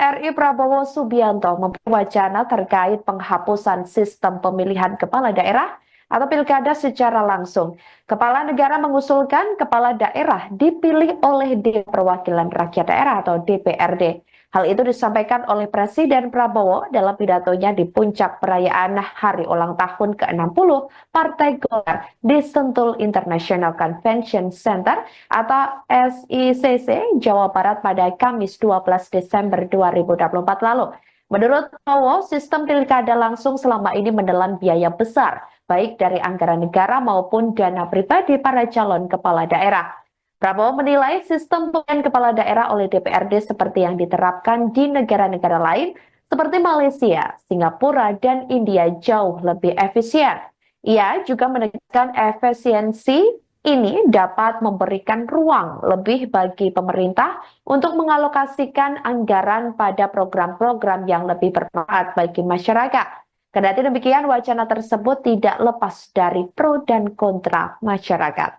RI Prabowo Subianto mempunyai wacana terkait penghapusan sistem pemilihan kepala daerah atau pilkada secara langsung. Kepala negara mengusulkan kepala daerah dipilih oleh Dewan Perwakilan Rakyat Daerah atau DPRD. Hal itu disampaikan oleh Presiden Prabowo dalam pidatonya di puncak perayaan Hari Ulang Tahun ke-60 Partai Golkar di Sentul International Convention Center atau SICC Jawa Barat pada Kamis 12 Desember 2024 lalu. Menurut Prabowo, sistem pilkada langsung selama ini menelan biaya besar, baik dari anggaran negara maupun dana pribadi para calon kepala daerah. Prabowo menilai sistem pemilihan kepala daerah oleh DPRD seperti yang diterapkan di negara-negara lain seperti Malaysia, Singapura, dan India jauh lebih efisien. Ia juga menegaskan efisiensi ini dapat memberikan ruang lebih bagi pemerintah untuk mengalokasikan anggaran pada program-program yang lebih bermanfaat bagi masyarakat. Kendati demikian, wacana tersebut tidak lepas dari pro dan kontra masyarakat.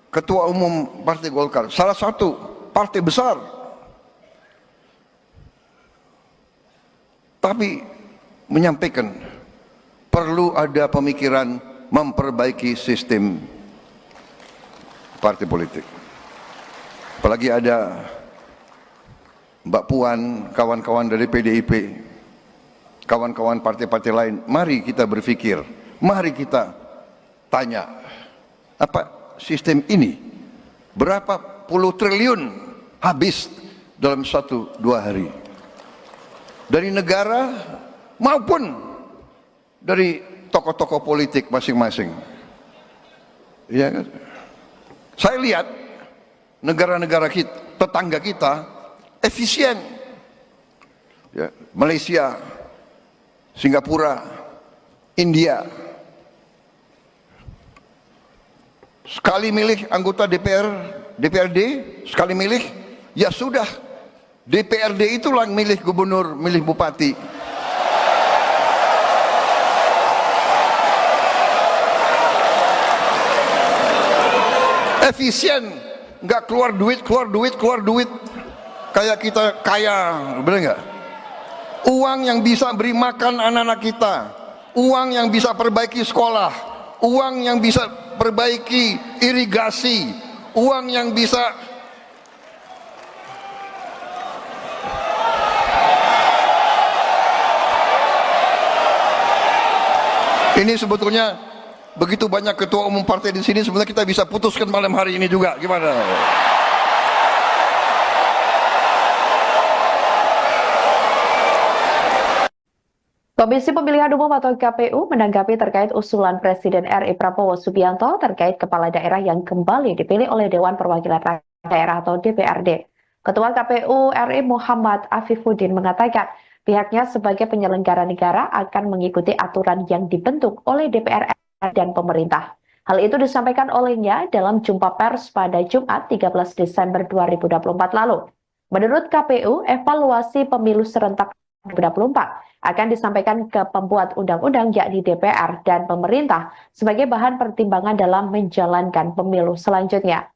Ketua Umum Partai Golkar, salah satu partai besar, tapi menyampaikan perlu ada pemikiran memperbaiki sistem partai politik. Apalagi ada Mbak Puan, kawan-kawan dari PDIP, kawan-kawan partai-partai lain. Mari kita berpikir, mari kita tanya, apa sistem ini berapa puluh triliun habis dalam 1-2 hari dari negara maupun dari tokoh-tokoh politik masing-masing. Ya kan? Saya lihat negara-negara kita, tetangga kita efisien. Ya, Malaysia, Singapura, India. Sekali milih anggota DPRD, sekali milih, ya sudah, DPRD itulah milih gubernur, milih bupati. Efisien, nggak keluar duit, kayak kita kaya, bener nggak? Uang yang bisa beri makan anak-anak kita, uang yang bisa perbaiki sekolah, uang yang bisa perbaiki irigasi, uang yang bisa ini sebetulnya begitu banyak ketua umum partai di sini, sebenarnya kita bisa putuskan malam hari ini juga. Gimana? Komisi Pemilihan Umum atau KPU menanggapi terkait usulan Presiden RI Prabowo Subianto terkait kepala daerah yang kembali dipilih oleh Dewan Perwakilan Rakyat Daerah atau DPRD. Ketua KPU RI Muhammad Afifuddin mengatakan pihaknya sebagai penyelenggara negara akan mengikuti aturan yang dibentuk oleh DPR dan pemerintah. Hal itu disampaikan olehnya dalam jumpa pers pada Jumat 13 Desember 2024 lalu. Menurut KPU, evaluasi pemilu serentak 2024 akan disampaikan ke pembuat undang-undang yakni DPR dan pemerintah sebagai bahan pertimbangan dalam menjalankan pemilu selanjutnya.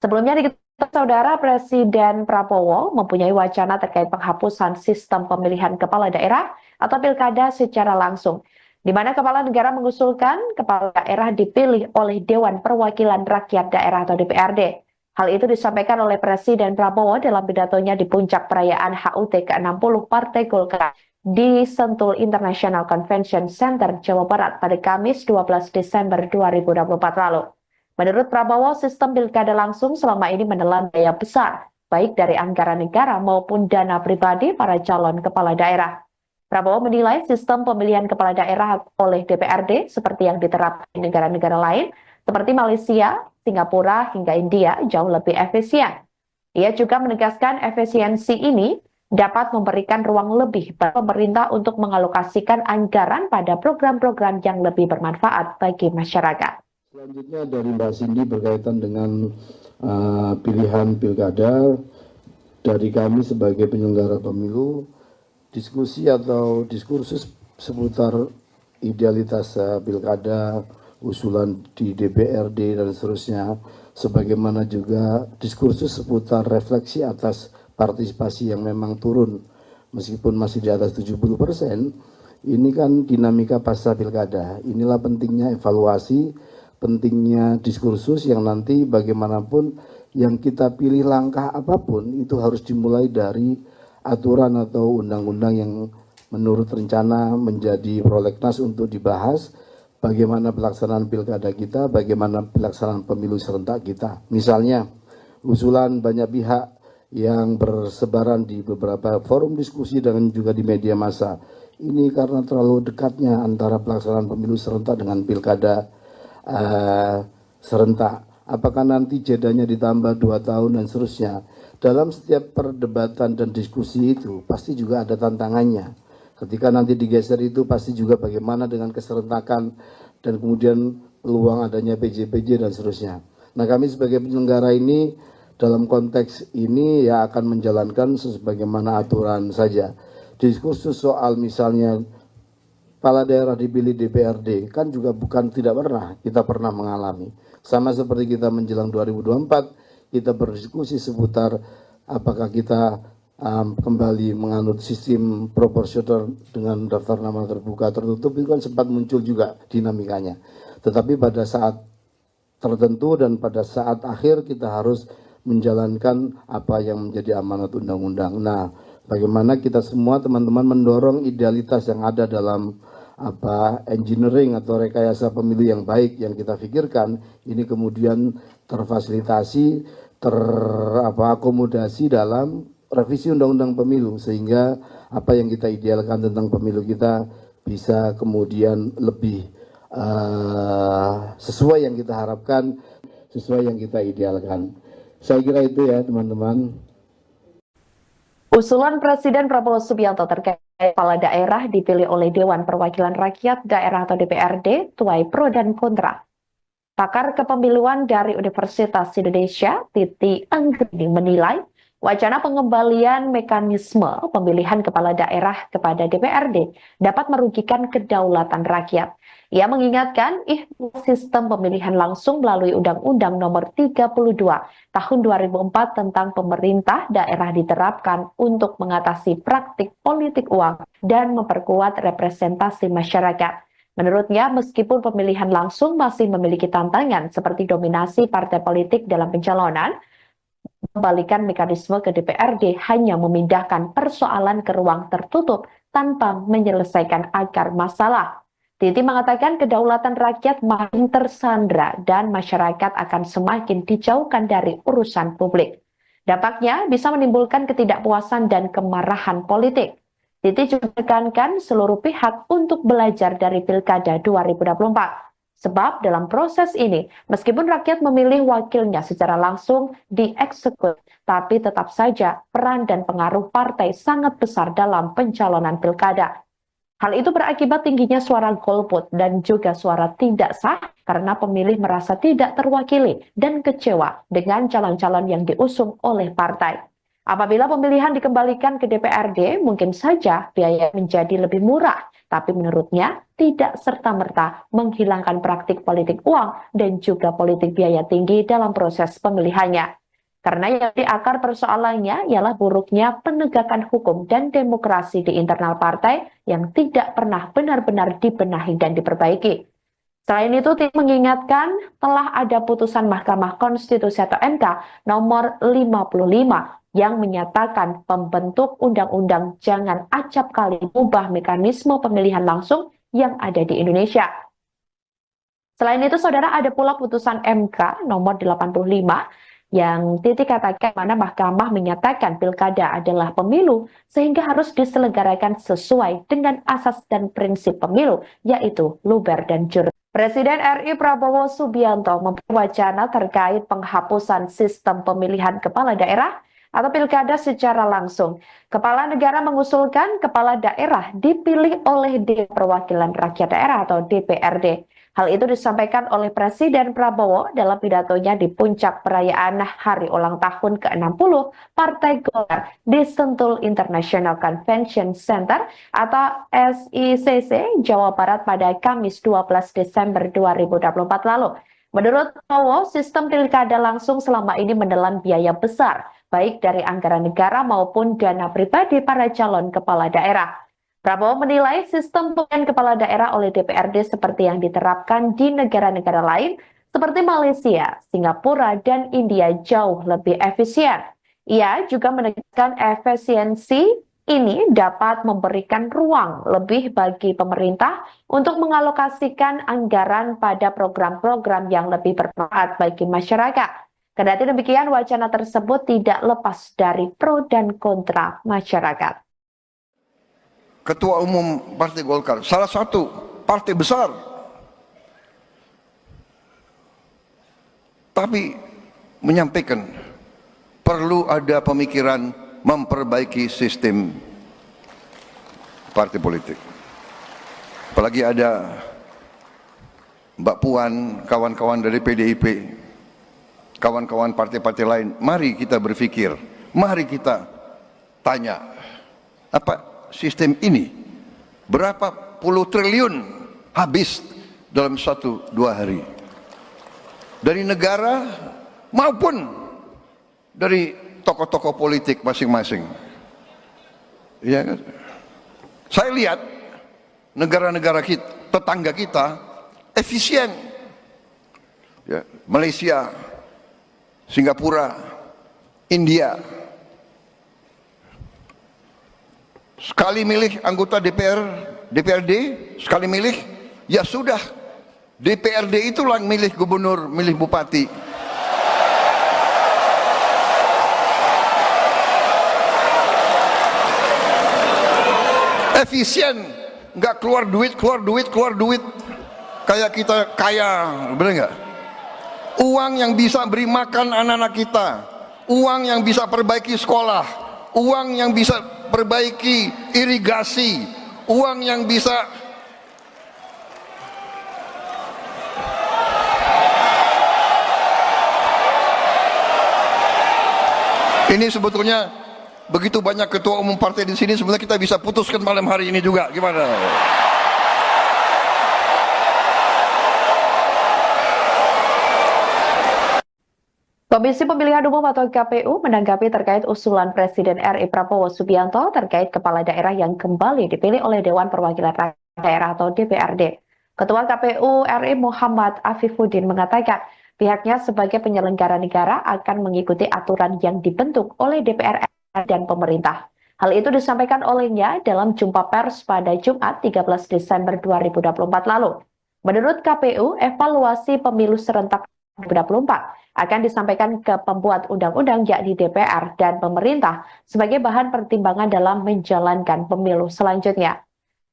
Sebelumnya diketahui Saudara Presiden Prabowo mempunyai wacana terkait penghapusan sistem pemilihan kepala daerah atau pilkada secara langsung, di mana kepala negara mengusulkan kepala daerah dipilih oleh Dewan Perwakilan Rakyat Daerah atau DPRD. Hal itu disampaikan oleh Presiden Prabowo dalam pidatonya di puncak perayaan HUT ke-60 Partai Golkar di Sentul International Convention Center, Jawa Barat pada Kamis 12 Desember 2024 lalu. Menurut Prabowo, sistem pilkada langsung selama ini menelan biaya besar, baik dari anggaran negara maupun dana pribadi para calon kepala daerah. Prabowo menilai sistem pemilihan kepala daerah oleh DPRD seperti yang diterapkan di negara-negara lain, seperti Malaysia, Singapura, hingga India jauh lebih efisien. Ia juga menegaskan efisiensi ini dapat memberikan ruang lebih bagi pemerintah untuk mengalokasikan anggaran pada program-program yang lebih bermanfaat bagi masyarakat. Selanjutnya dari Mbak Cindy berkaitan dengan pilihan pilkada dari kami sebagai penyelenggara pemilu, diskusi atau diskursus seputar idealitas pilkada, usulan di DPRD dan seterusnya, sebagaimana juga diskursus seputar refleksi atas partisipasi yang memang turun meskipun masih di atas 70%, ini kan dinamika pasca pilkada. Inilah pentingnya evaluasi, pentingnya diskursus yang nanti bagaimanapun yang kita pilih langkah apapun itu harus dimulai dari aturan atau undang-undang yang menurut rencana menjadi prolegnas untuk dibahas bagaimana pelaksanaan pilkada kita, bagaimana pelaksanaan pemilu serentak kita. Misalnya, usulan banyak pihak yang bersebaran di beberapa forum diskusi dan juga di media massa. Ini karena terlalu dekatnya antara pelaksanaan pemilu serentak dengan pilkada serentak. Apakah nanti jedanya ditambah 2 tahun dan seterusnya. Dalam setiap perdebatan dan diskusi itu pasti juga ada tantangannya. Ketika nanti digeser itu pasti juga bagaimana dengan keserentakan dan kemudian peluang adanya PJ-PJ dan seterusnya. Nah, kami sebagai penyelenggara ini dalam konteks ini ya akan menjalankan sebagaimana aturan saja. Diskursus soal misalnya kepala daerah dipilih DPRD kan juga bukan tidak pernah, kita pernah mengalami. Sama seperti kita menjelang 2024, kita berdiskusi seputar apakah kita kembali menganut sistem proporsional dengan daftar nama terbuka tertutup, itu kan sempat muncul juga dinamikanya. Tetapi pada saat tertentu dan pada saat akhir kita harus menjalankan apa yang menjadi amanat undang-undang. Nah, bagaimana kita semua teman-teman mendorong idealitas yang ada dalam engineering atau rekayasa pemilu yang baik yang kita pikirkan ini kemudian terfasilitasi, akomodasi dalam revisi undang-undang pemilu sehingga apa yang kita idealkan tentang pemilu kita bisa kemudian lebih sesuai yang kita harapkan, sesuai yang kita idealkan. Saya kira itu ya teman-teman. Usulan Presiden Prabowo Subianto terkait kepala daerah dipilih oleh Dewan Perwakilan Rakyat Daerah atau DPRD tuai pro dan kontra. Pakar kepemiluan dari Universitas Indonesia, Titi Anggreni menilai wacana pengembalian mekanisme pemilihan kepala daerah kepada DPRD dapat merugikan kedaulatan rakyat. Ia mengingatkan sistem pemilihan langsung melalui Undang-Undang Nomor 32 Tahun 2004 tentang pemerintah daerah diterapkan untuk mengatasi praktik politik uang dan memperkuat representasi masyarakat. Menurutnya, meskipun pemilihan langsung masih memiliki tantangan seperti dominasi partai politik dalam pencalonan, mengembalikan mekanisme ke DPRD hanya memindahkan persoalan ke ruang tertutup tanpa menyelesaikan akar masalah. Titi mengatakan kedaulatan rakyat makin tersandra dan masyarakat akan semakin dijauhkan dari urusan publik. Dampaknya bisa menimbulkan ketidakpuasan dan kemarahan politik. Titi juga menekankan seluruh pihak untuk belajar dari Pilkada 2024. Sebab dalam proses ini, meskipun rakyat memilih wakilnya secara langsung dieksekusi, tapi tetap saja peran dan pengaruh partai sangat besar dalam pencalonan pilkada. Hal itu berakibat tingginya suara golput dan juga suara tidak sah karena pemilih merasa tidak terwakili dan kecewa dengan calon-calon yang diusung oleh partai. Apabila pemilihan dikembalikan ke DPRD, mungkin saja biaya menjadi lebih murah, tapi menurutnya tidak serta-merta menghilangkan praktik politik uang dan juga politik biaya tinggi dalam proses pemilihannya. Karena yang di akar persoalannya ialah buruknya penegakan hukum dan demokrasi di internal partai yang tidak pernah benar-benar dibenahi dan diperbaiki. Selain itu, Titi mengingatkan telah ada putusan Mahkamah Konstitusi atau MK nomor 55 yang menyatakan pembentuk undang-undang jangan acap kali mengubah mekanisme pemilihan langsung yang ada di Indonesia. Selain itu, saudara, ada pula putusan MK nomor 85 yang Titi katakan mana mahkamah menyatakan pilkada adalah pemilu sehingga harus diselenggarakan sesuai dengan asas dan prinsip pemilu, yaitu luber dan jurdil. Presiden RI Prabowo Subianto memperwacana terkait penghapusan sistem pemilihan kepala daerah atau pilkada secara langsung. Kepala negara mengusulkan kepala daerah dipilih oleh Dewan Perwakilan Rakyat Daerah atau DPRD. Hal itu disampaikan oleh Presiden Prabowo dalam pidatonya di puncak perayaan Hari Ulang Tahun ke-60 Partai Golkar di Sentul International Convention Center atau SICC, Jawa Barat pada Kamis 12 Desember 2024 lalu. Menurut Prabowo, sistem pilkada langsung selama ini menelan biaya besar, baik dari anggaran negara maupun dana pribadi para calon kepala daerah. Prabowo menilai sistem pemilihan kepala daerah oleh DPRD seperti yang diterapkan di negara-negara lain seperti Malaysia, Singapura, dan India jauh lebih efisien. Ia juga menegaskan efisiensi ini dapat memberikan ruang lebih bagi pemerintah untuk mengalokasikan anggaran pada program-program yang lebih bermanfaat bagi masyarakat. Kendati demikian, wacana tersebut tidak lepas dari pro dan kontra masyarakat. Ketua Umum Partai Golkar, salah satu partai besar, tapi menyampaikan perlu ada pemikiran memperbaiki sistem partai politik. Apalagi ada Mbak Puan, kawan-kawan dari PDIP, kawan-kawan partai-partai lain, mari kita berpikir, mari kita tanya, apa sistem ini berapa puluh triliun habis dalam 1-2 hari dari negara maupun dari tokoh-tokoh politik masing-masing. Ya kan? Saya lihat negara-negara kita, tetangga kita efisien. Ya, Malaysia, Singapura, India. Sekali milih anggota DPRD, sekali milih, ya sudah. DPRD itulah milih gubernur, milih bupati. Efisien, nggak keluar duit. Kayak kita kaya, bener nggak? Uang yang bisa beri makan anak-anak kita, uang yang bisa perbaiki sekolah, uang yang bisa perbaiki irigasi, uang yang bisa ini sebetulnya begitu banyak ketua umum partai di sini, sebenarnya kita bisa putuskan malam hari ini juga. Gimana? Komisi Pemilihan Umum atau KPU menanggapi terkait usulan Presiden RI Prabowo Subianto terkait kepala daerah yang kembali dipilih oleh Dewan Perwakilan Rakyat Daerah atau DPRD. Ketua KPU RI Muhammad Afifuddin mengatakan pihaknya sebagai penyelenggara negara akan mengikuti aturan yang dibentuk oleh DPR dan pemerintah. Hal itu disampaikan olehnya dalam jumpa pers pada Jumat 13 Desember 2024 lalu. Menurut KPU, evaluasi pemilu serentak 2024 akan disampaikan ke pembuat undang-undang yakni DPR dan pemerintah sebagai bahan pertimbangan dalam menjalankan pemilu selanjutnya.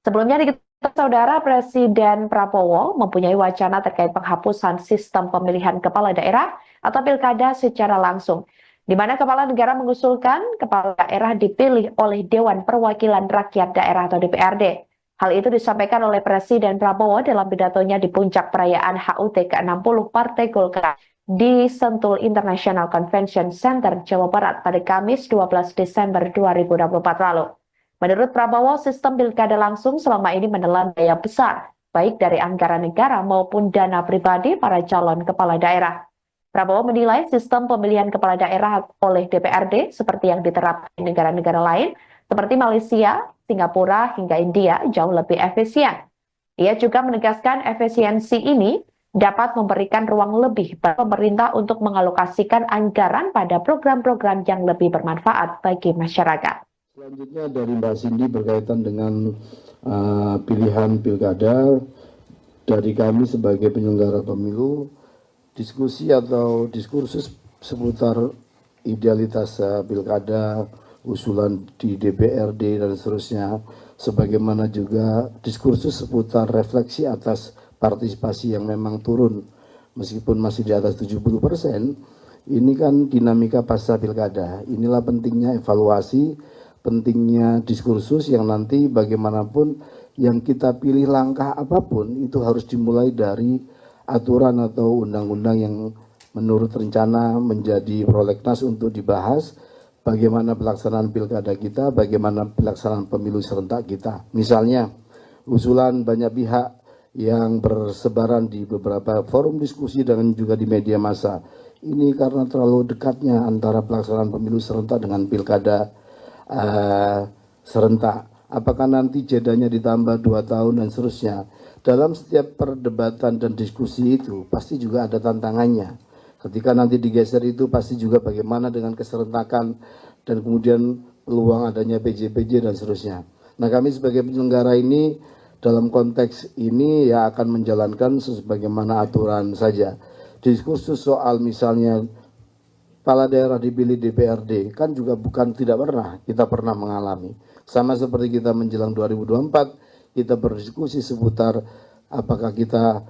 Sebelumnya diketahui saudara Presiden Prabowo mempunyai wacana terkait penghapusan sistem pemilihan kepala daerah atau pilkada secara langsung, di mana kepala negara mengusulkan kepala daerah dipilih oleh Dewan Perwakilan Rakyat Daerah atau DPRD. Hal itu disampaikan oleh Presiden Prabowo dalam pidatonya di puncak perayaan HUT ke-60 Partai Golkar di Sentul International Convention Center, Jawa Barat pada Kamis 12 Desember 2024 lalu. Menurut Prabowo, sistem pilkada langsung selama ini menelan biaya besar, baik dari anggaran negara maupun dana pribadi para calon kepala daerah. Prabowo menilai sistem pemilihan kepala daerah oleh DPRD seperti yang diterapkan di negara-negara lain, seperti Malaysia, Singapura, hingga India jauh lebih efisien. Ia juga menegaskan efisiensi ini dapat memberikan ruang lebih bagi pemerintah untuk mengalokasikan anggaran pada program-program yang lebih bermanfaat bagi masyarakat. Selanjutnya dari Mbak Cindy berkaitan dengan pilihan pilkada, dari kami sebagai penyelenggara pemilu, diskusi atau diskursus seputar idealitas pilkada, usulan di DPRD dan seterusnya, sebagaimana juga diskursus seputar refleksi atas partisipasi yang memang turun meskipun masih di atas 70%, ini kan dinamika pasca pilkada. Inilah pentingnya evaluasi, pentingnya diskursus yang nanti bagaimanapun yang kita pilih langkah apapun itu harus dimulai dari aturan atau undang-undang yang menurut rencana menjadi prolegnas untuk dibahas bagaimana pelaksanaan pilkada kita, bagaimana pelaksanaan pemilu serentak kita. Misalnya usulan banyak pihak yang bersebaran di beberapa forum diskusi dan juga di media massa. ini karena terlalu dekatnya antara pelaksanaan pemilu serentak dengan pilkada serentak. Apakah nanti jedanya ditambah 2 tahun dan seterusnya? Dalam setiap perdebatan dan diskusi itu pasti juga ada tantangannya. Ketika nanti digeser itu pasti juga bagaimana dengan keserentakan dan kemudian peluang adanya PJ-PJ dan seterusnya. Nah, kami sebagai penyelenggara ini dalam konteks ini ya akan menjalankan sebagaimana aturan saja. Diskursus soal misalnya kepala daerah dipilih DPRD kan juga bukan tidak pernah, kita pernah mengalami. Sama seperti kita menjelang 2024, kita berdiskusi seputar apakah kita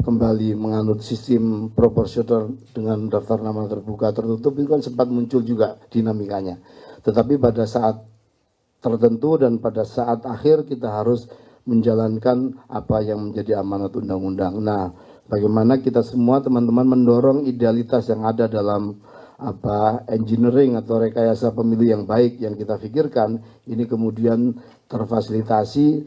kembali menganut sistem proporsional dengan daftar nama terbuka tertutup, itu kan sempat muncul juga dinamikanya. Tetapi pada saat tertentu dan pada saat akhir kita harus menjalankan apa yang menjadi amanat undang-undang. Nah, bagaimana kita semua teman-teman mendorong idealitas yang ada dalam engineering atau rekayasa pemilu yang baik yang kita pikirkan ini kemudian terfasilitasi,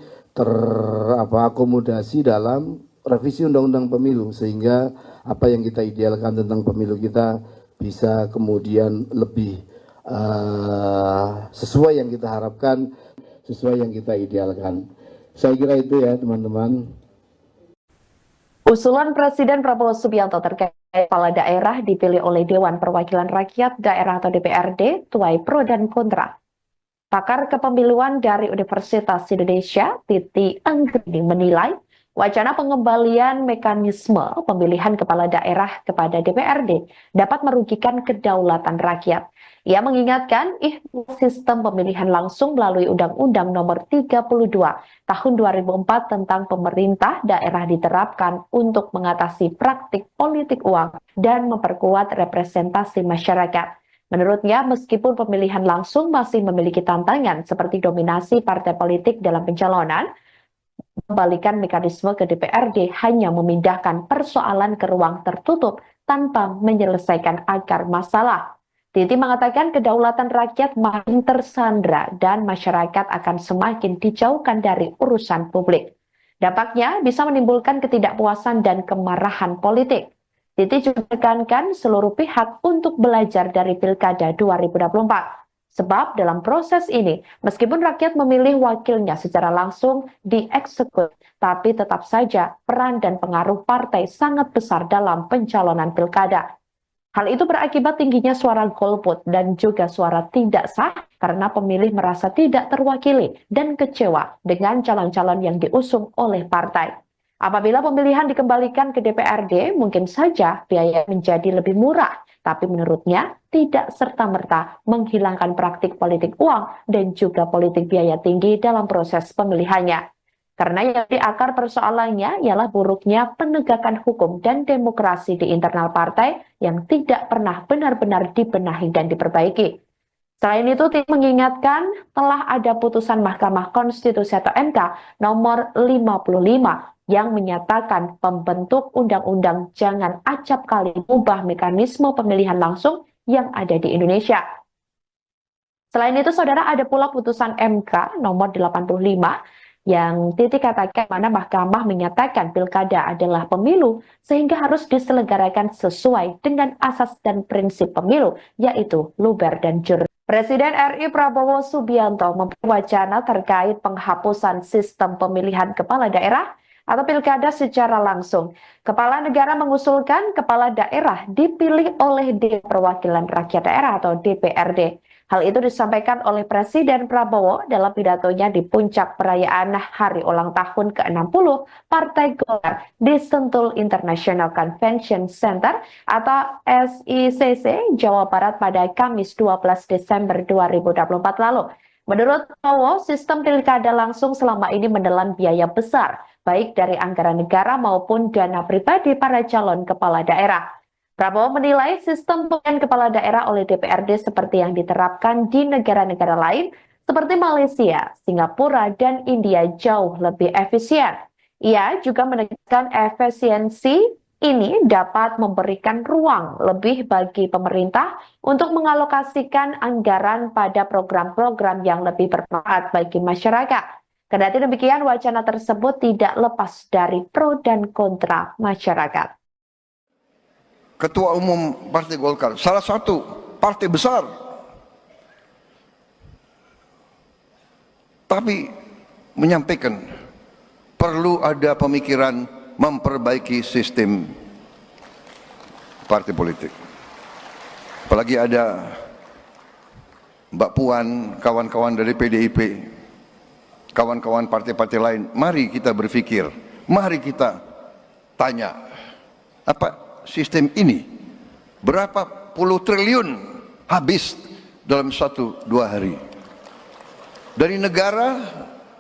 akomodasi dalam revisi undang-undang pemilu sehingga apa yang kita idealkan tentang pemilu kita bisa kemudian lebih sesuai yang kita harapkan, sesuai yang kita idealkan. Saya kira itu ya teman-teman. Usulan Presiden Prabowo Subianto terkait kepala daerah dipilih oleh Dewan Perwakilan Rakyat Daerah atau DPRD tuai pro dan kontra. Pakar kepemiluan dari Universitas Indonesia, Titi Anggrini menilai wacana pengembalian mekanisme pemilihan kepala daerah kepada DPRD dapat merugikan kedaulatan rakyat. Ia mengingatkan sistem pemilihan langsung melalui Undang-Undang Nomor 32 Tahun 2004 tentang pemerintah daerah diterapkan untuk mengatasi praktik politik uang dan memperkuat representasi masyarakat. Menurutnya, meskipun pemilihan langsung masih memiliki tantangan seperti dominasi partai politik dalam pencalonan, kembalikan mekanisme ke DPRD hanya memindahkan persoalan ke ruang tertutup tanpa menyelesaikan akar masalah. Titi mengatakan kedaulatan rakyat makin tersandra dan masyarakat akan semakin dijauhkan dari urusan publik. Dampaknya bisa menimbulkan ketidakpuasan dan kemarahan politik. Titi juga menekankan seluruh pihak untuk belajar dari Pilkada 2024. Sebab dalam proses ini, meskipun rakyat memilih wakilnya secara langsung dieksekusi, tapi tetap saja peran dan pengaruh partai sangat besar dalam pencalonan pilkada. Hal itu berakibat tingginya suara golput dan juga suara tidak sah karena pemilih merasa tidak terwakili dan kecewa dengan calon-calon yang diusung oleh partai. Apabila pemilihan dikembalikan ke DPRD, mungkin saja biaya menjadi lebih murah, tapi menurutnya tidak serta-merta menghilangkan praktik politik uang dan juga politik biaya tinggi dalam proses pemilihannya. Karena yang di akar persoalannya ialah buruknya penegakan hukum dan demokrasi di internal partai yang tidak pernah benar-benar dibenahi dan diperbaiki. Selain itu, Titi mengingatkan telah ada putusan Mahkamah Konstitusi atau MK nomor 55 yang menyatakan pembentuk undang-undang jangan acap kali mengubah mekanisme pemilihan langsung yang ada di Indonesia. Selain itu, saudara, ada pula putusan MK nomor 85 yang Titi katakan mana Mahkamah menyatakan pilkada adalah pemilu sehingga harus diselenggarakan sesuai dengan asas dan prinsip pemilu, yaitu luber dan jurdil. Presiden RI Prabowo Subianto memberi wacana terkait penghapusan sistem pemilihan kepala daerah atau pilkada secara langsung. Kepala negara mengusulkan kepala daerah dipilih oleh Dewan Perwakilan Rakyat Daerah atau DPRD. Hal itu disampaikan oleh Presiden Prabowo dalam pidatonya di puncak perayaan Hari Ulang Tahun ke-60 Partai Golkar di Sentul International Convention Center atau SICC Jawa Barat pada Kamis 12 Desember 2024 lalu. Menurut Prabowo, sistem pilkada langsung selama ini menelan biaya besar, baik dari anggaran negara maupun dana pribadi para calon kepala daerah. Prabowo menilai sistem pemilihan kepala daerah oleh DPRD seperti yang diterapkan di negara-negara lain seperti Malaysia, Singapura, dan India jauh lebih efisien. Ia juga menekankan efisiensi ini dapat memberikan ruang lebih bagi pemerintah untuk mengalokasikan anggaran pada program-program yang lebih bermanfaat bagi masyarakat. Kendati demikian, wacana tersebut tidak lepas dari pro dan kontra masyarakat. Ketua Umum Partai Golkar, salah satu partai besar, tapi menyampaikan perlu ada pemikiran memperbaiki sistem partai politik. Apalagi ada Mbak Puan, kawan-kawan dari PDIP, kawan-kawan partai-partai lain, mari kita berpikir, mari kita tanya, apa sistem ini berapa puluh triliun habis dalam 1-2 hari dari negara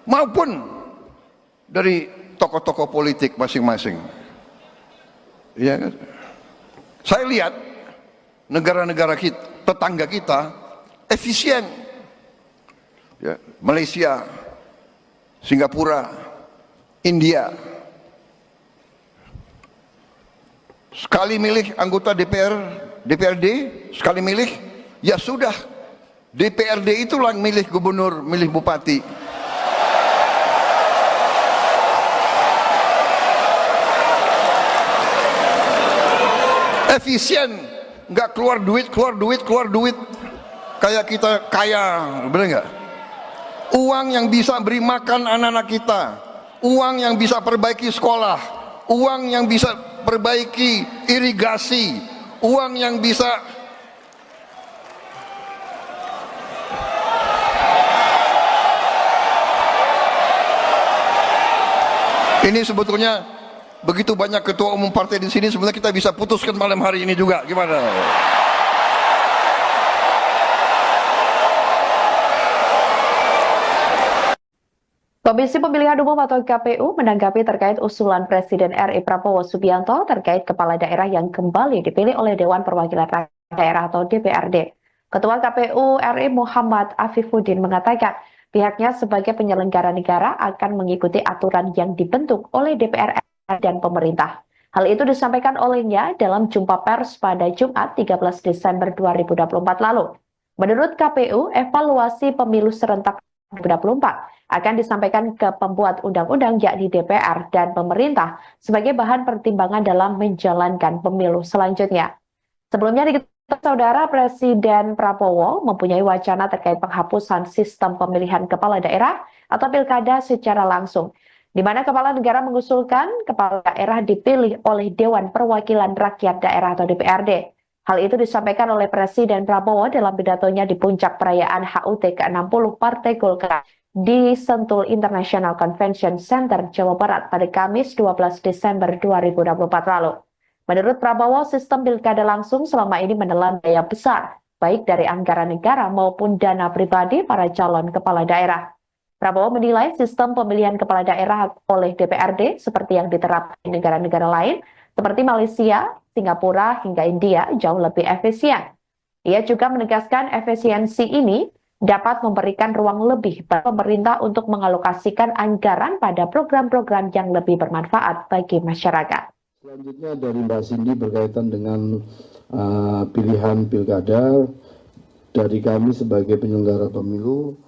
maupun dari tokoh-tokoh politik masing-masing. Ya, saya lihat negara-negara kita, tetangga kita efisien, ya, Malaysia, Singapura, India, sekali milih anggota DPRD, sekali milih, ya sudah, DPRD itulah milih gubernur, milih bupati. Efisien, nggak keluar duit, kayak kita kaya, bener nggak? Uang yang bisa beri makan anak-anak kita, uang yang bisa perbaiki sekolah, uang yang bisa perbaiki irigasi, uang yang bisa ini sebetulnya begitu banyak ketua umum partai di sini, sebenarnya kita bisa putuskan malam hari ini juga, gimana? Komisi Pemilihan Umum atau KPU menanggapi terkait usulan Presiden RI Prabowo Subianto terkait kepala daerah yang kembali dipilih oleh Dewan Perwakilan Rakyat Daerah atau DPRD. Ketua KPU RI Muhammad Afifuddin mengatakan pihaknya sebagai penyelenggara negara akan mengikuti aturan yang dibentuk oleh DPR dan pemerintah. Hal itu disampaikan olehnya dalam jumpa pers pada Jumat 13 Desember 2024 lalu. Menurut KPU, evaluasi pemilu serentak 2024 akan disampaikan ke pembuat undang-undang yakni DPR dan pemerintah sebagai bahan pertimbangan dalam menjalankan pemilu selanjutnya. Sebelumnya diketahui saudara Presiden Prabowo mempunyai wacana terkait penghapusan sistem pemilihan kepala daerah atau pilkada secara langsung, di mana kepala negara mengusulkan kepala daerah dipilih oleh Dewan Perwakilan Rakyat Daerah atau DPRD. Hal itu disampaikan oleh Presiden Prabowo dalam pidatonya di puncak perayaan HUT ke-60 Partai Golkar di Sentul International Convention Center, Jawa Barat pada Kamis 12 Desember 2024 lalu. Menurut Prabowo, sistem pilkada langsung selama ini menelan biaya besar, baik dari anggaran negara maupun dana pribadi para calon kepala daerah. Prabowo menilai sistem pemilihan kepala daerah oleh DPRD seperti yang diterapkan di negara-negara lain, seperti Malaysia, Singapura, hingga India jauh lebih efisien. Ia juga menegaskan efisiensi ini dapat memberikan ruang lebih bagi pemerintah untuk mengalokasikan anggaran pada program-program yang lebih bermanfaat bagi masyarakat. Selanjutnya dari Mbak Cindy berkaitan dengan pilihan pilkada, dari kami sebagai penyelenggara pemilu,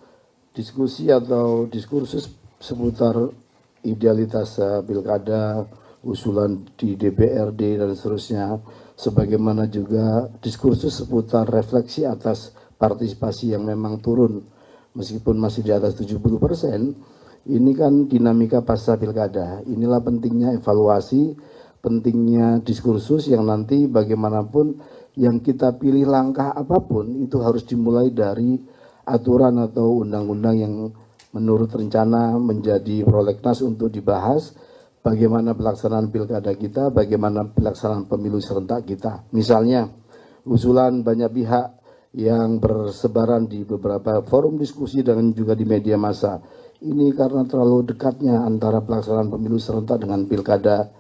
diskusi atau diskursus seputar idealitas pilkada, usulan di DPRD dan seterusnya, sebagaimana juga diskursus seputar refleksi atas partisipasi yang memang turun meskipun masih di atas 70%, ini kan dinamika pasca pilkada. Inilah pentingnya evaluasi, pentingnya diskursus yang nanti bagaimanapun yang kita pilih langkah apapun itu harus dimulai dari aturan atau undang-undang yang menurut rencana menjadi prolegnas untuk dibahas. Bagaimana pelaksanaan pilkada kita, bagaimana pelaksanaan pemilu serentak kita. Misalnya, usulan banyak pihak yang bersebaran di beberapa forum diskusi dan juga di media massa. Ini karena terlalu dekatnya antara pelaksanaan pemilu serentak dengan pilkada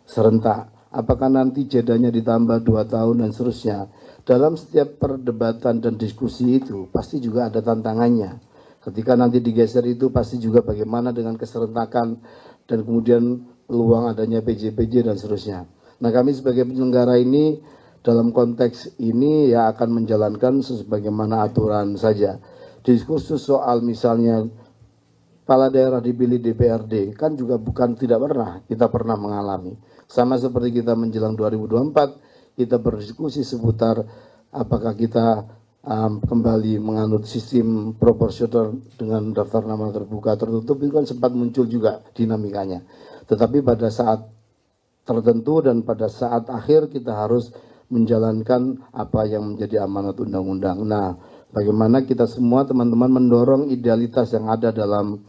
serentak. Apakah nanti jedanya ditambah 2 tahun dan seterusnya. Dalam setiap perdebatan dan diskusi itu pasti juga ada tantangannya. Ketika nanti digeser itu pasti juga bagaimana dengan keserentakan dan kemudian peluang adanya PJ-PJ dan seterusnya. Nah, kami sebagai penyelenggara ini dalam konteks ini ya akan menjalankan sebagaimana aturan saja. Diskursus soal misalnya kepala daerah dipilih DPRD kan juga bukan tidak pernah, kita pernah mengalami. Sama seperti kita menjelang 2024, kita berdiskusi seputar apakah kita kembali menganut sistem proporsional dengan daftar nama terbuka tertutup. Itu kan sempat muncul juga dinamikanya. Tetapi pada saat tertentu dan pada saat akhir kita harus menjalankan apa yang menjadi amanat undang-undang. Nah, bagaimana kita semua teman-teman mendorong idealitas yang ada dalam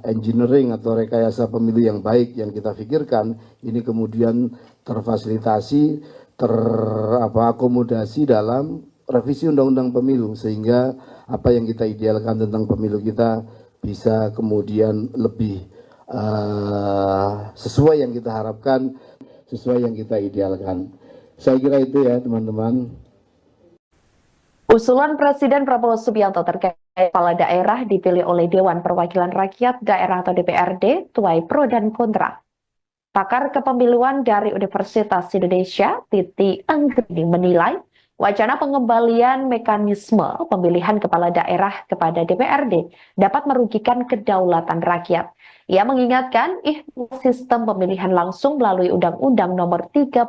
engineering atau rekayasa pemilu yang baik yang kita pikirkan ini kemudian terfasilitasi, akomodasi dalam revisi undang-undang pemilu, sehingga apa yang kita idealkan tentang pemilu kita bisa kemudian lebih sesuai yang kita harapkan, sesuai yang kita idealkan. Saya kira itu ya teman-teman. Usulan Presiden Prabowo Subianto terkait kepala daerah dipilih oleh Dewan Perwakilan Rakyat Daerah atau DPRD tuai pro dan kontra. Pakar kepemiluan dari Universitas Indonesia, Titi Anggreni menilai wacana pengembalian mekanisme pemilihan kepala daerah kepada DPRD dapat merugikan kedaulatan rakyat. Ia mengingatkan sistem pemilihan langsung melalui Undang-Undang Nomor 32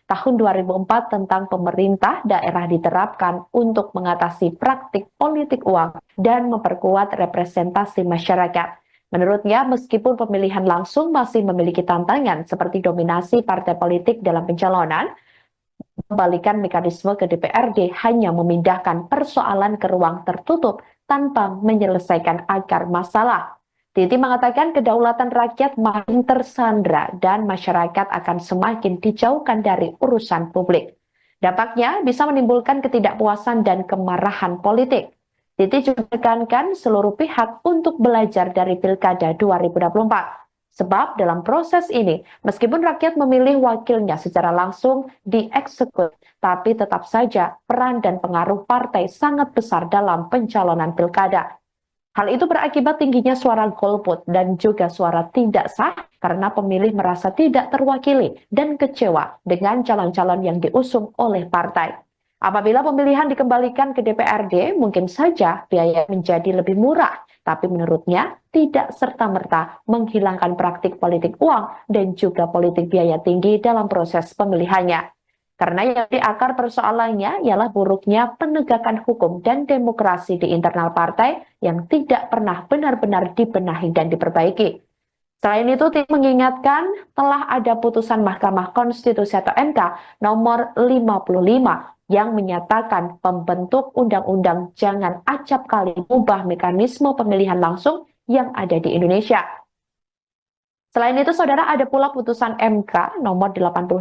Tahun 2004 tentang pemerintah daerah diterapkan untuk mengatasi praktik politik uang dan memperkuat representasi masyarakat. Menurutnya, meskipun pemilihan langsung masih memiliki tantangan seperti dominasi partai politik dalam pencalonan, mengembalikan mekanisme ke DPRD hanya memindahkan persoalan ke ruang tertutup tanpa menyelesaikan akar masalah. Titi mengatakan kedaulatan rakyat makin tersandra dan masyarakat akan semakin dijauhkan dari urusan publik. Dampaknya bisa menimbulkan ketidakpuasan dan kemarahan politik. Titi juga menekankan seluruh pihak untuk belajar dari Pilkada 2024. Sebab dalam proses ini, meskipun rakyat memilih wakilnya secara langsung dieksekusi, tapi tetap saja peran dan pengaruh partai sangat besar dalam pencalonan pilkada. Hal itu berakibat tingginya suara golput dan juga suara tidak sah karena pemilih merasa tidak terwakili dan kecewa dengan calon-calon yang diusung oleh partai. Apabila pemilihan dikembalikan ke DPRD, mungkin saja biaya menjadi lebih murah, tapi menurutnya tidak serta-merta menghilangkan praktik politik uang dan juga politik biaya tinggi dalam proses pemilihannya. Karena yang di akar persoalannya ialah buruknya penegakan hukum dan demokrasi di internal partai yang tidak pernah benar-benar dibenahi dan diperbaiki. Selain itu, Titi mengingatkan telah ada putusan Mahkamah Konstitusi atau MK nomor 55 yang menyatakan pembentuk undang-undang jangan acap kali mengubah mekanisme pemilihan langsung yang ada di Indonesia. Selain itu, saudara, ada pula putusan MK nomor 85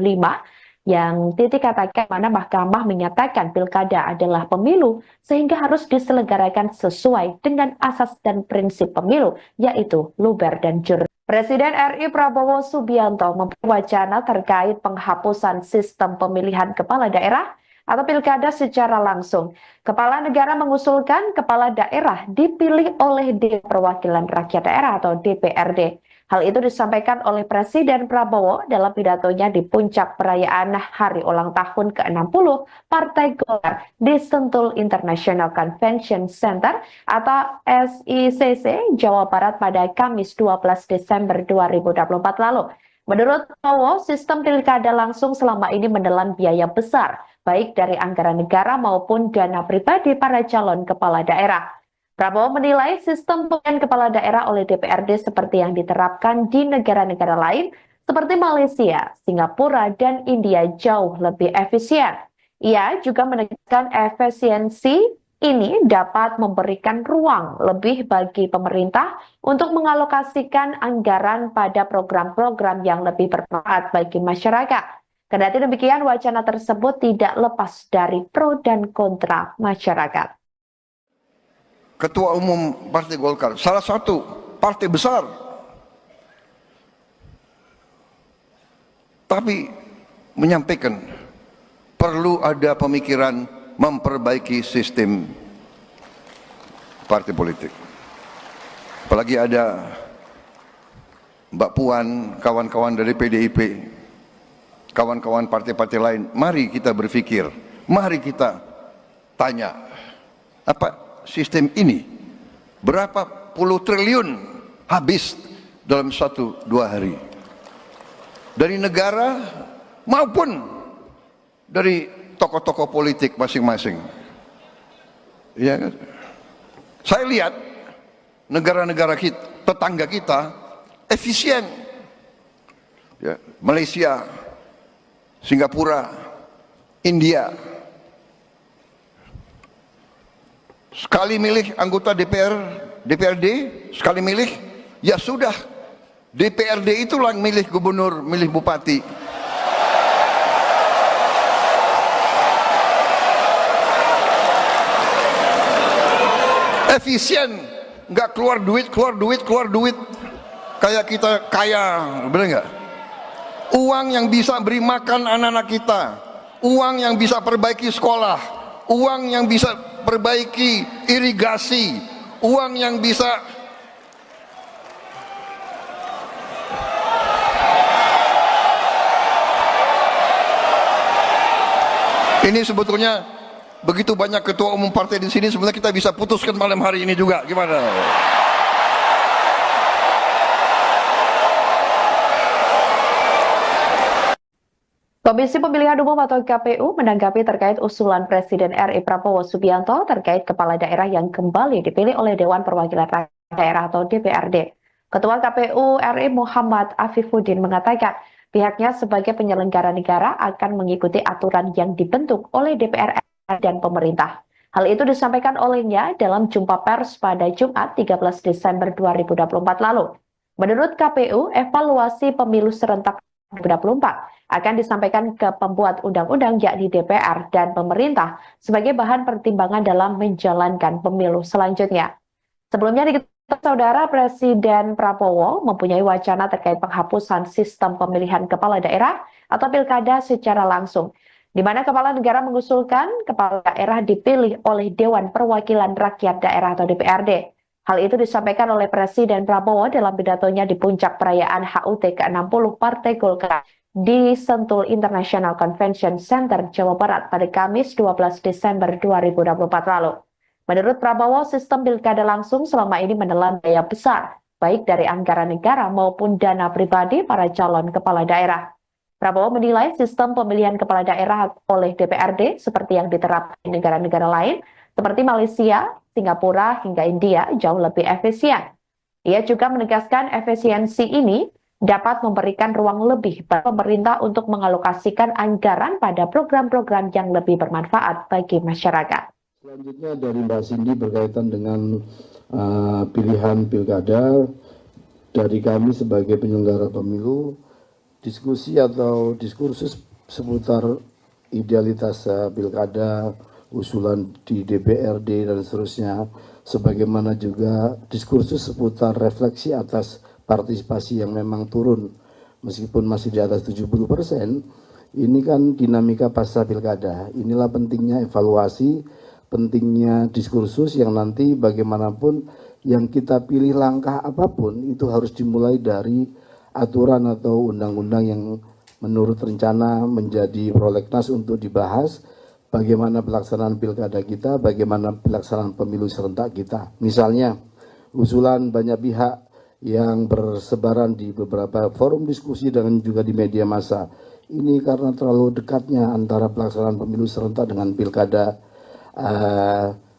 yang Titi katakan mana mahkamah menyatakan pilkada adalah pemilu sehingga harus diselenggarakan sesuai dengan asas dan prinsip pemilu, yaitu luber dan jurdil. Presiden RI Prabowo Subianto memperwacana terkait penghapusan sistem pemilihan kepala daerah atau pilkada secara langsung. Kepala negara mengusulkan kepala daerah dipilih oleh Dewan Perwakilan Rakyat Daerah atau DPRD. Hal itu disampaikan oleh Presiden Prabowo dalam pidatonya di puncak perayaan Hari Ulang Tahun ke-60 Partai Golkar di Sentul International Convention Center atau SICC, Jawa Barat pada Kamis 12 Desember 2024 lalu. Menurut Prabowo, sistem pilkada langsung selama ini menelan biaya besar, baik dari anggaran negara maupun dana pribadi para calon kepala daerah. Prabowo menilai sistem pemilihan kepala daerah oleh DPRD seperti yang diterapkan di negara-negara lain seperti Malaysia, Singapura, dan India jauh lebih efisien. Ia juga menekankan efisiensi ini dapat memberikan ruang lebih bagi pemerintah untuk mengalokasikan anggaran pada program-program yang lebih bermanfaat bagi masyarakat. Kendati demikian, wacana tersebut tidak lepas dari pro dan kontra masyarakat. Ketua Umum Partai Golkar, salah satu partai besar, tapi menyampaikan perlu ada pemikiran memperbaiki sistem partai politik. Apalagi ada Mbak Puan, kawan-kawan dari PDIP, kawan-kawan partai-partai lain. Mari kita berpikir, mari kita tanya, apa sistem ini berapa puluh triliun habis dalam 1-2 hari. dari negara maupun dari tokoh-tokoh politik masing-masing. Ya kan? Saya lihat negara-negara kita, tetangga kita efisien. Ya, Malaysia, Singapura, India. Sekali milih anggota DPRD, sekali milih, ya sudah. DPRD itulah yang milih gubernur, milih bupati. Efisien, nggak keluar duit. Kayak kita kaya, bener nggak? Uang yang bisa beri makan anak-anak kita, uang yang bisa perbaiki sekolah, uang yang bisa perbaiki irigasi, uang yang bisa ini sebetulnya begitu banyak ketua umum partai di sini, sebenarnya kita bisa putuskan malam hari ini juga. Gimana? Komisi Pemilihan Umum atau KPU menanggapi terkait usulan Presiden RI Prabowo Subianto terkait kepala daerah yang kembali dipilih oleh Dewan Perwakilan Rakyat Daerah atau DPRD. Ketua KPU RI Muhammad Afifuddin mengatakan pihaknya sebagai penyelenggara negara akan mengikuti aturan yang dibentuk oleh DPR dan pemerintah. Hal itu disampaikan olehnya dalam jumpa pers pada Jumat 13 Desember 2024 lalu. Menurut KPU, evaluasi pemilu serentak 2024 akan disampaikan ke pembuat undang-undang yakni DPR dan pemerintah sebagai bahan pertimbangan dalam menjalankan pemilu selanjutnya. Sebelumnya diketahui saudara Presiden Prabowo mempunyai wacana terkait penghapusan sistem pemilihan kepala daerah atau pilkada secara langsung, di mana kepala negara mengusulkan kepala daerah dipilih oleh Dewan Perwakilan Rakyat Daerah atau DPRD. Hal itu disampaikan oleh Presiden Prabowo dalam pidatonya di puncak perayaan HUT ke-60 Partai Golkar di Sentul International Convention Center, Jawa Barat pada Kamis 12 Desember 2024 lalu. Menurut Prabowo, sistem pilkada langsung selama ini menelan biaya besar, baik dari anggaran negara maupun dana pribadi para calon kepala daerah. Prabowo menilai sistem pemilihan kepala daerah oleh DPRD seperti yang diterapkan di negara-negara lain, seperti Malaysia, Singapura, hingga India jauh lebih efisien. Ia juga menegaskan efisiensi ini dapat memberikan ruang lebih bagi pemerintah untuk mengalokasikan anggaran pada program-program yang lebih bermanfaat bagi masyarakat. Selanjutnya dari Mbak Cindy berkaitan dengan pilihan pilkada dari kami sebagai penyelenggara pemilu, diskusi atau diskursus seputar idealitas pilkada, usulan di DPRD dan seterusnya, sebagaimana juga diskursus seputar refleksi atas partisipasi yang memang turun meskipun masih di atas 70%. Ini kan dinamika pasca pilkada. Inilah pentingnya evaluasi, pentingnya diskursus yang nanti bagaimanapun yang kita pilih langkah apapun itu harus dimulai dari aturan atau undang-undang yang menurut rencana menjadi prolegnas untuk dibahas. Bagaimana pelaksanaan pilkada kita, bagaimana pelaksanaan pemilu serentak kita. Misalnya, usulan banyak pihak yang bersebaran di beberapa forum diskusi dan juga di media massa. Ini karena terlalu dekatnya antara pelaksanaan pemilu serentak dengan pilkada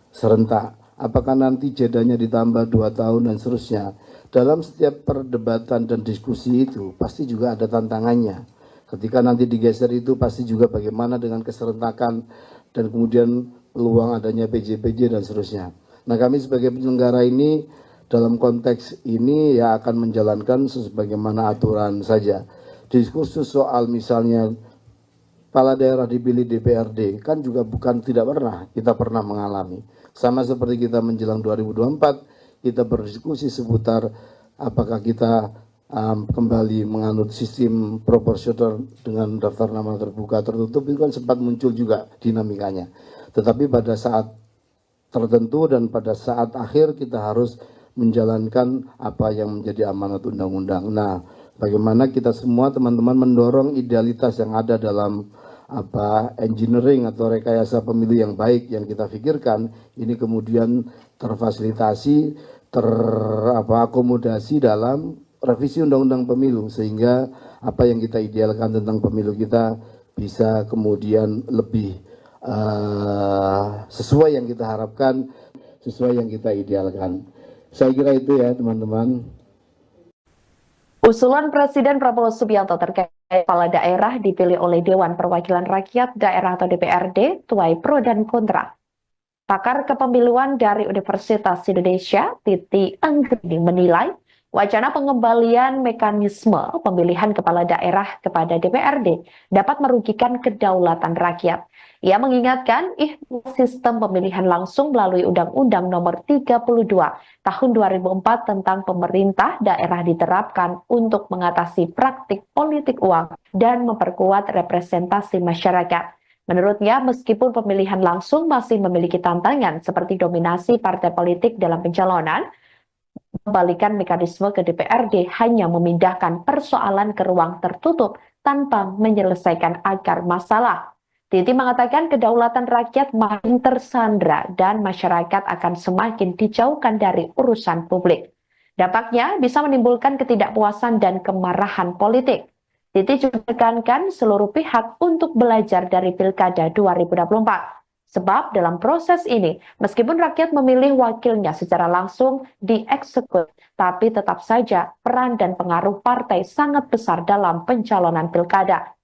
serentak. Apakah nanti jedanya ditambah 2 tahun dan seterusnya. Dalam setiap perdebatan dan diskusi itu pasti juga ada tantangannya. Ketika nanti digeser itu pasti juga bagaimana dengan keserentakan dan kemudian peluang adanya PJ-PJ dan seterusnya. Nah, kami sebagai penyelenggara ini dalam konteks ini ya akan menjalankan sebagaimana aturan saja. Diskursus soal misalnya kepala daerah dipilih DPRD kan juga bukan tidak pernah, kita pernah mengalami. Sama seperti kita menjelang 2024, kita berdiskusi seputar apakah kita kembali menganut sistem proporsional dengan daftar nama terbuka tertutup, itu kan sempat muncul juga dinamikanya. Tetapi pada saat tertentu dan pada saat akhir kita harus menjalankan apa yang menjadi amanat undang-undang. Nah, bagaimana kita semua teman-teman mendorong idealitas yang ada dalam engineering atau rekayasa pemilu yang baik yang kita pikirkan ini kemudian terfasilitasi, akomodasi dalam revisi undang-undang pemilu sehingga apa yang kita idealkan tentang pemilu kita bisa kemudian lebih sesuai yang kita harapkan, sesuai yang kita idealkan. Saya kira itu ya teman-teman. Usulan Presiden Prabowo Subianto terkait kepala daerah dipilih oleh Dewan Perwakilan Rakyat Daerah atau DPRD tuai pro dan kontra. Pakar kepemiluan dari Universitas Indonesia, Titi Anggreni menilai wacana pengembalian mekanisme pemilihan kepala daerah kepada DPRD dapat merugikan kedaulatan rakyat. Ia mengingatkan sistem pemilihan langsung melalui Undang-Undang Nomor 32 Tahun 2004 tentang pemerintah daerah diterapkan untuk mengatasi praktik politik uang dan memperkuat representasi masyarakat. Menurutnya, meskipun pemilihan langsung masih memiliki tantangan seperti dominasi partai politik dalam pencalonan, mengembalikan mekanisme ke DPRD hanya memindahkan persoalan ke ruang tertutup tanpa menyelesaikan akar masalah. Titi mengatakan kedaulatan rakyat makin tersandra dan masyarakat akan semakin dijauhkan dari urusan publik. Dampaknya bisa menimbulkan ketidakpuasan dan kemarahan politik. Titi juga menekankan seluruh pihak untuk belajar dari Pilkada 2024. Sebab dalam proses ini, meskipun rakyat memilih wakilnya secara langsung dieksekusi, tapi tetap saja peran dan pengaruh partai sangat besar dalam pencalonan Pilkada.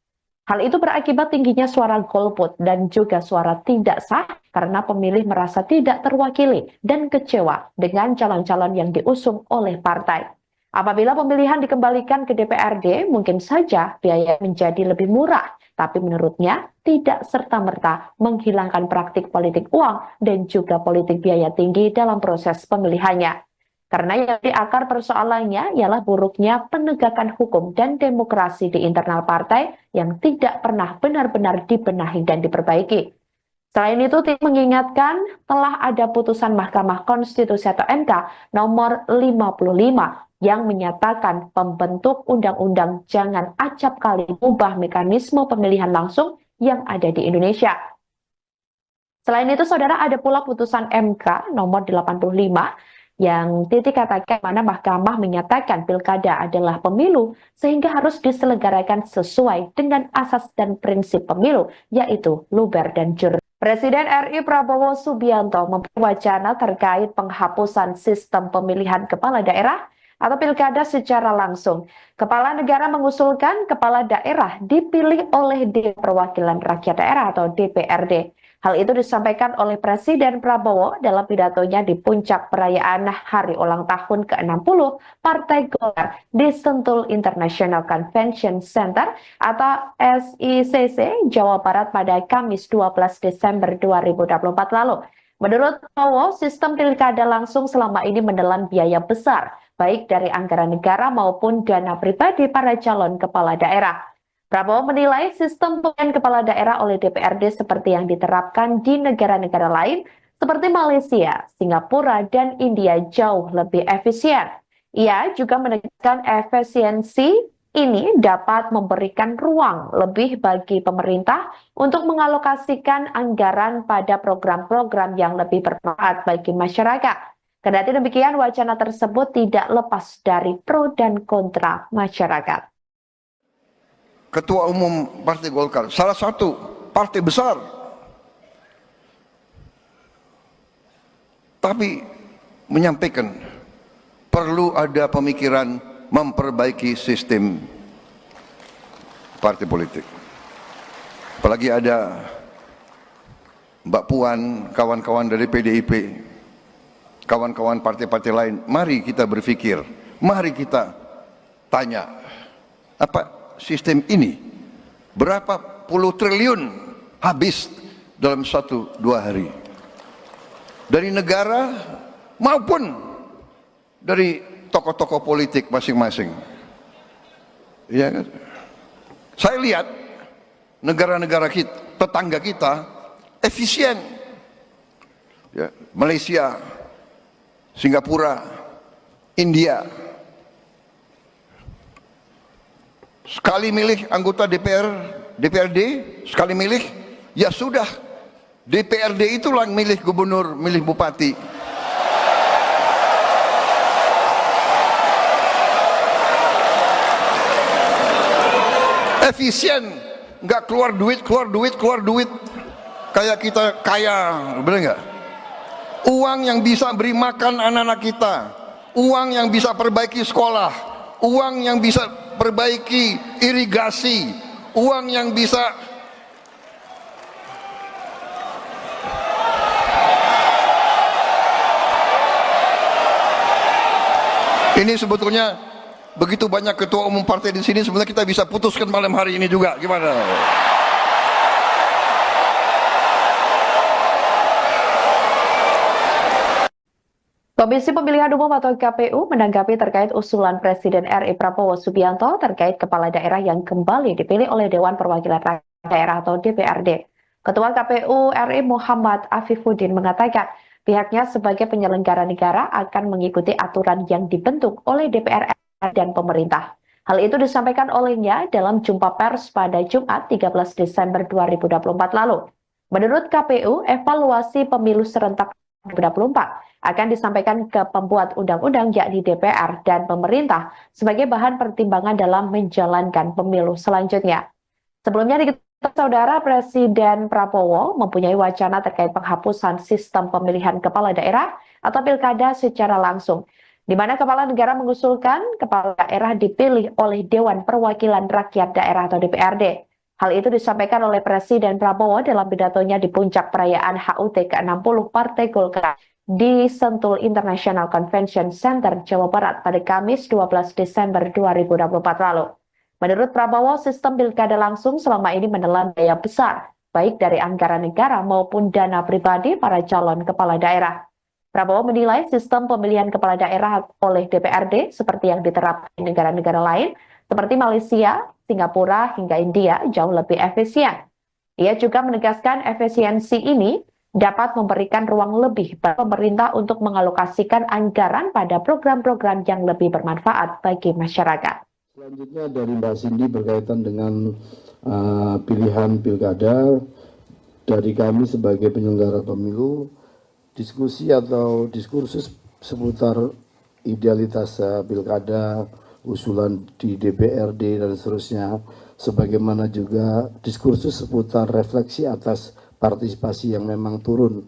Hal itu berakibat tingginya suara golput dan juga suara tidak sah karena pemilih merasa tidak terwakili dan kecewa dengan calon-calon yang diusung oleh partai. Apabila pemilihan dikembalikan ke DPRD, mungkin saja biaya menjadi lebih murah, tapi menurutnya tidak serta-merta menghilangkan praktik politik uang dan juga politik biaya tinggi dalam proses pemilihannya. Karena yang di akar persoalannya ialah buruknya penegakan hukum dan demokrasi di internal partai yang tidak pernah benar-benar dibenahi dan diperbaiki. Selain itu, Titi mengingatkan telah ada putusan Mahkamah Konstitusi atau MK nomor 55 yang menyatakan pembentuk undang-undang jangan acap kali mengubah mekanisme pemilihan langsung yang ada di Indonesia. Selain itu, saudara, ada pula putusan MK nomor 85 yang Titi katakan mana Mahkamah menyatakan pilkada adalah pemilu sehingga harus diselenggarakan sesuai dengan asas dan prinsip pemilu, yaitu luber dan jurdil. Presiden RI Prabowo Subianto memberi wacana terkait penghapusan sistem pemilihan kepala daerah atau pilkada secara langsung. Kepala negara mengusulkan kepala daerah dipilih oleh Dewan Perwakilan Rakyat Daerah atau DPRD. Hal itu disampaikan oleh Presiden Prabowo dalam pidatonya di puncak perayaan Hari Ulang Tahun ke-60 Partai Golkar di Sentul International Convention Center atau SICC Jawa Barat pada Kamis 12 Desember 2024 lalu. Menurut Prabowo, sistem pilkada langsung selama ini menelan biaya besar, baik dari anggaran negara maupun dana pribadi para calon kepala daerah. Prabowo menilai sistem pemilihan kepala daerah oleh DPRD seperti yang diterapkan di negara-negara lain seperti Malaysia, Singapura, dan India jauh lebih efisien. Ia juga menegaskan efisiensi ini dapat memberikan ruang lebih bagi pemerintah untuk mengalokasikan anggaran pada program-program yang lebih bermanfaat bagi masyarakat. Kendati demikian, wacana tersebut tidak lepas dari pro dan kontra masyarakat. Ketua Umum Partai Golkar, salah satu partai besar, tapi menyampaikan perlu ada pemikiran memperbaiki sistem partai politik. Apalagi ada Mbak Puan, kawan-kawan dari PDIP, kawan-kawan partai-partai lain, mari kita berpikir, mari kita tanya, apa sistem ini berapa puluh triliun habis dalam 1-2 hari dari negara maupun dari tokoh-tokoh politik masing-masing. Ya kan? Saya lihat negara-negara kita, tetangga kita efisien. Ya, Malaysia, Singapura, India. Sekali milih anggota DPRD, sekali milih, ya sudah, DPRD itulah yang milih gubernur, milih bupati. efisien, nggak keluar duit, kayak kita kaya, bener nggak? Uang yang bisa beri makan anak-anak kita, uang yang bisa perbaiki sekolah, uang yang bisa perbaiki irigasi, uang yang bisa ini sebetulnya begitu banyak ketua umum partai di sini, sebenarnya kita bisa putuskan malam hari ini juga, gimana? Komisi Pemilihan Umum atau KPU menanggapi terkait usulan Presiden RI Prabowo Subianto terkait kepala daerah yang kembali dipilih oleh Dewan Perwakilan Rakyat Daerah atau DPRD. Ketua KPU RI Muhammad Afifuddin mengatakan pihaknya sebagai penyelenggara negara akan mengikuti aturan yang dibentuk oleh DPR dan pemerintah. Hal itu disampaikan olehnya dalam jumpa pers pada Jumat 13 Desember 2024 lalu. Menurut KPU, evaluasi pemilu serentak 2024 akan disampaikan ke pembuat undang-undang yakni DPR dan pemerintah sebagai bahan pertimbangan dalam menjalankan pemilu selanjutnya. Sebelumnya diketahui saudara Presiden Prabowo mempunyai wacana terkait penghapusan sistem pemilihan kepala daerah atau pilkada secara langsung, di mana kepala negara mengusulkan kepala daerah dipilih oleh Dewan Perwakilan Rakyat Daerah atau DPRD. Hal itu disampaikan oleh Presiden Prabowo dalam pidatonya di puncak perayaan HUT ke-60 Partai Golkar di Sentul International Convention Center, Jawa Barat pada Kamis 12 Desember 2024 lalu. Menurut Prabowo, sistem pilkada langsung selama ini menelan biaya besar, baik dari anggaran negara maupun dana pribadi para calon kepala daerah. Prabowo menilai sistem pemilihan kepala daerah oleh DPRD seperti yang diterapkan di negara-negara lain, seperti Malaysia, Singapura, hingga India jauh lebih efisien. Ia juga menegaskan efisiensi ini dapat memberikan ruang lebih bagi pemerintah untuk mengalokasikan anggaran pada program-program yang lebih bermanfaat bagi masyarakat. Selanjutnya dari Mbak Cindy berkaitan dengan pilihan pilkada, dari kami sebagai penyelenggara pemilu, diskusi atau diskursus seputar idealitas pilkada, usulan di DPRD dan seterusnya, sebagaimana juga diskursus seputar refleksi atas partisipasi yang memang turun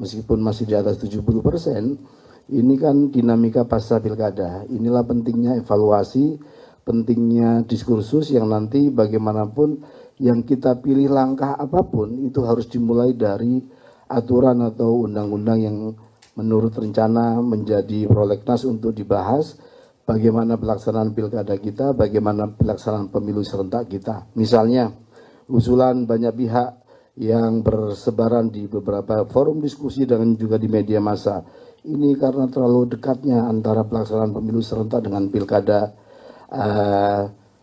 meskipun masih di atas 70%, ini kan dinamika pasca pilkada. Inilah pentingnya evaluasi, pentingnya diskursus yang nanti bagaimanapun yang kita pilih langkah apapun itu harus dimulai dari aturan atau undang-undang yang menurut rencana menjadi prolegnas untuk dibahas. Bagaimana pelaksanaan pilkada kita, bagaimana pelaksanaan pemilu serentak kita. Misalnya, usulan banyak pihak yang bersebaran di beberapa forum diskusi dan juga di media massa. Ini karena terlalu dekatnya antara pelaksanaan pemilu serentak dengan pilkada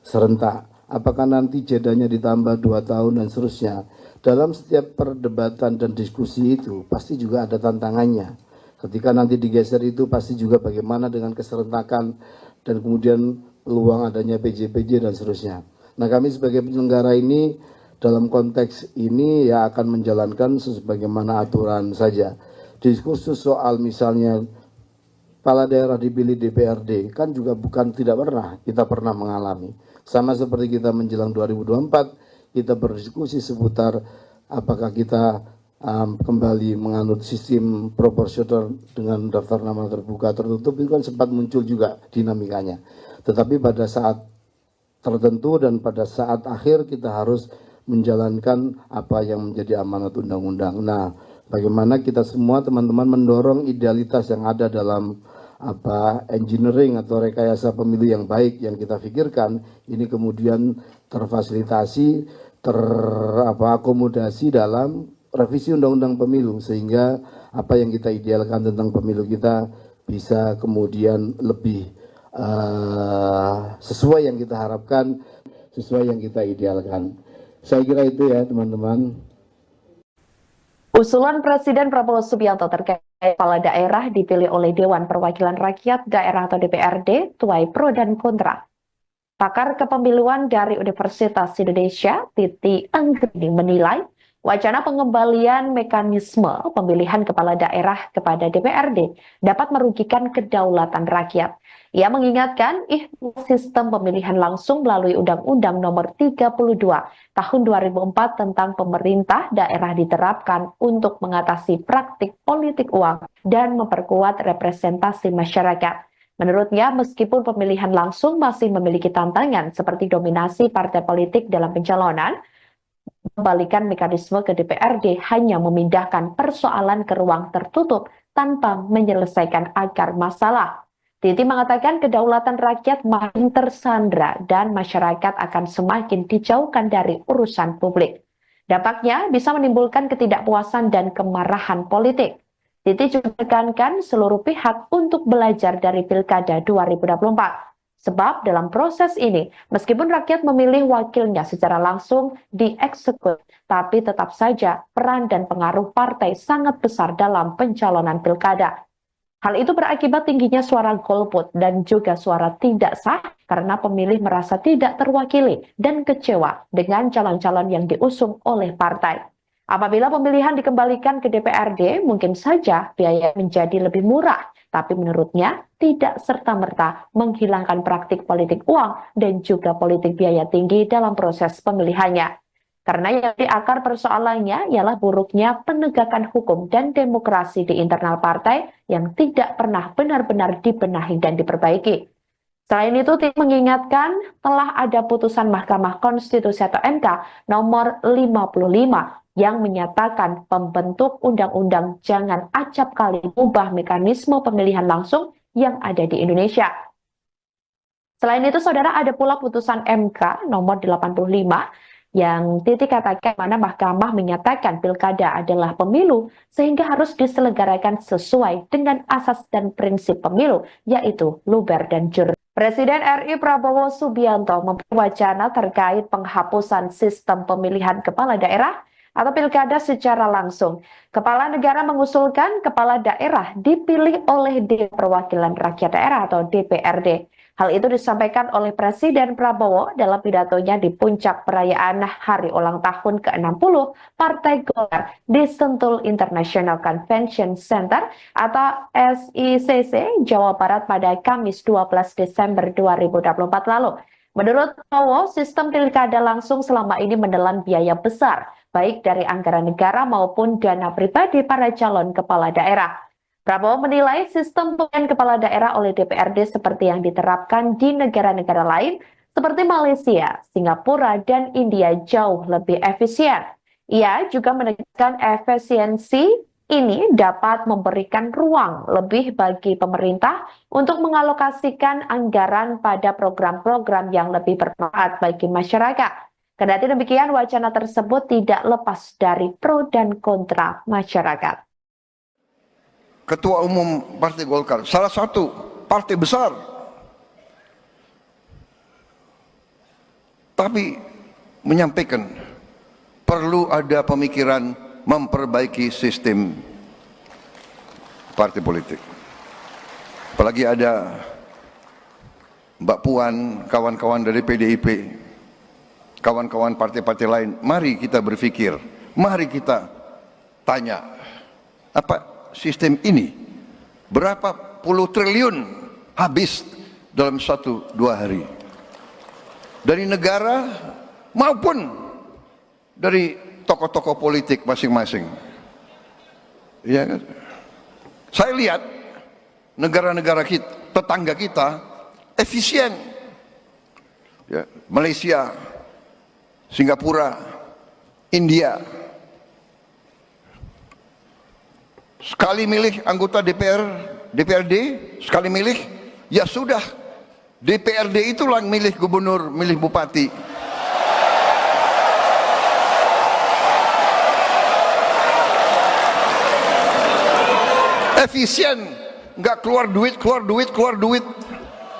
serentak. Apakah nanti jedanya ditambah 2 tahun dan seterusnya. Dalam setiap perdebatan dan diskusi itu pasti juga ada tantangannya. Ketika nanti digeser itu pasti juga bagaimana dengan keserentakan dan kemudian peluang adanya PJ-PJ dan seterusnya. Nah, kami sebagai penyelenggara ini dalam konteks ini ya akan menjalankan sebagaimana aturan saja. Diskursus soal misalnya kepala daerah dipilih DPRD kan juga bukan tidak pernah, kita pernah mengalami. Sama seperti kita menjelang 2024, kita berdiskusi seputar apakah kita kembali menganut sistem proporsional dengan daftar nama terbuka tertutup, itu kan sempat muncul juga dinamikanya. Tetapi pada saat tertentu dan pada saat akhir kita harus menjalankan apa yang menjadi amanat undang-undang. Nah, bagaimana kita semua teman-teman mendorong idealitas yang ada dalam engineering atau rekayasa pemilu yang baik yang kita pikirkan ini kemudian terfasilitasi, akomodasi dalam revisi undang-undang pemilu sehingga apa yang kita idealkan tentang pemilu kita bisa kemudian lebih sesuai yang kita harapkan, sesuai yang kita idealkan. Saya kira itu ya teman-teman. Usulan Presiden Prabowo Subianto terkait kepala daerah dipilih oleh Dewan Perwakilan Rakyat Daerah atau DPRD tuai pro dan kontra. Pakar kepemiluan dari Universitas Indonesia, Titi Anggrini menilai wacana pengembalian mekanisme pemilihan kepala daerah kepada DPRD dapat merugikan kedaulatan rakyat. Ia mengingatkan sistem pemilihan langsung melalui Undang-Undang Nomor 32 Tahun 2004 tentang pemerintah daerah diterapkan untuk mengatasi praktik politik uang dan memperkuat representasi masyarakat. Menurutnya, meskipun pemilihan langsung masih memiliki tantangan seperti dominasi partai politik dalam pencalonan, kembalikan mekanisme ke DPRD hanya memindahkan persoalan ke ruang tertutup tanpa menyelesaikan akar masalah. Titi mengatakan kedaulatan rakyat makin tersandra dan masyarakat akan semakin dijauhkan dari urusan publik. Dampaknya bisa menimbulkan ketidakpuasan dan kemarahan politik. Titi juga menekankan seluruh pihak untuk belajar dari Pilkada 2024. Sebab dalam proses ini, meskipun rakyat memilih wakilnya secara langsung dieksekusi, tapi tetap saja peran dan pengaruh partai sangat besar dalam pencalonan pilkada. Hal itu berakibat tingginya suara golput dan juga suara tidak sah karena pemilih merasa tidak terwakili dan kecewa dengan calon-calon yang diusung oleh partai. Apabila pemilihan dikembalikan ke DPRD, mungkin saja biaya menjadi lebih murah, tapi menurutnya tidak serta-merta menghilangkan praktik politik uang dan juga politik biaya tinggi dalam proses pemilihannya. Karena yang di akar persoalannya ialah buruknya penegakan hukum dan demokrasi di internal partai yang tidak pernah benar-benar dibenahi dan diperbaiki. Selain itu, Titi mengingatkan telah ada putusan Mahkamah Konstitusi atau MK nomor 55 yang menyatakan pembentuk undang-undang jangan acap kali ubah mekanisme pemilihan langsung yang ada di Indonesia. Selain itu, saudara, ada pula putusan MK nomor 85 yang Titi katakan mana mahkamah menyatakan pilkada adalah pemilu sehingga harus diselenggarakan sesuai dengan asas dan prinsip pemilu, yaitu luber dan jurdil. Presiden RI Prabowo Subianto memberi wacana terkait penghapusan sistem pemilihan kepala daerah atau pilkada secara langsung. Kepala negara mengusulkan kepala daerah dipilih oleh Dewan Perwakilan Rakyat Daerah atau DPRD. Hal itu disampaikan oleh Presiden Prabowo dalam pidatonya di puncak perayaan Hari Ulang Tahun ke-60 Partai Golkar di Sentul International Convention Center atau SICC, Jawa Barat pada Kamis 12 Desember 2024 lalu. Menurut Prabowo, sistem pilkada langsung selama ini menelan biaya besar, baik dari anggaran negara maupun dana pribadi para calon kepala daerah. Prabowo menilai sistem pemilihan kepala daerah oleh DPRD seperti yang diterapkan di negara-negara lain seperti Malaysia, Singapura, dan India jauh lebih efisien. Ia juga menegaskan efisiensi ini dapat memberikan ruang lebih bagi pemerintah untuk mengalokasikan anggaran pada program-program yang lebih bermanfaat bagi masyarakat. Kendati demikian, wacana tersebut tidak lepas dari pro dan kontra masyarakat. Ketua Umum Partai Golkar, salah satu partai besar, tapi menyampaikan perlu ada pemikiran memperbaiki sistem partai politik. Apalagi ada Mbak Puan, kawan-kawan dari PDIP, kawan-kawan partai-partai lain. Mari kita berpikir, mari kita tanya, apa sistem ini berapa puluh triliun habis dalam 1-2 hari dari negara maupun dari tokoh-tokoh politik masing-masing. Ya kan? Saya lihat negara-negara kita, tetangga kita efisien. Ya, Malaysia, Singapura, India. Sekali milih anggota DPRD, sekali milih, ya sudah, DPRD itulah milih gubernur, milih bupati. Efisien, nggak keluar duit,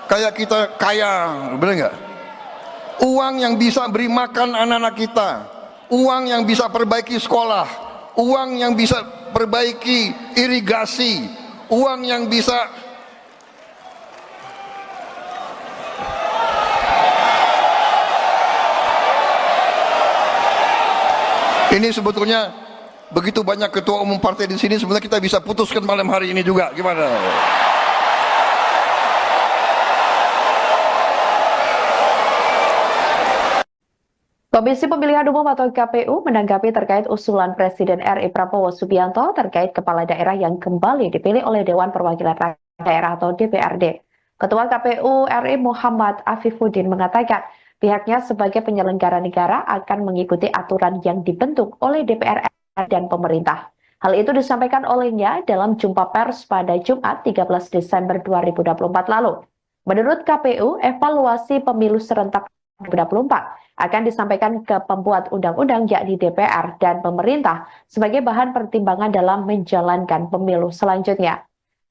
kayak kita kaya, bener nggak? Uang yang bisa beri makan anak-anak kita, uang yang bisa perbaiki sekolah, uang yang bisa perbaiki irigasi, uang yang bisa ini sebetulnya begitu banyak ketua umum partai di sini, sebenarnya kita bisa putuskan malam hari ini juga, gimana? Komisi Pemilihan Umum atau KPU menanggapi terkait usulan Presiden RI Prabowo Subianto terkait kepala daerah yang kembali dipilih oleh Dewan Perwakilan Rakyat Daerah atau DPRD. Ketua KPU RI Muhammad Afifuddin mengatakan pihaknya sebagai penyelenggara negara akan mengikuti aturan yang dibentuk oleh DPR dan pemerintah. Hal itu disampaikan olehnya dalam jumpa pers pada Jumat 13 Desember 2024 lalu. Menurut KPU, evaluasi pemilu serentak 2024 akan disampaikan ke pembuat undang-undang yakni DPR dan pemerintah sebagai bahan pertimbangan dalam menjalankan pemilu selanjutnya.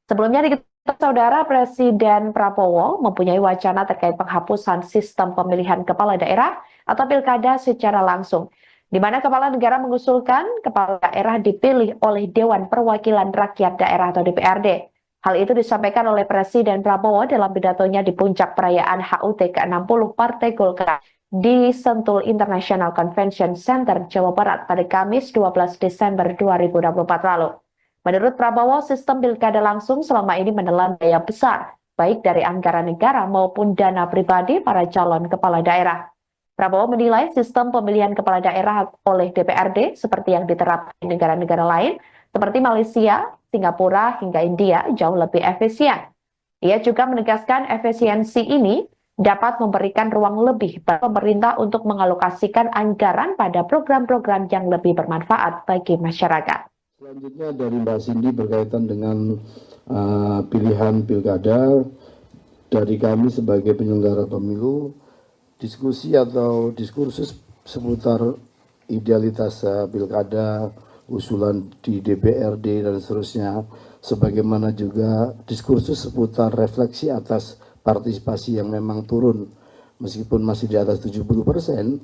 Sebelumnya diketahui Saudara Presiden Prabowo mempunyai wacana terkait penghapusan sistem pemilihan kepala daerah atau pilkada secara langsung, di mana kepala negara mengusulkan kepala daerah dipilih oleh Dewan Perwakilan Rakyat Daerah atau DPRD. Hal itu disampaikan oleh Presiden Prabowo dalam pidatonya di puncak perayaan HUT ke-60 Partai Golkar di Sentul International Convention Center, Jawa Barat pada Kamis 12 Desember 2024 lalu. Menurut Prabowo, sistem pilkada langsung selama ini menelan biaya besar, baik dari anggaran negara maupun dana pribadi para calon kepala daerah. Prabowo menilai sistem pemilihan kepala daerah oleh DPRD seperti yang diterapkan di negara-negara lain, seperti Malaysia, Singapura, hingga India jauh lebih efisien. Ia juga menegaskan efisiensi ini dapat memberikan ruang lebih bagi pemerintah untuk mengalokasikan anggaran pada program-program yang lebih bermanfaat bagi masyarakat. Selanjutnya dari Mbak Cindy berkaitan dengan pilihan pilkada, dari kami sebagai penyelenggara pemilu, diskusi atau diskursus seputar idealitas pilkada, usulan di DPRD dan seterusnya, sebagaimana juga diskursus seputar refleksi atas partisipasi yang memang turun meskipun masih di atas 70%.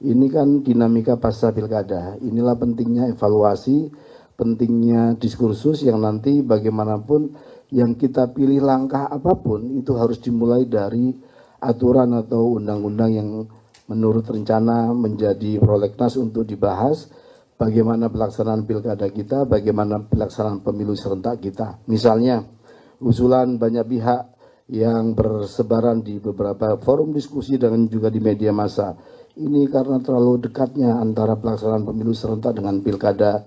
Ini kan dinamika pasca pilkada. Inilah pentingnya evaluasi, pentingnya diskursus yang nanti bagaimanapun yang kita pilih langkah apapun itu harus dimulai dari aturan atau undang-undang yang menurut rencana menjadi prolegnas untuk dibahas. Bagaimana pelaksanaan pilkada kita, bagaimana pelaksanaan pemilu serentak kita. Misalnya, usulan banyak pihak yang bersebaran di beberapa forum diskusi dan juga di media massa. Ini karena terlalu dekatnya antara pelaksanaan pemilu serentak dengan pilkada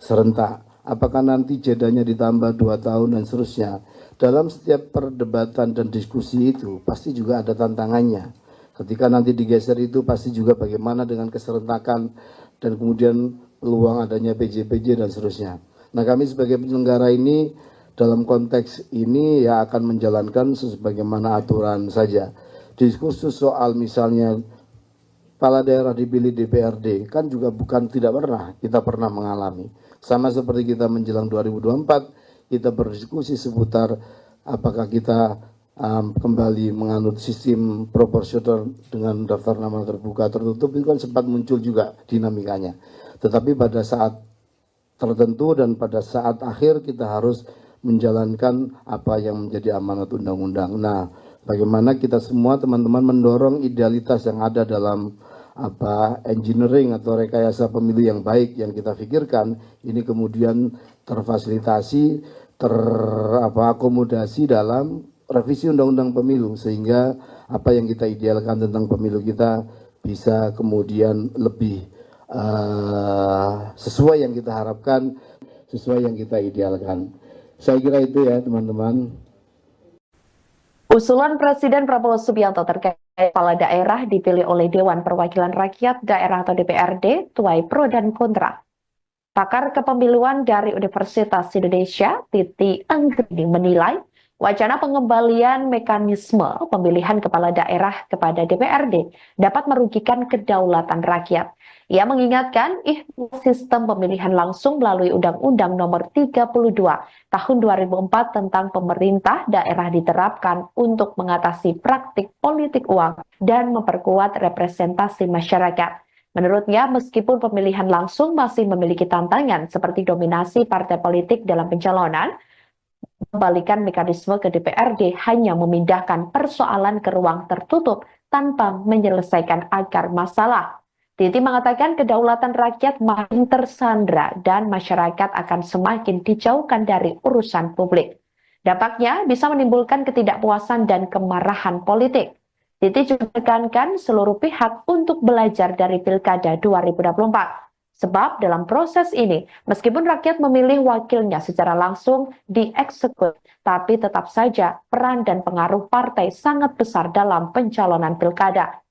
serentak. Apakah nanti jedanya ditambah 2 tahun dan seterusnya. Dalam setiap perdebatan dan diskusi itu pasti juga ada tantangannya. Ketika nanti digeser itu pasti juga bagaimana dengan keserentakan dan kemudian peluang adanya PJ-PJ dan seterusnya. Nah, kami sebagai penyelenggara ini dalam konteks ini ya akan menjalankan sebagaimana aturan saja. Diskursus soal misalnya kepala daerah dipilih DPRD kan juga bukan tidak pernah, kita pernah mengalami. Sama seperti kita menjelang 2024, kita berdiskusi seputar apakah kita kembali menganut sistem proporsional dengan daftar nama terbuka tertutup, itu kan sempat muncul juga dinamikanya. Tetapi pada saat tertentu dan pada saat akhir kita harus menjalankan apa yang menjadi amanat undang-undang. Nah, bagaimana kita semua teman-teman mendorong idealitas yang ada dalam engineering atau rekayasa pemilu yang baik yang kita pikirkan ini kemudian terfasilitasi, terakomodasi dalam revisi undang-undang pemilu sehingga apa yang kita idealkan tentang pemilu kita bisa kemudian lebih sesuai yang kita harapkan, sesuai yang kita idealkan. Saya kira itu ya teman-teman. Usulan Presiden Prabowo Subianto terkait kepala daerah dipilih oleh Dewan Perwakilan Rakyat Daerah atau DPRD tuai pro dan kontra. Pakar kepemiluan dari Universitas Indonesia, Titi Anggreni menilai wacana pengembalian mekanisme pemilihan kepala daerah kepada DPRD dapat merugikan kedaulatan rakyat. Ia mengingatkan sistem pemilihan langsung melalui Undang-Undang Nomor 32 Tahun 2004 tentang pemerintah daerah diterapkan untuk mengatasi praktik politik uang dan memperkuat representasi masyarakat. Menurutnya, meskipun pemilihan langsung masih memiliki tantangan seperti dominasi partai politik dalam pencalonan, kembalikan mekanisme ke DPRD hanya memindahkan persoalan ke ruang tertutup tanpa menyelesaikan akar masalah. Titi mengatakan kedaulatan rakyat makin tersandra dan masyarakat akan semakin dijauhkan dari urusan publik. Dampaknya bisa menimbulkan ketidakpuasan dan kemarahan politik. Titi juga menekankan seluruh pihak untuk belajar dari Pilkada 2024. Sebab dalam proses ini, meskipun rakyat memilih wakilnya secara langsung dieksekutif, tapi tetap saja peran dan pengaruh partai sangat besar dalam pencalonan pilkada.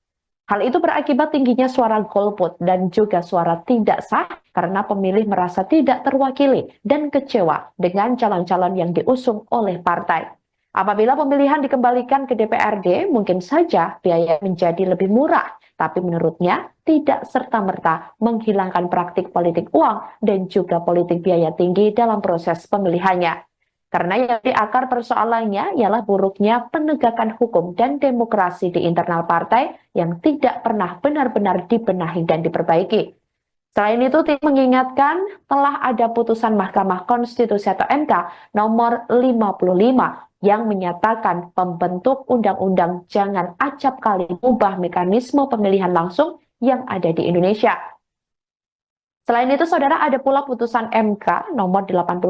Hal itu berakibat tingginya suara golput dan juga suara tidak sah karena pemilih merasa tidak terwakili dan kecewa dengan calon-calon yang diusung oleh partai. Apabila pemilihan dikembalikan ke DPRD, mungkin saja biaya menjadi lebih murah, tapi menurutnya tidak serta-merta menghilangkan praktik politik uang dan juga politik biaya tinggi dalam proses pemilihannya. Karena yang di akar persoalannya ialah buruknya penegakan hukum dan demokrasi di internal partai yang tidak pernah benar-benar dibenahi dan diperbaiki. Selain itu, Tim mengingatkan telah ada putusan Mahkamah Konstitusi atau MK nomor 55 yang menyatakan pembentuk undang-undang jangan acap kali mengubah mekanisme pemilihan langsung yang ada di Indonesia. Selain itu, saudara, ada pula putusan MK nomor 85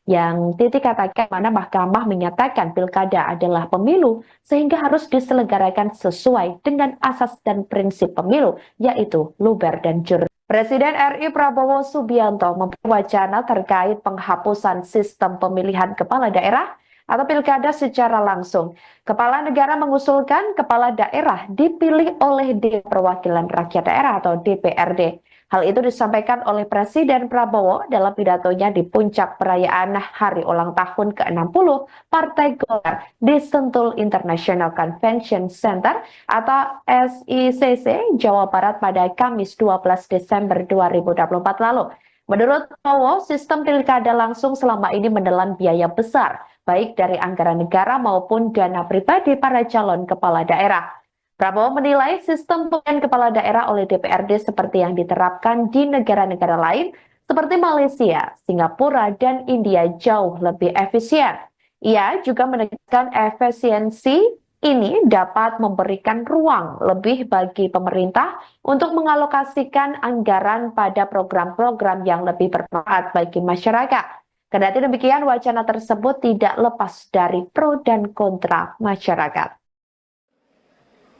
yang Titi katakan mana Mahkamah menyatakan pilkada adalah pemilu sehingga harus diselenggarakan sesuai dengan asas dan prinsip pemilu, yaitu luber dan jurdil. Presiden RI Prabowo Subianto memperwacana terkait penghapusan sistem pemilihan kepala daerah atau pilkada secara langsung. Kepala negara mengusulkan kepala daerah dipilih oleh Dewan Perwakilan Rakyat Daerah atau DPRD. Hal itu disampaikan oleh Presiden Prabowo dalam pidatonya di puncak perayaan Hari Ulang Tahun ke-60 Partai Golkar di Sentul International Convention Center atau SICC, Jawa Barat pada Kamis 12 Desember 2024 lalu. Menurut Prabowo, sistem pilkada langsung selama ini menelan biaya besar, baik dari anggaran negara maupun dana pribadi para calon kepala daerah. Prabowo menilai sistem pemilihan kepala daerah oleh DPRD seperti yang diterapkan di negara-negara lain seperti Malaysia, Singapura, dan India jauh lebih efisien. Ia juga menekankan efisiensi ini dapat memberikan ruang lebih bagi pemerintah untuk mengalokasikan anggaran pada program-program yang lebih bermanfaat bagi masyarakat. Kendati demikian, wacana tersebut tidak lepas dari pro dan kontra masyarakat.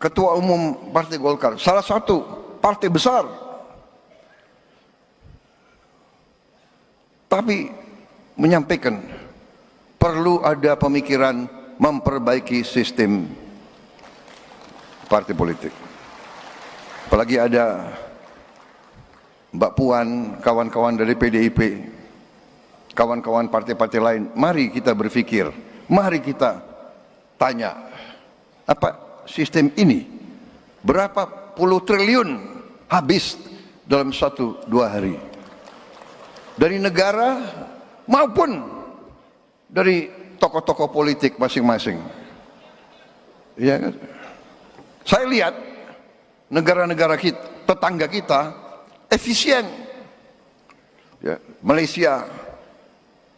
Ketua Umum Partai Golkar, salah satu partai besar, tapi menyampaikan perlu ada pemikiran memperbaiki sistem partai politik. Apalagi ada Mbak Puan, kawan-kawan dari PDIP, kawan-kawan partai-partai lain, mari kita berpikir, mari kita tanya, apa sistem ini berapa puluh triliun habis dalam 1-2 hari dari negara maupun dari tokoh-tokoh politik masing-masing. Ya kan? Saya lihat negara-negara kita, tetangga kita efisien. Ya, Malaysia,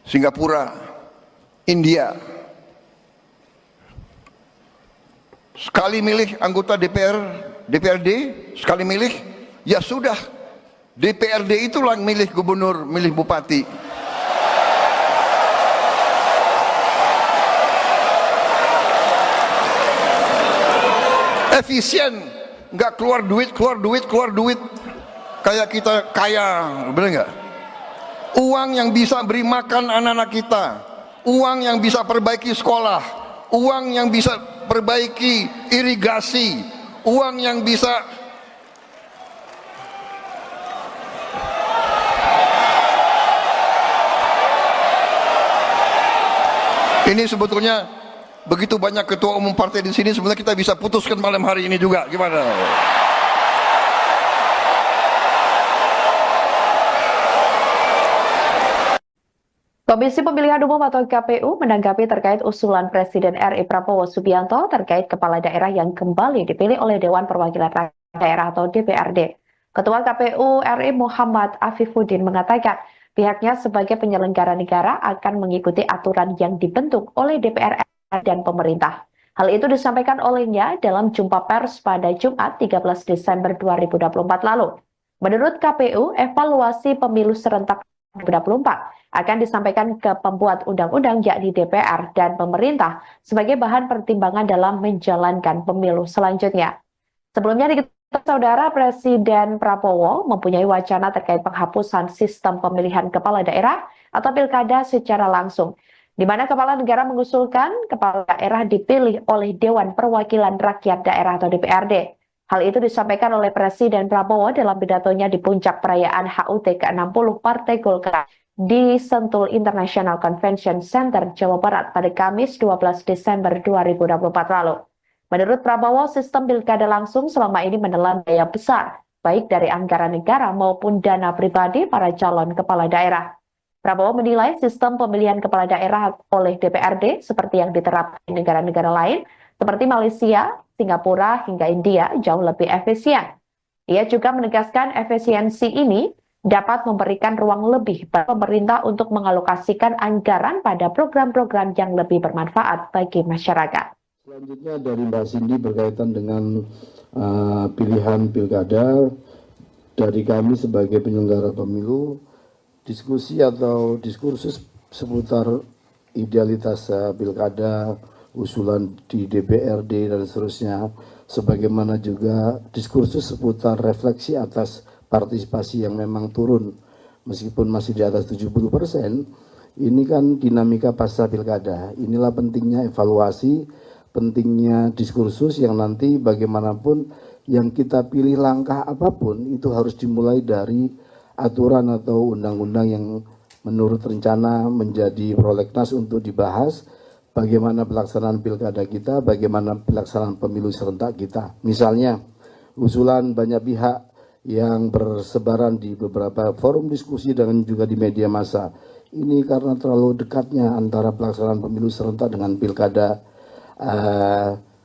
Singapura, India. Sekali milih anggota DPRD, sekali milih, ya sudah, DPRD itulah yang milih gubernur, milih bupati. Efisien, nggak keluar duit, kayak kita kaya, bener nggak? Uang yang bisa beri makan anak-anak kita, uang yang bisa perbaiki sekolah, uang yang bisa perbaiki irigasi, uang yang bisa ini sebetulnya begitu banyak ketua umum partai di sini, sebenarnya kita bisa putuskan malam hari ini juga. Gimana? Komisi Pemilihan Umum atau KPU menanggapi terkait usulan Presiden RI Prabowo Subianto terkait kepala daerah yang kembali dipilih oleh Dewan Perwakilan Rakyat Daerah atau DPRD. Ketua KPU RI Muhammad Afifuddin mengatakan pihaknya sebagai penyelenggara negara akan mengikuti aturan yang dibentuk oleh DPR dan pemerintah. Hal itu disampaikan olehnya dalam jumpa pers pada Jumat 13 Desember 2024 lalu. Menurut KPU, evaluasi pemilu serentak 2024 akan disampaikan ke pembuat undang-undang yakni DPR dan pemerintah sebagai bahan pertimbangan dalam menjalankan pemilu selanjutnya. Sebelumnya diketahui saudara Presiden Prabowo mempunyai wacana terkait penghapusan sistem pemilihan kepala daerah atau pilkada secara langsung, di mana kepala negara mengusulkan kepala daerah dipilih oleh Dewan Perwakilan Rakyat Daerah atau DPRD. Hal itu disampaikan oleh Presiden Prabowo dalam pidatonya di puncak perayaan HUT ke-60 Partai Golkar di Sentul International Convention Center, Jawa Barat pada Kamis 12 Desember 2024 lalu. Menurut Prabowo, sistem pilkada langsung selama ini menelan biaya besar, baik dari anggaran negara maupun dana pribadi para calon kepala daerah. Prabowo menilai sistem pemilihan kepala daerah oleh DPRD seperti yang diterapkan di negara-negara lain, seperti Malaysia, Singapura, hingga India jauh lebih efisien. Ia juga menegaskan efisiensi ini dapat memberikan ruang lebih bagi pemerintah untuk mengalokasikan anggaran pada program-program yang lebih bermanfaat bagi masyarakat. Selanjutnya dari Mbak Cindy berkaitan dengan pilihan pilkada dari kami sebagai penyelenggara pemilu, diskusi atau diskursus seputar idealitas pilkada, usulan di DPRD dan seterusnya, sebagaimana juga diskursus seputar refleksi atas partisipasi yang memang turun meskipun masih di atas 70%. Ini kan dinamika pasca pilkada. Inilah pentingnya evaluasi, pentingnya diskursus yang nanti bagaimanapun yang kita pilih langkah apapun itu harus dimulai dari aturan atau undang-undang yang menurut rencana menjadi prolegnas untuk dibahas. Bagaimana pelaksanaan pilkada kita, bagaimana pelaksanaan pemilu serentak kita. Misalnya, usulan banyak pihak yang bersebaran di beberapa forum diskusi dan juga di media massa. Ini karena terlalu dekatnya antara pelaksanaan pemilu serentak dengan pilkada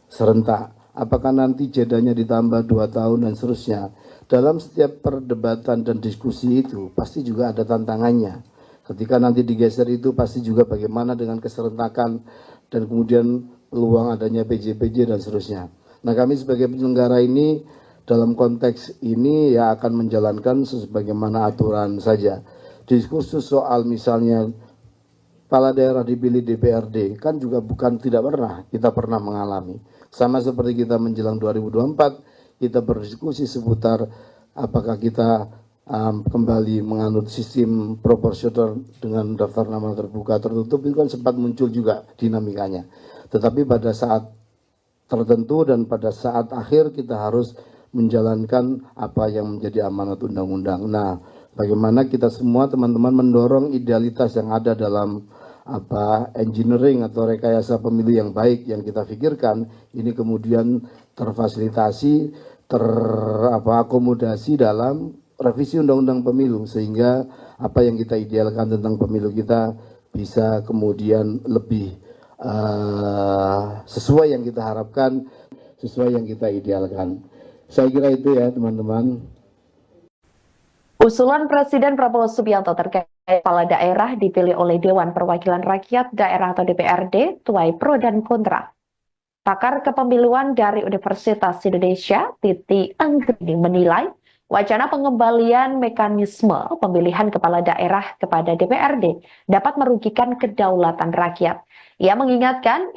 serentak. Apakah nanti jedanya ditambah 2 tahun dan seterusnya. Dalam setiap perdebatan dan diskusi itu pasti juga ada tantangannya. Ketika nanti digeser itu pasti juga bagaimana dengan keserentakan dan kemudian peluang adanya PJ-PJ dan seterusnya. Nah, kami sebagai penyelenggara ini dalam konteks ini ya akan menjalankan sebagaimana aturan saja. Diskursus soal misalnya kepala daerah dipilih DPRD kan juga bukan tidak pernah, kita pernah mengalami. Sama seperti kita menjelang 2024, kita berdiskusi seputar apakah kita kembali menganut sistem proporsional dengan daftar nama terbuka tertutup, itu kan sempat muncul juga dinamikanya. Tetapi pada saat tertentu dan pada saat akhir kita harus menjalankan apa yang menjadi amanat undang-undang. Nah, bagaimana kita semua teman-teman mendorong idealitas yang ada dalam engineering atau rekayasa pemilu yang baik yang kita pikirkan ini kemudian terfasilitasi, akomodasi dalam revisi undang-undang pemilu sehingga apa yang kita idealkan tentang pemilu kita bisa kemudian lebih sesuai yang kita harapkan, sesuai yang kita idealkan. Saya kira itu ya teman-teman. Usulan Presiden Prabowo Subianto terkait kepala daerah dipilih oleh Dewan Perwakilan Rakyat Daerah atau DPRD tuai pro dan kontra. Pakar kepemiluan dari Universitas Indonesia, Titi Anggrini menilai wacana pengembalian mekanisme pemilihan kepala daerah kepada DPRD dapat merugikan kedaulatan rakyat. Ia mengingatkan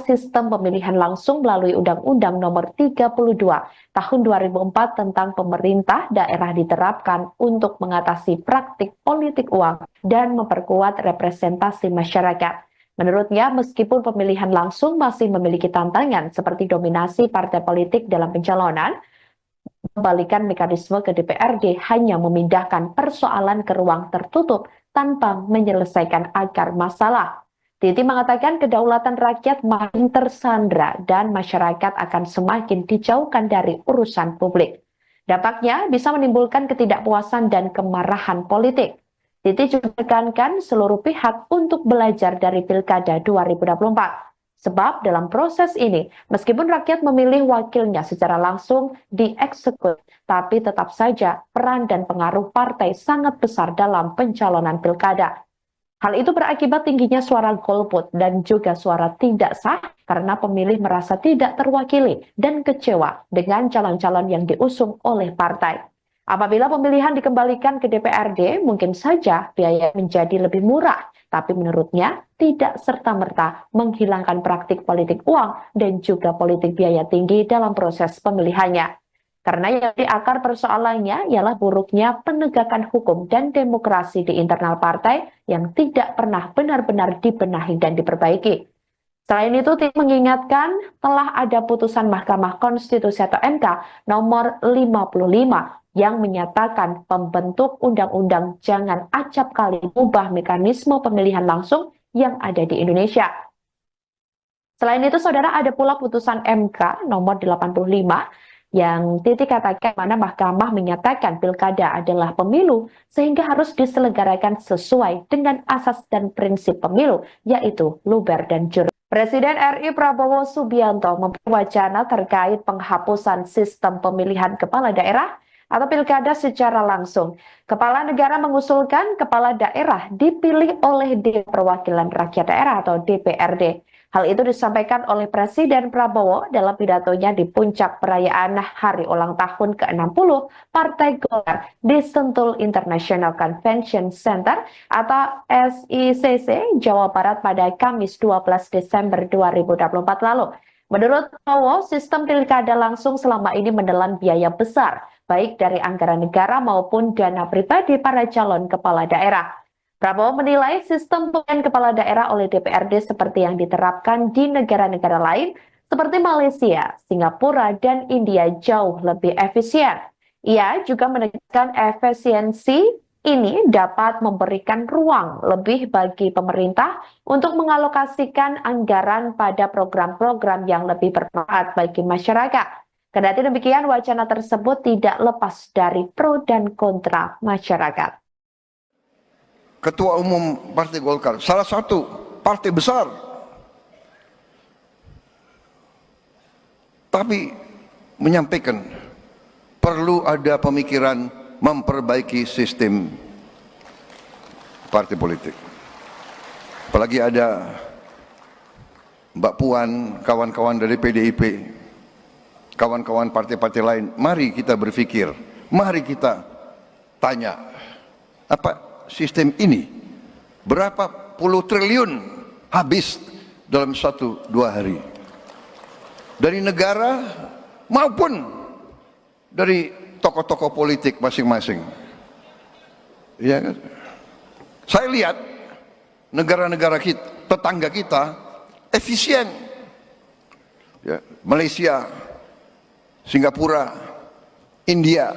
sistem pemilihan langsung melalui Undang-Undang Nomor 32 Tahun 2004 tentang pemerintah daerah diterapkan untuk mengatasi praktik politik uang dan memperkuat representasi masyarakat. Menurutnya, meskipun pemilihan langsung masih memiliki tantangan seperti dominasi partai politik dalam pencalonan, kembalikan mekanisme ke DPRD hanya memindahkan persoalan ke ruang tertutup tanpa menyelesaikan akar masalah. Titi mengatakan kedaulatan rakyat makin tersandra dan masyarakat akan semakin dijauhkan dari urusan publik. Dampaknya bisa menimbulkan ketidakpuasan dan kemarahan politik. Titi juga menekankan seluruh pihak untuk belajar dari Pilkada 2024. Sebab dalam proses ini, meskipun rakyat memilih wakilnya secara langsung dieksekusi, tapi tetap saja peran dan pengaruh partai sangat besar dalam pencalonan pilkada. Hal itu berakibat tingginya suara golput dan juga suara tidak sah karena pemilih merasa tidak terwakili dan kecewa dengan calon-calon yang diusung oleh partai. Apabila pemilihan dikembalikan ke DPRD, mungkin saja biaya menjadi lebih murah, tapi menurutnya tidak serta-merta menghilangkan praktik politik uang dan juga politik biaya tinggi dalam proses pemilihannya. Karena yang di akar persoalannya ialah buruknya penegakan hukum dan demokrasi di internal partai yang tidak pernah benar-benar dibenahi dan diperbaiki. Selain itu, tim mengingatkan telah ada putusan Mahkamah Konstitusi atau MK nomor 55 yang menyatakan pembentuk undang-undang jangan acap kali mengubah mekanisme pemilihan langsung yang ada di Indonesia. Selain itu, saudara, ada pula putusan MK nomor 85 yang titik katakan mana Mahkamah menyatakan pilkada adalah pemilu sehingga harus diselenggarakan sesuai dengan asas dan prinsip pemilu, yaitu luber dan jurdil. Presiden RI Prabowo Subianto memperwacana terkait penghapusan sistem pemilihan kepala daerah atau pilkada secara langsung. Kepala negara mengusulkan kepala daerah dipilih oleh Dewan Perwakilan Rakyat Daerah atau DPRD. Hal itu disampaikan oleh Presiden Prabowo dalam pidatonya di puncak perayaan Hari Ulang Tahun ke-60 Partai Golkar di Sentul International Convention Center atau SICC, Jawa Barat pada Kamis 12 Desember 2024 lalu. Menurut Prabowo, sistem pilkada langsung selama ini menelan biaya besar, baik dari anggaran negara maupun dana pribadi para calon kepala daerah. Prabowo menilai sistem pemilihan kepala daerah oleh DPRD seperti yang diterapkan di negara-negara lain seperti Malaysia, Singapura, dan India jauh lebih efisien. Ia juga menekankan efisiensi ini dapat memberikan ruang lebih bagi pemerintah untuk mengalokasikan anggaran pada program-program yang lebih bermanfaat bagi masyarakat. Kendati demikian, wacana tersebut tidak lepas dari pro dan kontra masyarakat. Ketua Umum Partai Golkar, salah satu partai besar, tapi menyampaikan perlu ada pemikiran memperbaiki sistem partai politik. Apalagi ada Mbak Puan, kawan-kawan dari PDIP, kawan-kawan partai-partai lain, mari kita berpikir, mari kita tanya, apa sistem ini berapa puluh triliun habis dalam 1-2 hari dari negara maupun dari tokoh-tokoh politik masing-masing. Ya kan? Saya lihat negara-negara kita, tetangga kita efisien. Ya, Malaysia, Singapura, India.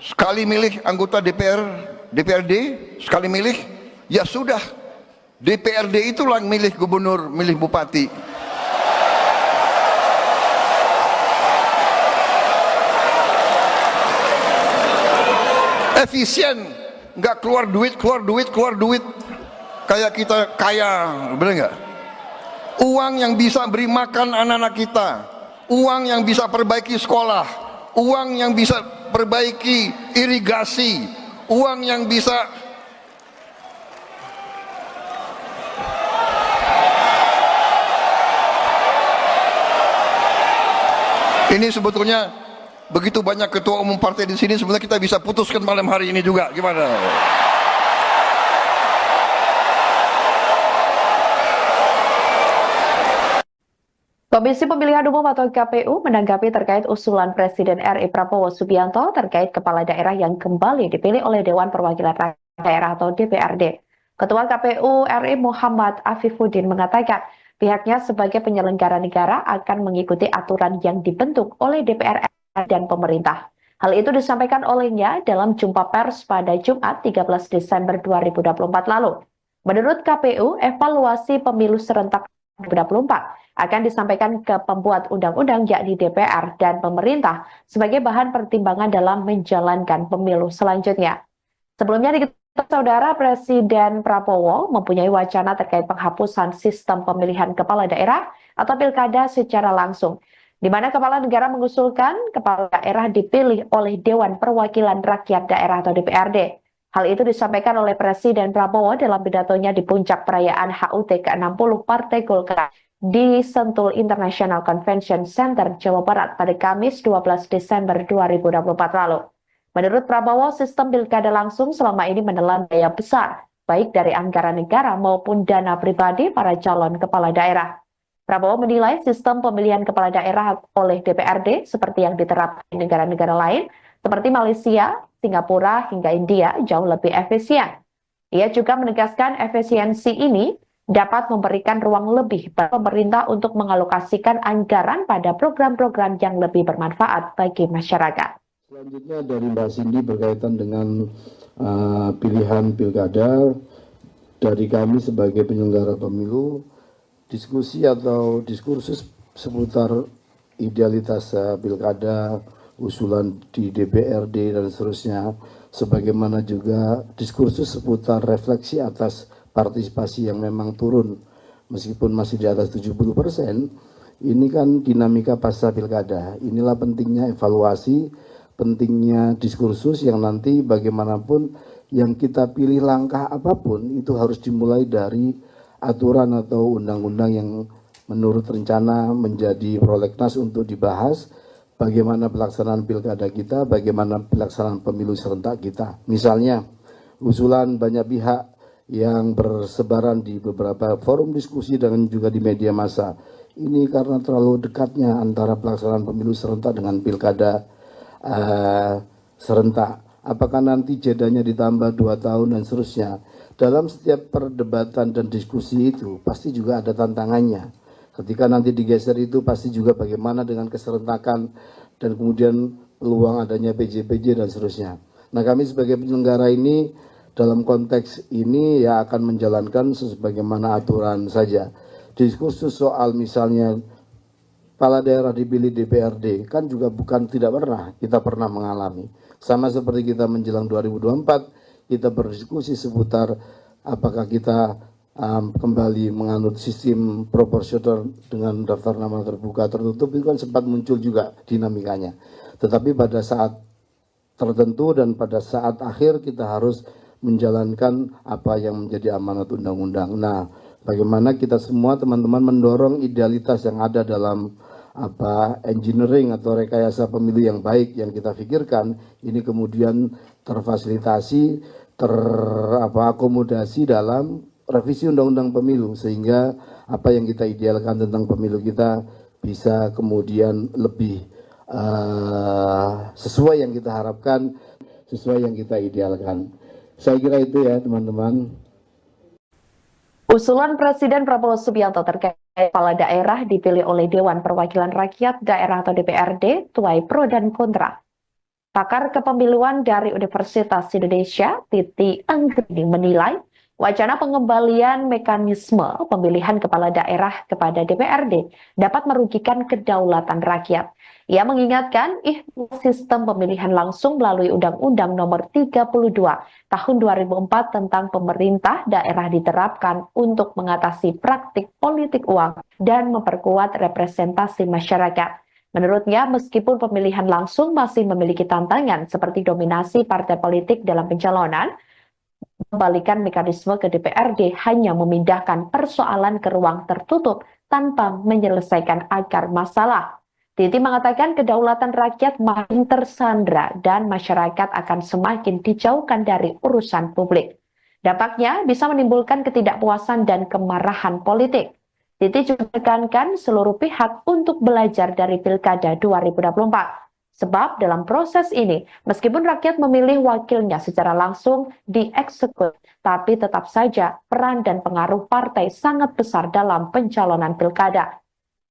Sekali milih anggota DPRD, sekali milih, ya sudah, DPRD itulah yang milih gubernur, milih bupati. Efisien, nggak keluar duit, kayak kita kaya, bener nggak? Uang yang bisa beri makan anak-anak kita, uang yang bisa perbaiki sekolah, uang yang bisa perbaiki irigasi, uang yang bisa ini sebetulnya begitu banyak ketua umum partai di sini, sebenarnya kita bisa putuskan malam hari ini juga. Gimana? Komisi Pemilihan Umum atau KPU menanggapi terkait usulan Presiden RI Prabowo Subianto terkait kepala daerah yang kembali dipilih oleh Dewan Perwakilan Rakyat Daerah atau DPRD. Ketua KPU RI Muhammad Afifuddin mengatakan pihaknya sebagai penyelenggara negara akan mengikuti aturan yang dibentuk oleh DPR dan pemerintah. Hal itu disampaikan olehnya dalam jumpa pers pada Jumat 13 Desember 2024 lalu. Menurut KPU, evaluasi pemilu serentak 2024 akan disampaikan ke pembuat undang-undang yakni DPR dan pemerintah sebagai bahan pertimbangan dalam menjalankan pemilu selanjutnya. Sebelumnya diketahui saudara, Presiden Prabowo mempunyai wacana terkait penghapusan sistem pemilihan kepala daerah atau pilkada secara langsung, di mana kepala negara mengusulkan kepala daerah dipilih oleh Dewan Perwakilan Rakyat Daerah atau DPRD. Hal itu disampaikan oleh Presiden Prabowo dalam pidatonya di puncak perayaan HUT ke-60 Partai Golkar di Sentul International Convention Center, Jawa Barat pada Kamis 12 Desember 2024 lalu. Menurut Prabowo, sistem pilkada langsung selama ini menelan biaya besar, baik dari anggaran negara maupun dana pribadi para calon kepala daerah. Prabowo menilai sistem pemilihan kepala daerah oleh DPRD seperti yang diterapkan di negara-negara lain, seperti Malaysia, Singapura, hingga India jauh lebih efisien. Ia juga menegaskan efisiensi ini dapat memberikan ruang lebih bagi pemerintah untuk mengalokasikan anggaran pada program-program yang lebih bermanfaat bagi masyarakat. Selanjutnya dari Mbak Cindy berkaitan dengan pilihan pilkada dari kami sebagai penyelenggara pemilu, diskusi atau diskursus seputar idealitas pilkada, usulan di DPRD dan seterusnya, sebagaimana juga diskursus seputar refleksi atas partisipasi yang memang turun meskipun masih di atas 70%, ini kan dinamika pasca pilkada. Inilah pentingnya evaluasi, pentingnya diskursus yang nanti bagaimanapun yang kita pilih langkah apapun itu harus dimulai dari aturan atau undang-undang yang menurut rencana menjadi prolegnas untuk dibahas bagaimana pelaksanaan pilkada kita, bagaimana pelaksanaan pemilu serentak kita. Misalnya usulan banyak pihak yang bersebaran di beberapa forum diskusi dan juga di media massa. Ini karena terlalu dekatnya antara pelaksanaan pemilu serentak dengan pilkada serentak. Apakah nanti jedanya ditambah 2 tahun dan seterusnya. Dalam setiap perdebatan dan diskusi itu pasti juga ada tantangannya. Ketika nanti digeser itu pasti juga bagaimana dengan keserentakan dan kemudian peluang adanya PJ-PJ dan seterusnya. Nah, kami sebagai penyelenggara ini dalam konteks ini ya akan menjalankan sebagaimana aturan saja. Diskursus soal misalnya kepala daerah dipilih DPRD kan juga bukan tidak pernah, kita pernah mengalami. Sama seperti kita menjelang 2024, kita berdiskusi seputar apakah kita kembali menganut sistem proporsional dengan daftar nama terbuka tertutup, itu kan sempat muncul juga dinamikanya. Tetapi pada saat tertentu dan pada saat akhir kita harus menjalankan apa yang menjadi amanat undang-undang. Nah, bagaimana kita semua teman-teman mendorong idealitas yang ada dalam engineering atau rekayasa pemilu yang baik yang kita pikirkan ini kemudian terfasilitasi, akomodasi dalam revisi undang-undang pemilu sehingga apa yang kita idealkan tentang pemilu kita bisa kemudian lebih sesuai yang kita harapkan, sesuai yang kita idealkan. Saya kira itu ya teman-teman. Usulan Presiden Prabowo Subianto terkait kepala daerah dipilih oleh Dewan Perwakilan Rakyat Daerah atau DPRD tuai pro dan kontra. Pakar kepemiluan dari Universitas Indonesia, Titi Anggreni menilai wacana pengembalian mekanisme pemilihan kepala daerah kepada DPRD dapat merugikan kedaulatan rakyat. Ia mengingatkan sistem pemilihan langsung melalui Undang-Undang Nomor 32 Tahun 2004 tentang pemerintah daerah diterapkan untuk mengatasi praktik politik uang dan memperkuat representasi masyarakat. Menurutnya, meskipun pemilihan langsung masih memiliki tantangan seperti dominasi partai politik dalam pencalonan, mengembalikan mekanisme ke DPRD hanya memindahkan persoalan ke ruang tertutup tanpa menyelesaikan akar masalah. Titi mengatakan kedaulatan rakyat makin tersandra dan masyarakat akan semakin dijauhkan dari urusan publik. Dampaknya bisa menimbulkan ketidakpuasan dan kemarahan politik. Titi juga menekankan seluruh pihak untuk belajar dari Pilkada 2024. Sebab dalam proses ini, meskipun rakyat memilih wakilnya secara langsung dieksekusi, tapi tetap saja peran dan pengaruh partai sangat besar dalam pencalonan pilkada.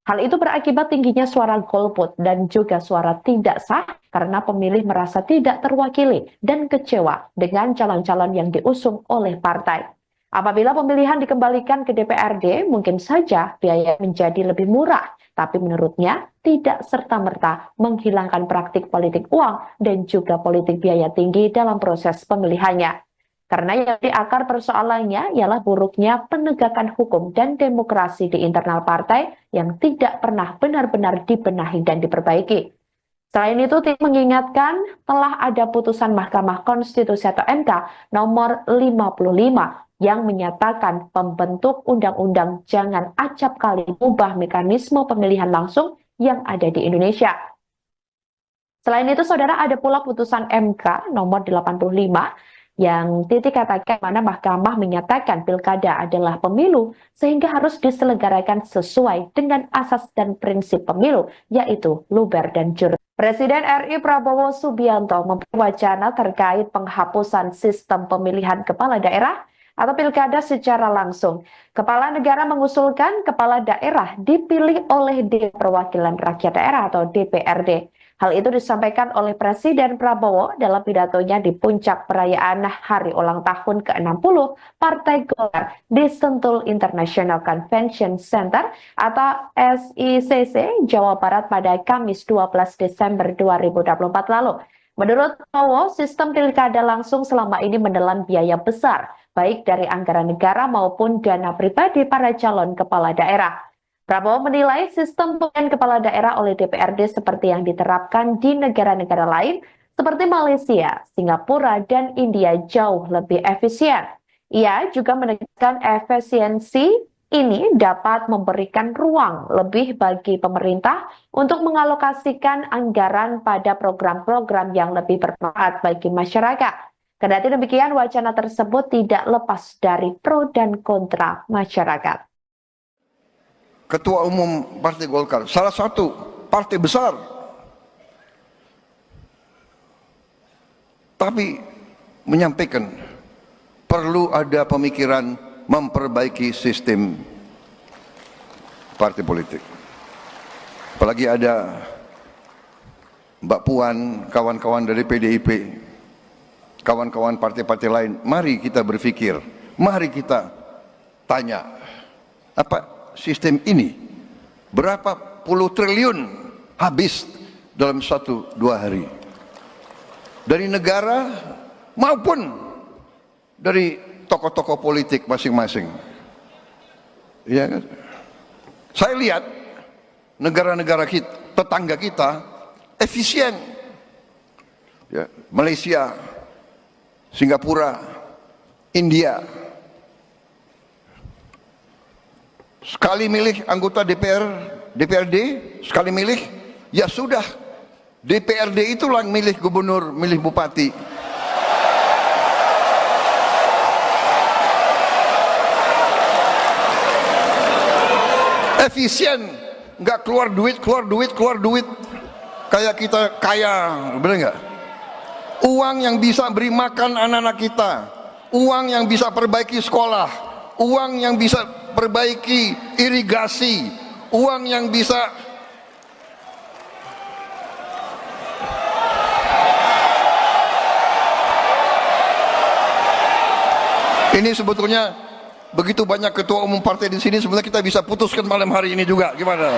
Hal itu berakibat tingginya suara golput dan juga suara tidak sah karena pemilih merasa tidak terwakili dan kecewa dengan calon-calon yang diusung oleh partai. Apabila pemilihan dikembalikan ke DPRD, mungkin saja biaya menjadi lebih murah, tapi menurutnya tidak serta-merta menghilangkan praktik politik uang dan juga politik biaya tinggi dalam proses pemilihannya. Karena yang di akar persoalannya ialah buruknya penegakan hukum dan demokrasi di internal partai yang tidak pernah benar-benar dibenahi dan diperbaiki. Selain itu, Titi mengingatkan telah ada putusan Mahkamah Konstitusi atau MK nomor 55 yang menyatakan pembentuk undang-undang jangan acap kali mengubah mekanisme pemilihan langsung yang ada di Indonesia. Selain itu, saudara, ada pula putusan MK nomor 85 yang titik katakan mana Mahkamah menyatakan pilkada adalah pemilu sehingga harus diselenggarakan sesuai dengan asas dan prinsip pemilu, yaitu luber dan jurdil. Presiden RI Prabowo Subianto memberi wacana terkait penghapusan sistem pemilihan kepala daerah atau pilkada secara langsung. Kepala negara mengusulkan kepala daerah dipilih oleh Dewan Perwakilan Rakyat Daerah atau DPRD. Hal itu disampaikan oleh Presiden Prabowo dalam pidatonya di puncak perayaan Hari Ulang Tahun ke-60 Partai Golkar di Sentul International Convention Center atau SICC Jawa Barat pada Kamis 12 Desember 2024 lalu. Menurut Prabowo, sistem pilkada langsung selama ini menelan biaya besar, baik dari anggaran negara maupun dana pribadi para calon kepala daerah. Prabowo menilai sistem pemilihan kepala daerah oleh DPRD seperti yang diterapkan di negara-negara lain seperti Malaysia, Singapura, dan India jauh lebih efisien. Ia juga menegaskan efisiensi ini dapat memberikan ruang lebih bagi pemerintah untuk mengalokasikan anggaran pada program-program yang lebih bermanfaat bagi masyarakat. Kendati demikian, wacana tersebut tidak lepas dari pro dan kontra masyarakat. Ketua Umum Partai Golkar, salah satu partai besar, tapi menyampaikan perlu ada pemikiran memperbaiki sistem partai politik. Apalagi ada Mbak Puan, kawan-kawan dari PDIP, kawan-kawan partai-partai lain, mari kita berpikir, mari kita tanya, apa sistem ini berapa puluh triliun habis dalam 1-2 hari dari negara maupun dari tokoh-tokoh politik masing-masing. Ya, saya lihat negara-negara kita, tetangga kita efisien. Ya, Malaysia, Singapura, India. Sekali milih anggota DPRD, sekali milih, ya sudah, DPRD itulah yang milih gubernur, milih bupati. Efisien, nggak keluar duit, kayak kita kaya, bener nggak? Uang yang bisa beri makan anak-anak kita, uang yang bisa perbaiki sekolah, uang yang bisa perbaiki irigasi, uang yang bisa ini sebetulnya begitu banyak ketua umum partai di sini, sebenarnya kita bisa putuskan malam hari ini juga, gimana?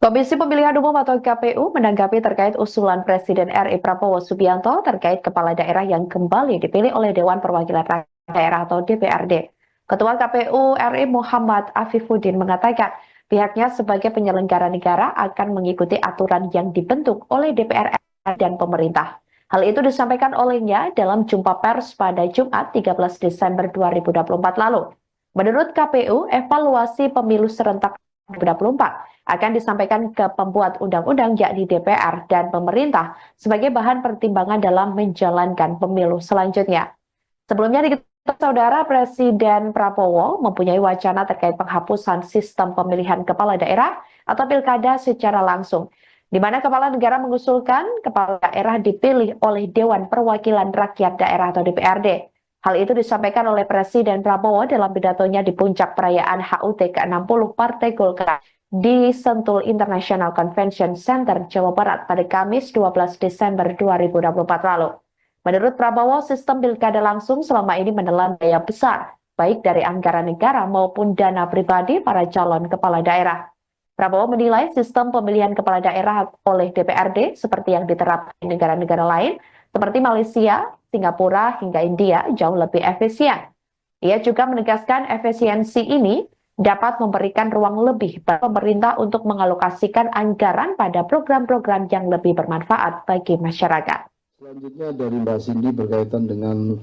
Komisi Pemilihan Umum atau KPU menanggapi terkait usulan Presiden RI Prabowo Subianto terkait kepala daerah yang kembali dipilih oleh Dewan Perwakilan Rakyat Daerah atau DPRD. Ketua KPU RI Muhammad Afifuddin mengatakan pihaknya sebagai penyelenggara negara akan mengikuti aturan yang dibentuk oleh DPR dan pemerintah. Hal itu disampaikan olehnya dalam jumpa pers pada Jumat 13 Desember 2024 lalu. Menurut KPU, evaluasi pemilu serentak 2024 akan disampaikan ke pembuat undang-undang yakni DPR dan pemerintah sebagai bahan pertimbangan dalam menjalankan pemilu selanjutnya. Sebelumnya diketahui saudara, Presiden Prabowo mempunyai wacana terkait penghapusan sistem pemilihan kepala daerah atau pilkada secara langsung, di mana kepala negara mengusulkan kepala daerah dipilih oleh Dewan Perwakilan Rakyat Daerah atau DPRD. Hal itu disampaikan oleh Presiden Prabowo dalam pidatonya di puncak perayaan HUT ke-60 Partai Golkar di Sentul International Convention Center, Jawa Barat pada Kamis 12 Desember 2024 lalu. Menurut Prabowo, sistem pilkada langsung selama ini menelan biaya besar, baik dari anggaran negara maupun dana pribadi para calon kepala daerah. Prabowo menilai sistem pemilihan kepala daerah oleh DPRD seperti yang diterapkan di negara-negara lain, seperti Malaysia, Singapura, hingga India jauh lebih efisien. Ia juga menegaskan efisiensi ini dapat memberikan ruang lebih bagi pemerintah untuk mengalokasikan anggaran pada program-program yang lebih bermanfaat bagi masyarakat. Selanjutnya dari Mbak Cindy berkaitan dengan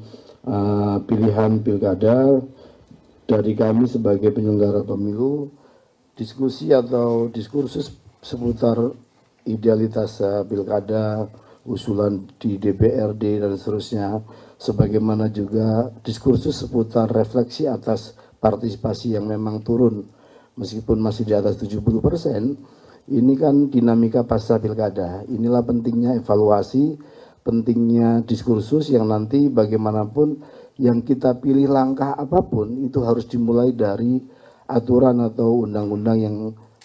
pilihan pilkada. Dari kami sebagai penyelenggara pemilu, diskusi atau diskursus seputar idealitas pilkada, usulan di DPRD dan seterusnya, sebagaimana juga diskursus seputar refleksi atas partisipasi yang memang turun meskipun masih di atas 70%, ini kan dinamika pasca pilkada. Inilah pentingnya evaluasi, pentingnya diskursus yang nanti bagaimanapun yang kita pilih langkah apapun itu harus dimulai dari aturan atau undang-undang yang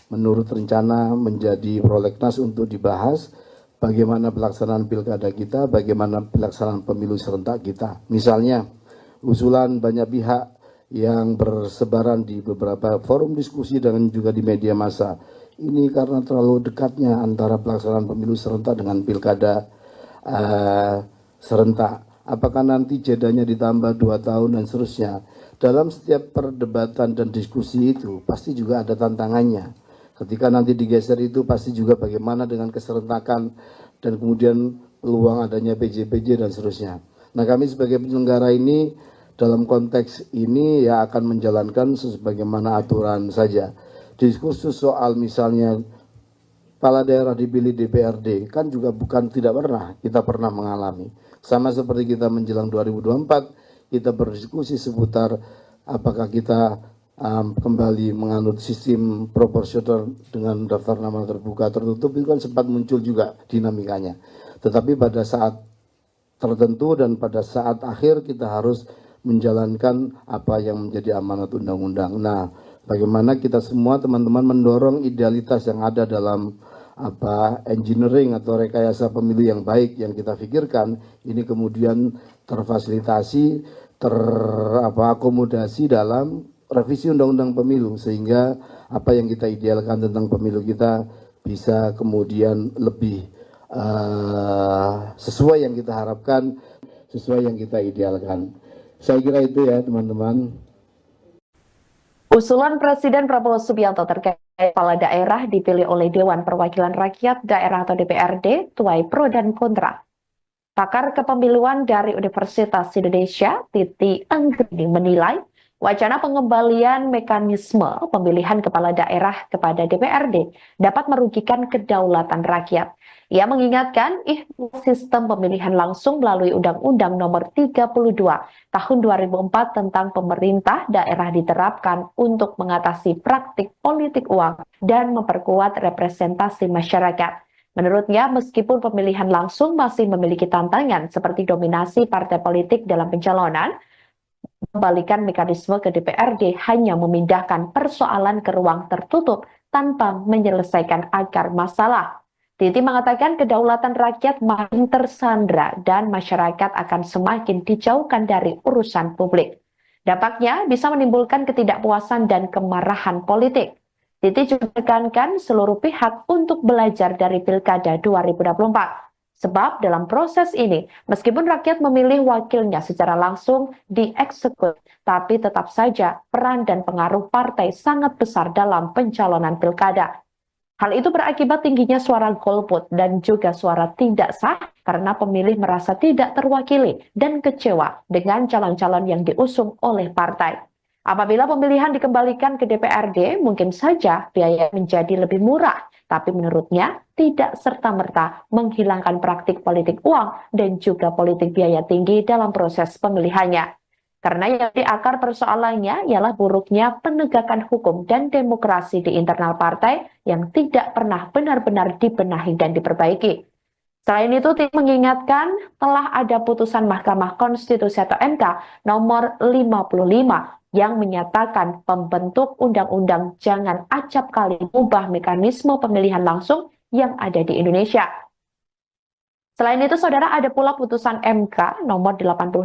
menurut rencana menjadi prolegnas untuk dibahas bagaimana pelaksanaan pilkada kita, bagaimana pelaksanaan pemilu serentak kita. Misalnya usulan banyak pihak yang bersebaran di beberapa forum diskusi dan juga di media massa. Ini karena terlalu dekatnya antara pelaksanaan pemilu serentak dengan pilkada serentak. Apakah nanti jedanya ditambah 2 tahun dan seterusnya. Dalam setiap perdebatan dan diskusi itu pasti juga ada tantangannya. Ketika nanti digeser itu pasti juga bagaimana dengan keserentakan dan kemudian peluang adanya PJ-PJ dan seterusnya. Nah, kami sebagai penyelenggara ini dalam konteks ini ya akan menjalankan sebagaimana aturan saja. Diskursus soal misalnya kepala daerah dipilih DPRD kan juga bukan tidak pernah, kita pernah mengalami. Sama seperti kita menjelang 2024, kita berdiskusi seputar apakah kita kembali menganut sistem proporsional dengan daftar nama terbuka tertutup, itu kan sempat muncul juga dinamikanya. Tetapi pada saat tertentu dan pada saat akhir kita harus menjalankan apa yang menjadi amanat undang-undang. Nah, bagaimana kita semua teman-teman mendorong idealitas yang ada dalam engineering atau rekayasa pemilu yang baik yang kita pikirkan ini kemudian terfasilitasi, akomodasi dalam revisi undang-undang pemilu sehingga apa yang kita idealkan tentang pemilu kita bisa kemudian lebih sesuai yang kita harapkan, sesuai yang kita idealkan. Saya kira itu ya teman-teman. Usulan Presiden Prabowo Subianto terkait kepala daerah dipilih oleh Dewan Perwakilan Rakyat Daerah atau DPRD tuai pro dan kontra. Pakar kepemiluan dari Universitas Indonesia, Titi Anggreni menilai wacana pengembalian mekanisme pemilihan kepala daerah kepada DPRD dapat merugikan kedaulatan rakyat. Ia mengingatkan sistem pemilihan langsung melalui Undang-Undang Nomor 32 Tahun 2004 tentang pemerintah daerah diterapkan untuk mengatasi praktik politik uang dan memperkuat representasi masyarakat. Menurutnya, meskipun pemilihan langsung masih memiliki tantangan seperti dominasi partai politik dalam pencalonan, mengembalikan mekanisme ke DPRD hanya memindahkan persoalan ke ruang tertutup tanpa menyelesaikan akar masalah. Titi mengatakan kedaulatan rakyat makin tersandra dan masyarakat akan semakin dijauhkan dari urusan publik. Dampaknya bisa menimbulkan ketidakpuasan dan kemarahan politik. Titi juga menekankan seluruh pihak untuk belajar dari Pilkada 2024. Sebab dalam proses ini, meskipun rakyat memilih wakilnya secara langsung dieksekusi, tapi tetap saja peran dan pengaruh partai sangat besar dalam pencalonan pilkada. Hal itu berakibat tingginya suara golput dan juga suara tidak sah karena pemilih merasa tidak terwakili dan kecewa dengan calon-calon yang diusung oleh partai. Apabila pemilihan dikembalikan ke DPRD, mungkin saja biaya menjadi lebih murah, tapi menurutnya tidak serta-merta menghilangkan praktik politik uang dan juga politik biaya tinggi dalam proses pemilihannya. Karena yang di akar persoalannya ialah buruknya penegakan hukum dan demokrasi di internal partai yang tidak pernah benar-benar dibenahi dan diperbaiki. Selain itu, Titi mengingatkan telah ada putusan Mahkamah Konstitusi atau MK nomor 55 yang menyatakan pembentuk undang-undang jangan acap kali mengubah mekanisme pemilihan langsung yang ada di Indonesia. Selain itu, saudara, ada pula putusan MK nomor 85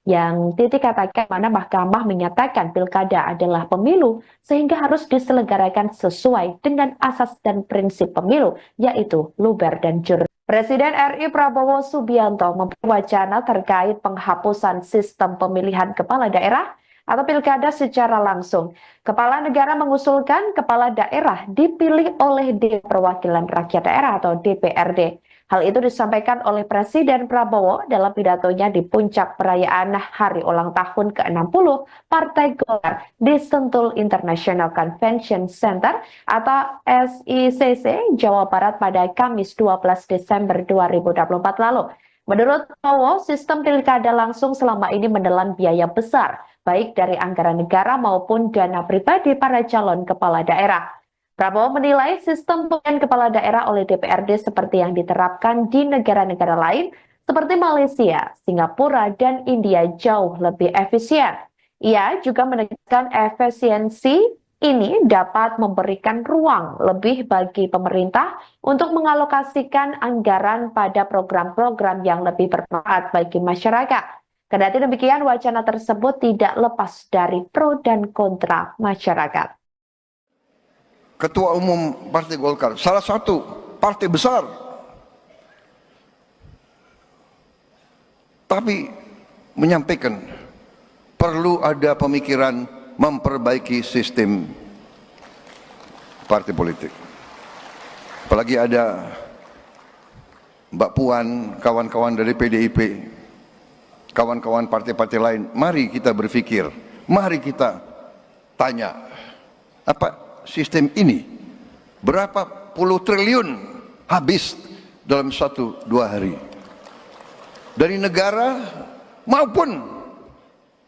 yang Titi katakan mana mahkamah menyatakan pilkada adalah pemilu sehingga harus diselenggarakan sesuai dengan asas dan prinsip pemilu, yaitu luber dan jurdil. Presiden RI Prabowo Subianto membuat wacana terkait penghapusan sistem pemilihan kepala daerah atau pilkada secara langsung. Kepala negara mengusulkan kepala daerah dipilih oleh Dewan Perwakilan Rakyat Daerah atau DPRD. Hal itu disampaikan oleh Presiden Prabowo dalam pidatonya di puncak perayaan Hari Ulang Tahun ke-60 Partai Golkar di Sentul International Convention Center atau SICC, Jawa Barat pada Kamis 12 Desember 2024 lalu. Menurut Prabowo, sistem pilkada langsung selama ini menelan biaya besar, baik dari anggaran negara maupun dana pribadi para calon kepala daerah. Prabowo menilai sistem pemilihan kepala daerah oleh DPRD seperti yang diterapkan di negara-negara lain seperti Malaysia, Singapura, dan India jauh lebih efisien. Ia juga menegaskan efisiensi ini dapat memberikan ruang lebih bagi pemerintah untuk mengalokasikan anggaran pada program-program yang lebih bermanfaat bagi masyarakat. Kendati demikian, wacana tersebut tidak lepas dari pro dan kontra masyarakat. Ketua Umum Partai Golkar, salah satu partai besar, tapi menyampaikan perlu ada pemikiran memperbaiki sistem partai politik. Apalagi ada Mbak Puan, kawan-kawan dari PDIP, kawan-kawan partai-partai lain, mari kita berpikir, mari kita tanya, apa sistem ini berapa puluh triliun habis dalam 1-2 hari dari negara maupun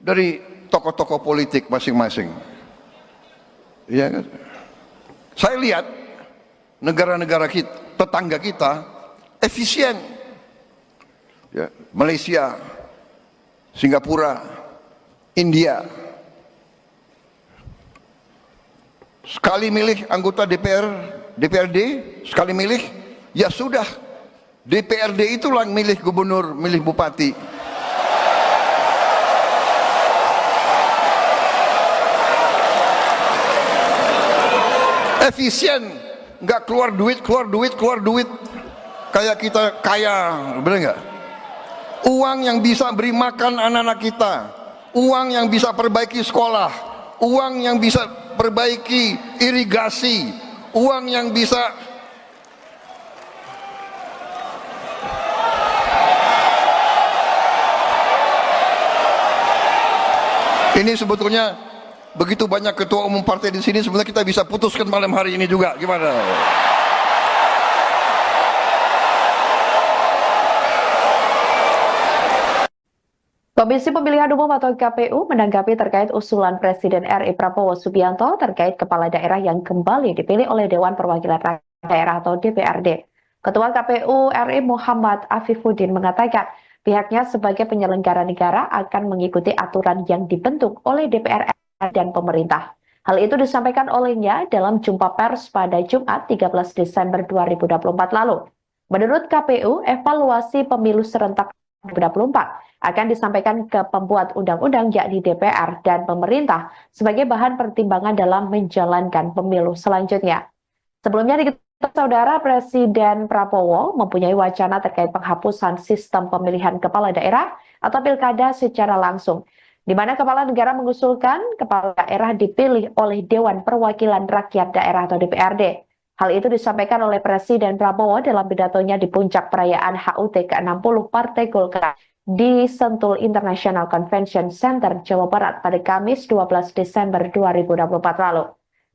dari tokoh-tokoh politik masing-masing. Ya kan? Saya lihat negara-negara kita, tetangga kita efisien. Ya, Malaysia, Singapura, India. Sekali milih anggota DPRD, sekali milih, ya sudah, DPRD itulah yang milih gubernur, milih bupati. Efisien, nggak keluar duit, kayak kita kaya, bener nggak? Uang yang bisa beri makan anak-anak kita, uang yang bisa perbaiki sekolah, uang yang bisa perbaiki irigasi, uang yang bisa ini sebetulnya begitu banyak ketua umum partai di sini, sebenarnya kita bisa putuskan malam hari ini juga. Gimana? Komisi Pemilihan Umum atau KPU menanggapi terkait usulan Presiden RI Prabowo Subianto terkait kepala daerah yang kembali dipilih oleh Dewan Perwakilan Rakyat Daerah atau DPRD. Ketua KPU RI Muhammad Afifuddin mengatakan pihaknya sebagai penyelenggara negara akan mengikuti aturan yang dibentuk oleh DPR dan pemerintah. Hal itu disampaikan olehnya dalam jumpa pers pada Jumat 13 Desember 2024 lalu. Menurut KPU, evaluasi pemilu serentak 2024 akan disampaikan ke pembuat undang-undang yakni DPR dan pemerintah sebagai bahan pertimbangan dalam menjalankan pemilu selanjutnya. Sebelumnya diketahui saudara Presiden Prabowo mempunyai wacana terkait penghapusan sistem pemilihan kepala daerah atau pilkada secara langsung, di mana kepala negara mengusulkan kepala daerah dipilih oleh Dewan Perwakilan Rakyat Daerah atau DPRD. Hal itu disampaikan oleh Presiden Prabowo dalam pidatonya di puncak perayaan HUT ke-60 Partai Golkar di Sentul International Convention Center, Jawa Barat pada Kamis 12 Desember 2024 lalu.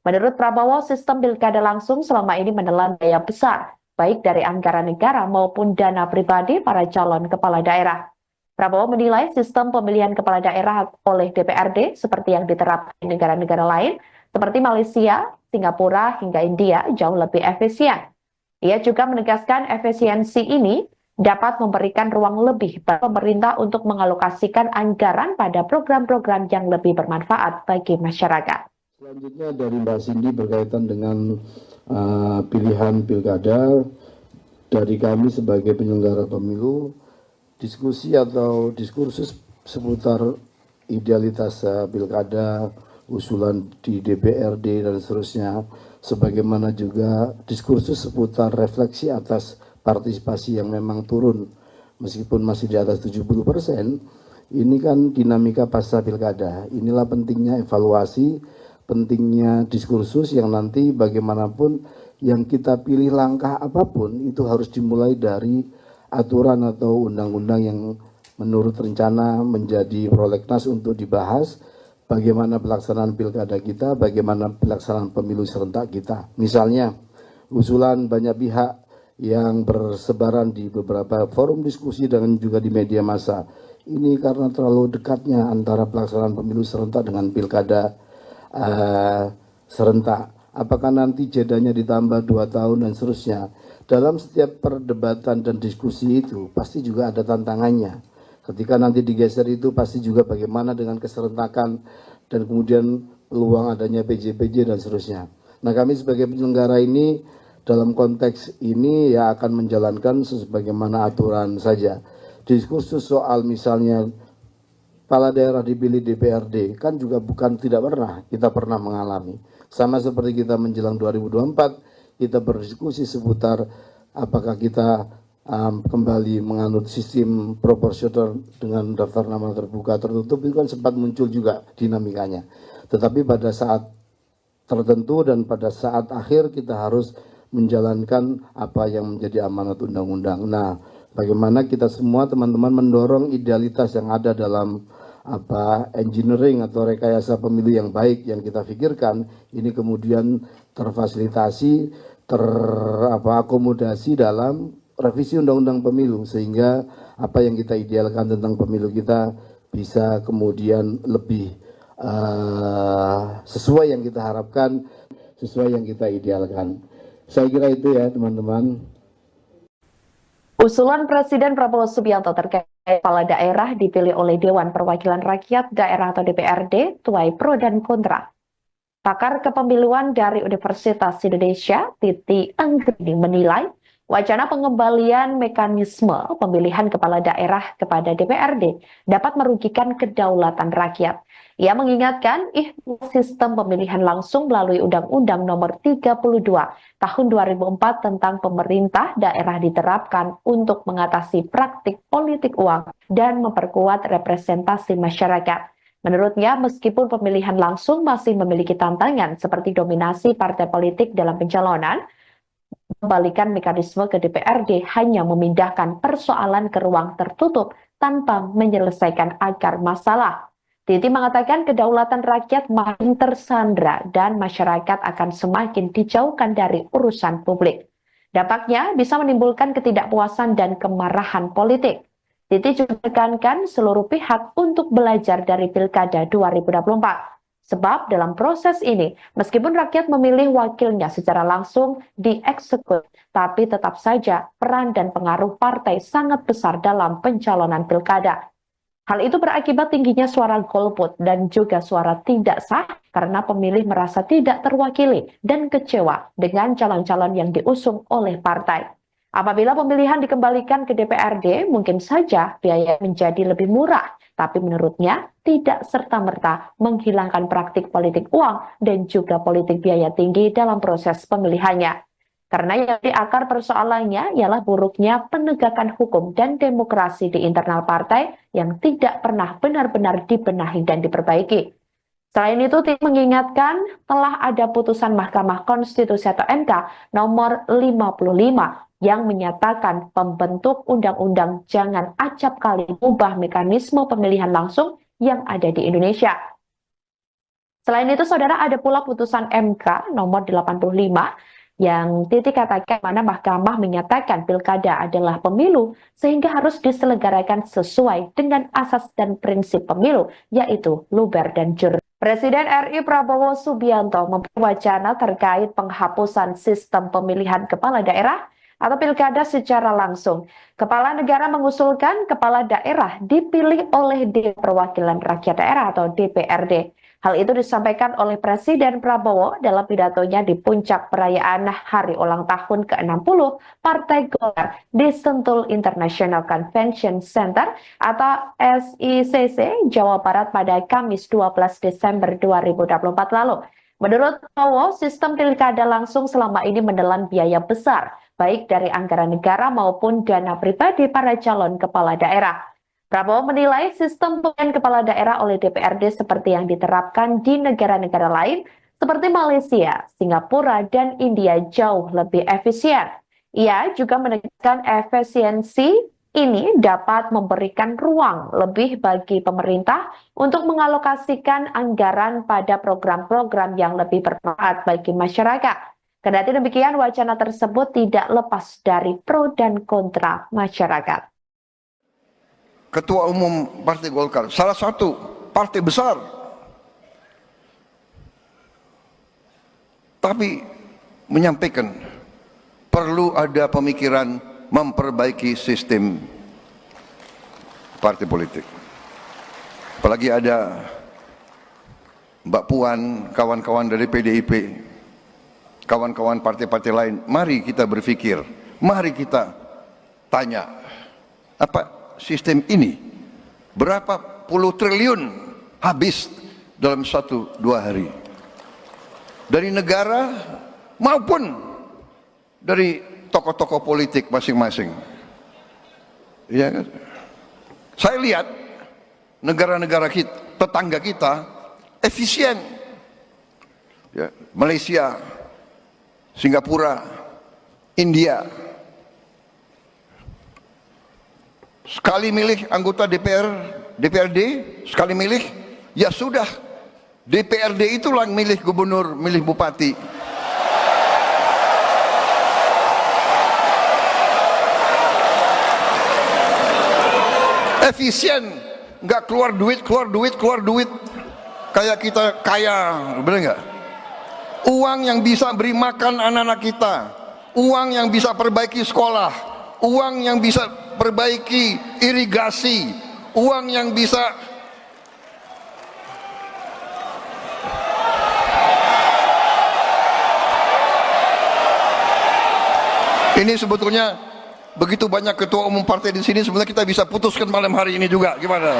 Menurut Prabowo, sistem pilkada langsung selama ini menelan biaya besar, baik dari anggaran negara maupun dana pribadi para calon kepala daerah. Prabowo menilai sistem pemilihan kepala daerah oleh DPRD seperti yang diterapkan di negara-negara lain, seperti Malaysia, Singapura, hingga India jauh lebih efisien. Ia juga menegaskan efisiensi ini dapat memberikan ruang lebih bagi pemerintah untuk mengalokasikan anggaran pada program-program yang lebih bermanfaat bagi masyarakat. Selanjutnya dari Mbak Cindy berkaitan dengan pilihan pilkada, dari kami sebagai penyelenggara pemilu, diskusi atau diskursus seputar idealitas pilkada, usulan di DPRD dan seterusnya, sebagaimana juga diskursus seputar refleksi atas partisipasi yang memang turun meskipun masih di atas 70%, Ini kan dinamika pasca pilkada. Inilah pentingnya evaluasi, pentingnya diskursus yang nanti bagaimanapun yang kita pilih langkah apapun itu harus dimulai dari aturan atau undang-undang yang menurut rencana menjadi prolegnas untuk dibahas bagaimana pelaksanaan pilkada kita, bagaimana pelaksanaan pemilu serentak kita. Misalnya, usulan banyak pihak yang bersebaran di beberapa forum diskusi dan juga di media massa. Ini karena terlalu dekatnya antara pelaksanaan pemilu serentak dengan pilkada serentak. Apakah nanti jedanya ditambah 2 tahun dan seterusnya. Dalam setiap perdebatan dan diskusi itu pasti juga ada tantangannya. Ketika nanti digeser itu pasti juga bagaimana dengan keserentakan dan kemudian peluang adanya PJ-PJ dan seterusnya. Nah, kami sebagai penyelenggara ini dalam konteks ini ya akan menjalankan sebagaimana aturan saja. Diskursus soal misalnya kepala daerah dipilih DPRD kan juga bukan tidak pernah, kita pernah mengalami. Sama seperti kita menjelang 2024, kita berdiskusi seputar apakah kita kembali menganut sistem proporsional dengan daftar nama terbuka tertutup, itu kan sempat muncul juga dinamikanya. Tetapi pada saat tertentu dan pada saat akhir kita harus menjalankan apa yang menjadi amanat undang-undang. Nah, bagaimana kita semua teman-teman mendorong idealitas yang ada dalam engineering atau rekayasa pemilu yang baik yang kita pikirkan ini kemudian terfasilitasi, akomodasi dalam revisi undang-undang pemilu sehingga apa yang kita idealkan tentang pemilu kita bisa kemudian lebih sesuai yang kita harapkan, sesuai yang kita idealkan. Saya kira itu ya teman-teman. Usulan Presiden Prabowo Subianto terkait kepala daerah dipilih oleh Dewan Perwakilan Rakyat Daerah atau DPRD tuai pro dan kontra. Pakar kepemiluan dari Universitas Indonesia, Titi Anggreni menilai wacana pengembalian mekanisme pemilihan kepala daerah kepada DPRD dapat merugikan kedaulatan rakyat. Ia mengingatkan sistem pemilihan langsung melalui Undang-Undang Nomor 32 Tahun 2004 tentang pemerintah daerah diterapkan untuk mengatasi praktik politik uang dan memperkuat representasi masyarakat. Menurutnya, meskipun pemilihan langsung masih memiliki tantangan seperti dominasi partai politik dalam pencalonan, mengembalikan mekanisme ke DPRD hanya memindahkan persoalan ke ruang tertutup tanpa menyelesaikan akar masalah. Titi mengatakan kedaulatan rakyat makin tersandra dan masyarakat akan semakin dijauhkan dari urusan publik. Dampaknya bisa menimbulkan ketidakpuasan dan kemarahan politik. Titi juga menekankan seluruh pihak untuk belajar dari Pilkada 2024. Sebab dalam proses ini, meskipun rakyat memilih wakilnya secara langsung dieksekusi, tapi tetap saja peran dan pengaruh partai sangat besar dalam pencalonan pilkada. Hal itu berakibat tingginya suara golput dan juga suara tidak sah karena pemilih merasa tidak terwakili dan kecewa dengan calon-calon yang diusung oleh partai. Apabila pemilihan dikembalikan ke DPRD, mungkin saja biaya menjadi lebih murah, tapi menurutnya tidak serta-merta menghilangkan praktik politik uang dan juga politik biaya tinggi dalam proses pemilihannya. Karena yang di akar persoalannya ialah buruknya penegakan hukum dan demokrasi di internal partai yang tidak pernah benar-benar dibenahi dan diperbaiki. Selain itu, Titi mengingatkan telah ada putusan Mahkamah Konstitusi atau MK nomor 55 yang menyatakan pembentuk undang-undang jangan acap kali mengubah mekanisme pemilihan langsung yang ada di Indonesia. Selain itu, saudara, ada pula putusan MK nomor 85 yang Titi katakan mana Mahkamah menyatakan pilkada adalah pemilu sehingga harus diselenggarakan sesuai dengan asas dan prinsip pemilu, yaitu luber dan jurdil. Presiden RI Prabowo Subianto memberi wacana terkait penghapusan sistem pemilihan kepala daerah atau pilkada secara langsung. Kepala negara mengusulkan kepala daerah dipilih oleh Dewan Perwakilan Rakyat Daerah atau DPRD. Hal itu disampaikan oleh Presiden Prabowo dalam pidatonya di puncak perayaan Hari Ulang Tahun ke-60 Partai Golkar di Sentul International Convention Center atau SICC Jawa Barat pada Kamis 12 Desember 2024 lalu. Menurut Prabowo, sistem pilkada langsung selama ini menelan biaya besar, baik dari anggaran negara maupun dana pribadi para calon kepala daerah. Prabowo menilai sistem pemilihan kepala daerah oleh DPRD seperti yang diterapkan di negara-negara lain seperti Malaysia, Singapura, dan India jauh lebih efisien. Ia juga menegaskan efisiensi ini dapat memberikan ruang lebih bagi pemerintah untuk mengalokasikan anggaran pada program-program yang lebih bermanfaat bagi masyarakat. Kendati demikian, wacana tersebut tidak lepas dari pro dan kontra masyarakat. Ketua Umum Partai Golkar, salah satu partai besar, tapi menyampaikan perlu ada pemikiran memperbaiki sistem partai politik. Apalagi ada Mbak Puan, kawan-kawan dari PDIP, kawan-kawan partai-partai lain, mari kita berpikir, mari kita tanya, apa sistem ini berapa puluh triliun habis dalam 1-2 hari dari negara maupun dari tokoh-tokoh politik masing-masing. Ya kan? Saya lihat negara-negara tetangga kita efisien. Ya, Malaysia, Singapura, India. Sekali milih anggota DPRD, sekali milih, ya sudah. DPRD itulah yang milih gubernur, milih bupati. Efisien, nggak keluar duit. Kayak kita kaya, bener nggak? Uang yang bisa beri makan anak-anak kita, uang yang bisa perbaiki sekolah, uang yang bisa perbaiki irigasi, uang yang bisa ini sebetulnya begitu banyak ketua umum partai di sini, sebenarnya kita bisa putuskan malam hari ini juga, gimana?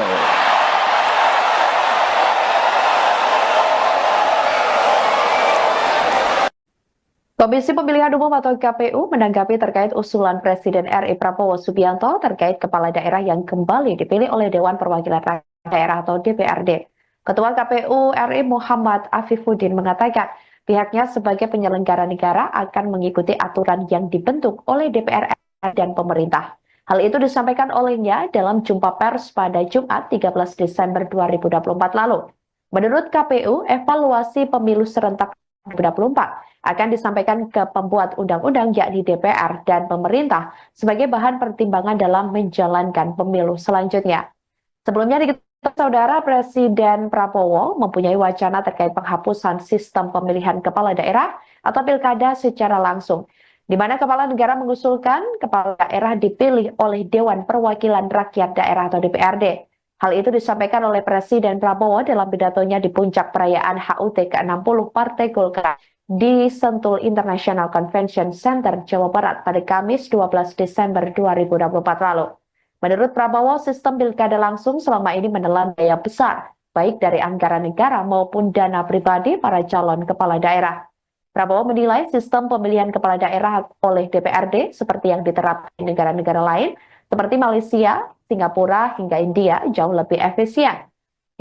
Komisi Pemilihan Umum atau KPU menanggapi terkait usulan Presiden RI Prabowo Subianto terkait kepala daerah yang kembali dipilih oleh Dewan Perwakilan Rakyat Daerah atau DPRD. Ketua KPU RI Muhammad Afifuddin mengatakan pihaknya sebagai penyelenggara negara akan mengikuti aturan yang dibentuk oleh DPR dan pemerintah. Hal itu disampaikan olehnya dalam jumpa pers pada Jumat 13 Desember 2024 lalu. Menurut KPU, evaluasi pemilu serentak 2024 akan disampaikan ke pembuat undang-undang yakni DPR dan pemerintah sebagai bahan pertimbangan dalam menjalankan pemilu selanjutnya. Sebelumnya diketahui saudara Presiden Prabowo mempunyai wacana terkait penghapusan sistem pemilihan kepala daerah atau pilkada secara langsung, di mana kepala negara mengusulkan kepala daerah dipilih oleh Dewan Perwakilan Rakyat Daerah atau DPRD. Hal itu disampaikan oleh Presiden Prabowo dalam pidatonya di puncak perayaan HUT ke-60 Partai Golkar di Sentul International Convention Center, Jawa Barat pada Kamis 12 Desember 2024 lalu. Menurut Prabowo, sistem pilkada langsung selama ini menelan biaya besar, baik dari anggaran negara maupun dana pribadi para calon kepala daerah. Prabowo menilai sistem pemilihan kepala daerah oleh DPRD seperti yang diterapkan di negara-negara lain, seperti Malaysia, Singapura, hingga India jauh lebih efisien.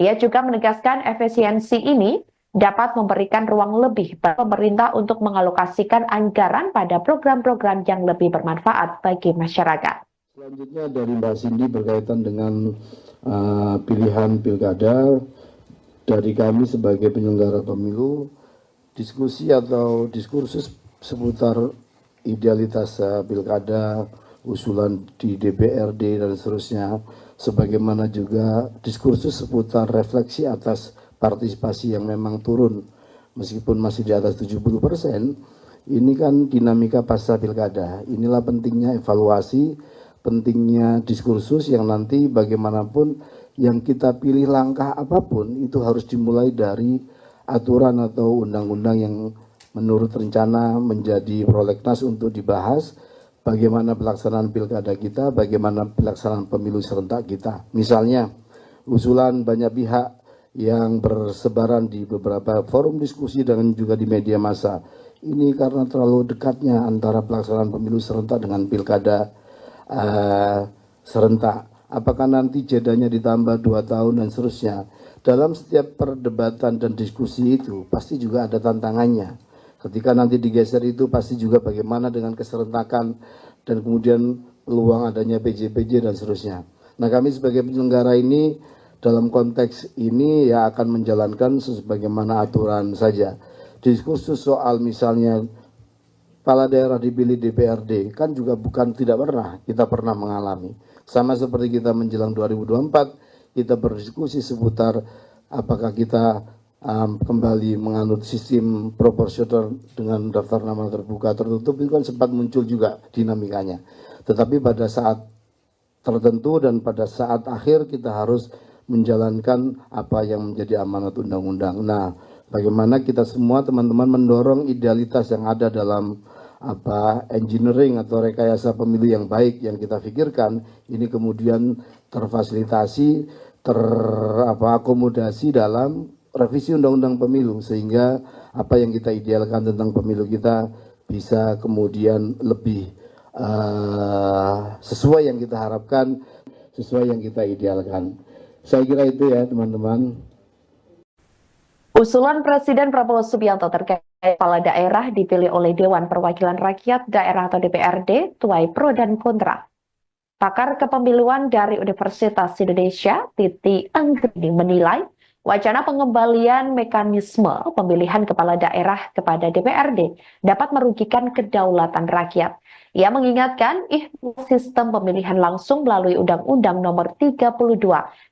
Ia juga menegaskan efisiensi ini dapat memberikan ruang lebih bagi pemerintah untuk mengalokasikan anggaran pada program-program yang lebih bermanfaat bagi masyarakat. Selanjutnya dari Mbak Cindy berkaitan dengan pilihan pilkada, dari kami sebagai penyelenggara pemilu, diskusi atau diskursus seputar idealitas pilkada, usulan di DPRD dan seterusnya, sebagaimana juga diskursus seputar refleksi atas partisipasi yang memang turun meskipun masih di atas 70%, ini kan dinamika pasca pilkada. Inilah pentingnya evaluasi, pentingnya diskursus yang nanti bagaimanapun yang kita pilih langkah apapun itu harus dimulai dari aturan atau undang-undang yang menurut rencana menjadi prolegnas untuk dibahas. Bagaimana pelaksanaan pilkada kita, bagaimana pelaksanaan pemilu serentak kita. Misalnya, usulan banyak pihak yang bersebaran di beberapa forum diskusi dan juga di media massa. Ini karena terlalu dekatnya antara pelaksanaan pemilu serentak dengan pilkada serentak. apakah nanti jedanya ditambah 2 tahun dan seterusnya. Dalam setiap perdebatan dan diskusi itu pasti juga ada tantangannya. Ketika nanti digeser itu pasti juga bagaimana dengan keserentakan dan kemudian peluang adanya PJ-PJ dan seterusnya. Nah, kami sebagai penyelenggara ini dalam konteks ini ya akan menjalankan sebagaimana aturan saja. Diskursus soal misalnya kepala daerah dipilih DPRD kan juga bukan tidak pernah, kita pernah mengalami. Sama seperti kita menjelang 2024, kita berdiskusi seputar apakah kita kembali menganut sistem proporsional dengan daftar nama terbuka tertutup, itu kan sempat muncul juga dinamikanya. Tetapi pada saat tertentu dan pada saat akhir kita harus menjalankan apa yang menjadi amanat undang-undang. Nah, bagaimana kita semua teman-teman mendorong idealitas yang ada dalam engineering atau rekayasa pemilu yang baik yang kita pikirkan ini kemudian terfasilitasi, akomodasi dalam revisi undang-undang pemilu sehingga apa yang kita idealkan tentang pemilu kita bisa kemudian lebih sesuai yang kita harapkan, sesuai yang kita idealkan. Saya kira itu ya teman-teman. Usulan Presiden Prabowo Subianto terkait kepala daerah dipilih oleh Dewan Perwakilan Rakyat Daerah atau DPRD tuai pro dan kontra. Pakar kepemiluan dari Universitas Indonesia, Titi Anggrini menilai wacana pengembalian mekanisme pemilihan kepala daerah kepada DPRD dapat merugikan kedaulatan rakyat. Ia mengingatkan sistem pemilihan langsung melalui Undang-Undang Nomor 32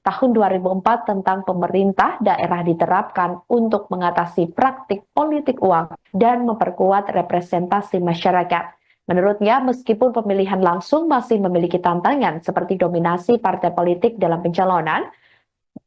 Tahun 2004 tentang pemerintah daerah diterapkan untuk mengatasi praktik politik uang dan memperkuat representasi masyarakat. Menurutnya, meskipun pemilihan langsung masih memiliki tantangan seperti dominasi partai politik dalam pencalonan,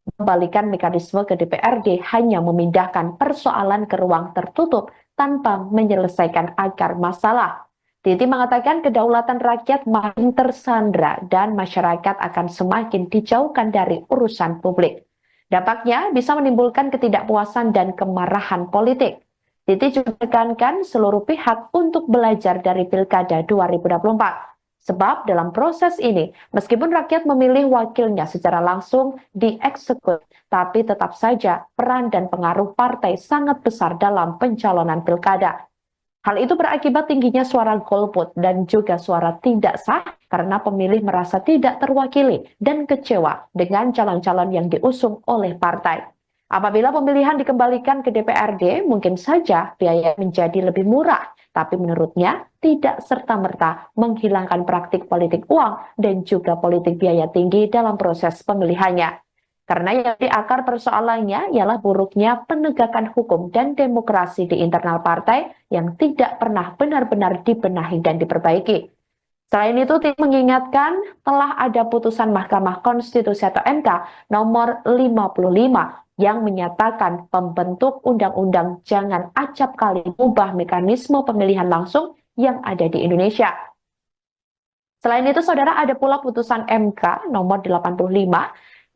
mengembalikan mekanisme ke DPRD hanya memindahkan persoalan ke ruang tertutup tanpa menyelesaikan akar masalah. Titi mengatakan kedaulatan rakyat makin tersandra dan masyarakat akan semakin dijauhkan dari urusan publik. Dampaknya bisa menimbulkan ketidakpuasan dan kemarahan politik. Titi juga menekankan seluruh pihak untuk belajar dari Pilkada 2024. Sebab dalam proses ini, meskipun rakyat memilih wakilnya secara langsung dieksekusi, tapi tetap saja peran dan pengaruh partai sangat besar dalam pencalonan pilkada. Hal itu berakibat tingginya suara golput dan juga suara tidak sah karena pemilih merasa tidak terwakili dan kecewa dengan calon-calon yang diusung oleh partai. Apabila pemilihan dikembalikan ke DPRD, mungkin saja biaya menjadi lebih murah, tapi menurutnya tidak serta-merta menghilangkan praktik politik uang dan juga politik biaya tinggi dalam proses pemilihannya. Karena yang di akar persoalannya ialah buruknya penegakan hukum dan demokrasi di internal partai yang tidak pernah benar-benar dibenahi dan diperbaiki. Selain itu, Titi mengingatkan telah ada putusan Mahkamah Konstitusi atau MK nomor 55 yang menyatakan pembentuk undang-undang jangan acap kali mengubah mekanisme pemilihan langsung yang ada di Indonesia. Selain itu, saudara, ada pula putusan MK nomor 85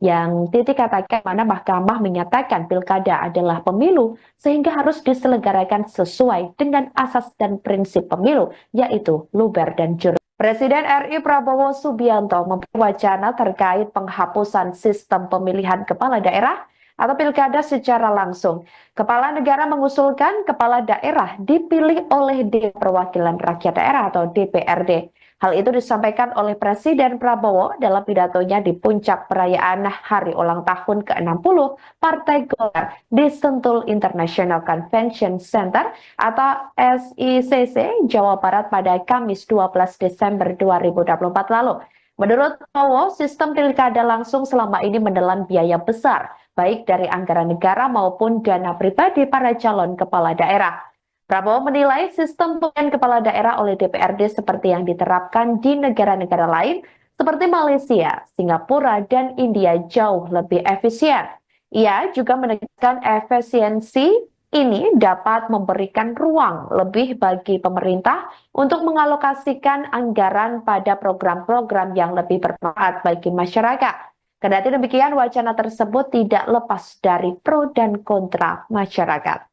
yang Titi katakan mana mahkamah menyatakan pilkada adalah pemilu sehingga harus diselenggarakan sesuai dengan asas dan prinsip pemilu, yaitu luber dan jurdil. Presiden RI Prabowo Subianto memperwacana terkait penghapusan sistem pemilihan kepala daerah atau pilkada secara langsung. Kepala negara mengusulkan kepala daerah dipilih oleh Dewan Perwakilan Rakyat Daerah atau DPRD. Hal itu disampaikan oleh Presiden Prabowo dalam pidatonya di puncak perayaan Hari Ulang Tahun ke-60 Partai Golkar di Sentul International Convention Center atau SICC, Jawa Barat pada Kamis 12 Desember 2024 lalu. Menurut Prabowo, sistem pilkada langsung selama ini menelan biaya besar, baik dari anggaran negara maupun dana pribadi para calon kepala daerah. Prabowo menilai sistem pemilihan kepala daerah oleh DPRD seperti yang diterapkan di negara-negara lain seperti Malaysia, Singapura, dan India jauh lebih efisien. Ia juga menegaskan efisiensi ini dapat memberikan ruang lebih bagi pemerintah untuk mengalokasikan anggaran pada program-program yang lebih bermanfaat bagi masyarakat. Kendati demikian, wacana tersebut tidak lepas dari pro dan kontra masyarakat.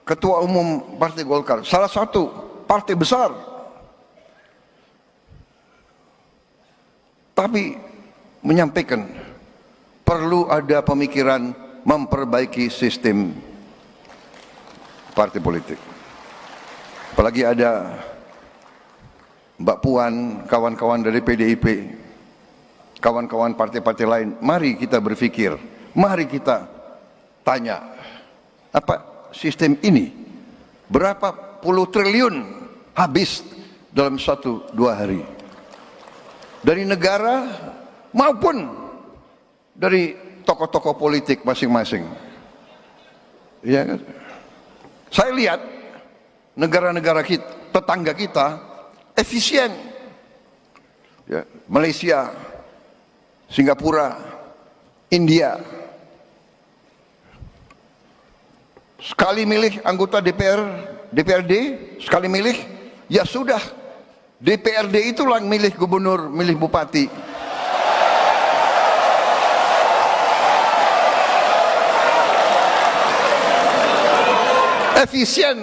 Ketua Umum Partai Golkar, salah satu partai besar tapi menyampaikan perlu ada pemikiran memperbaiki sistem partai politik. Apalagi ada Mbak Puan, kawan-kawan dari PDIP, kawan-kawan partai-partai lain, mari kita berpikir, mari kita tanya, apa sistem ini berapa puluh triliun habis dalam 1-2 hari dari negara maupun dari tokoh-tokoh politik masing-masing. Ya kan? Saya lihat negara-negara kita, tetangga kita efisien. Ya, Malaysia, Singapura, India. Sekali milih anggota DPRD, sekali milih, ya sudah. DPRD itulah yang milih gubernur, milih bupati. Efisien,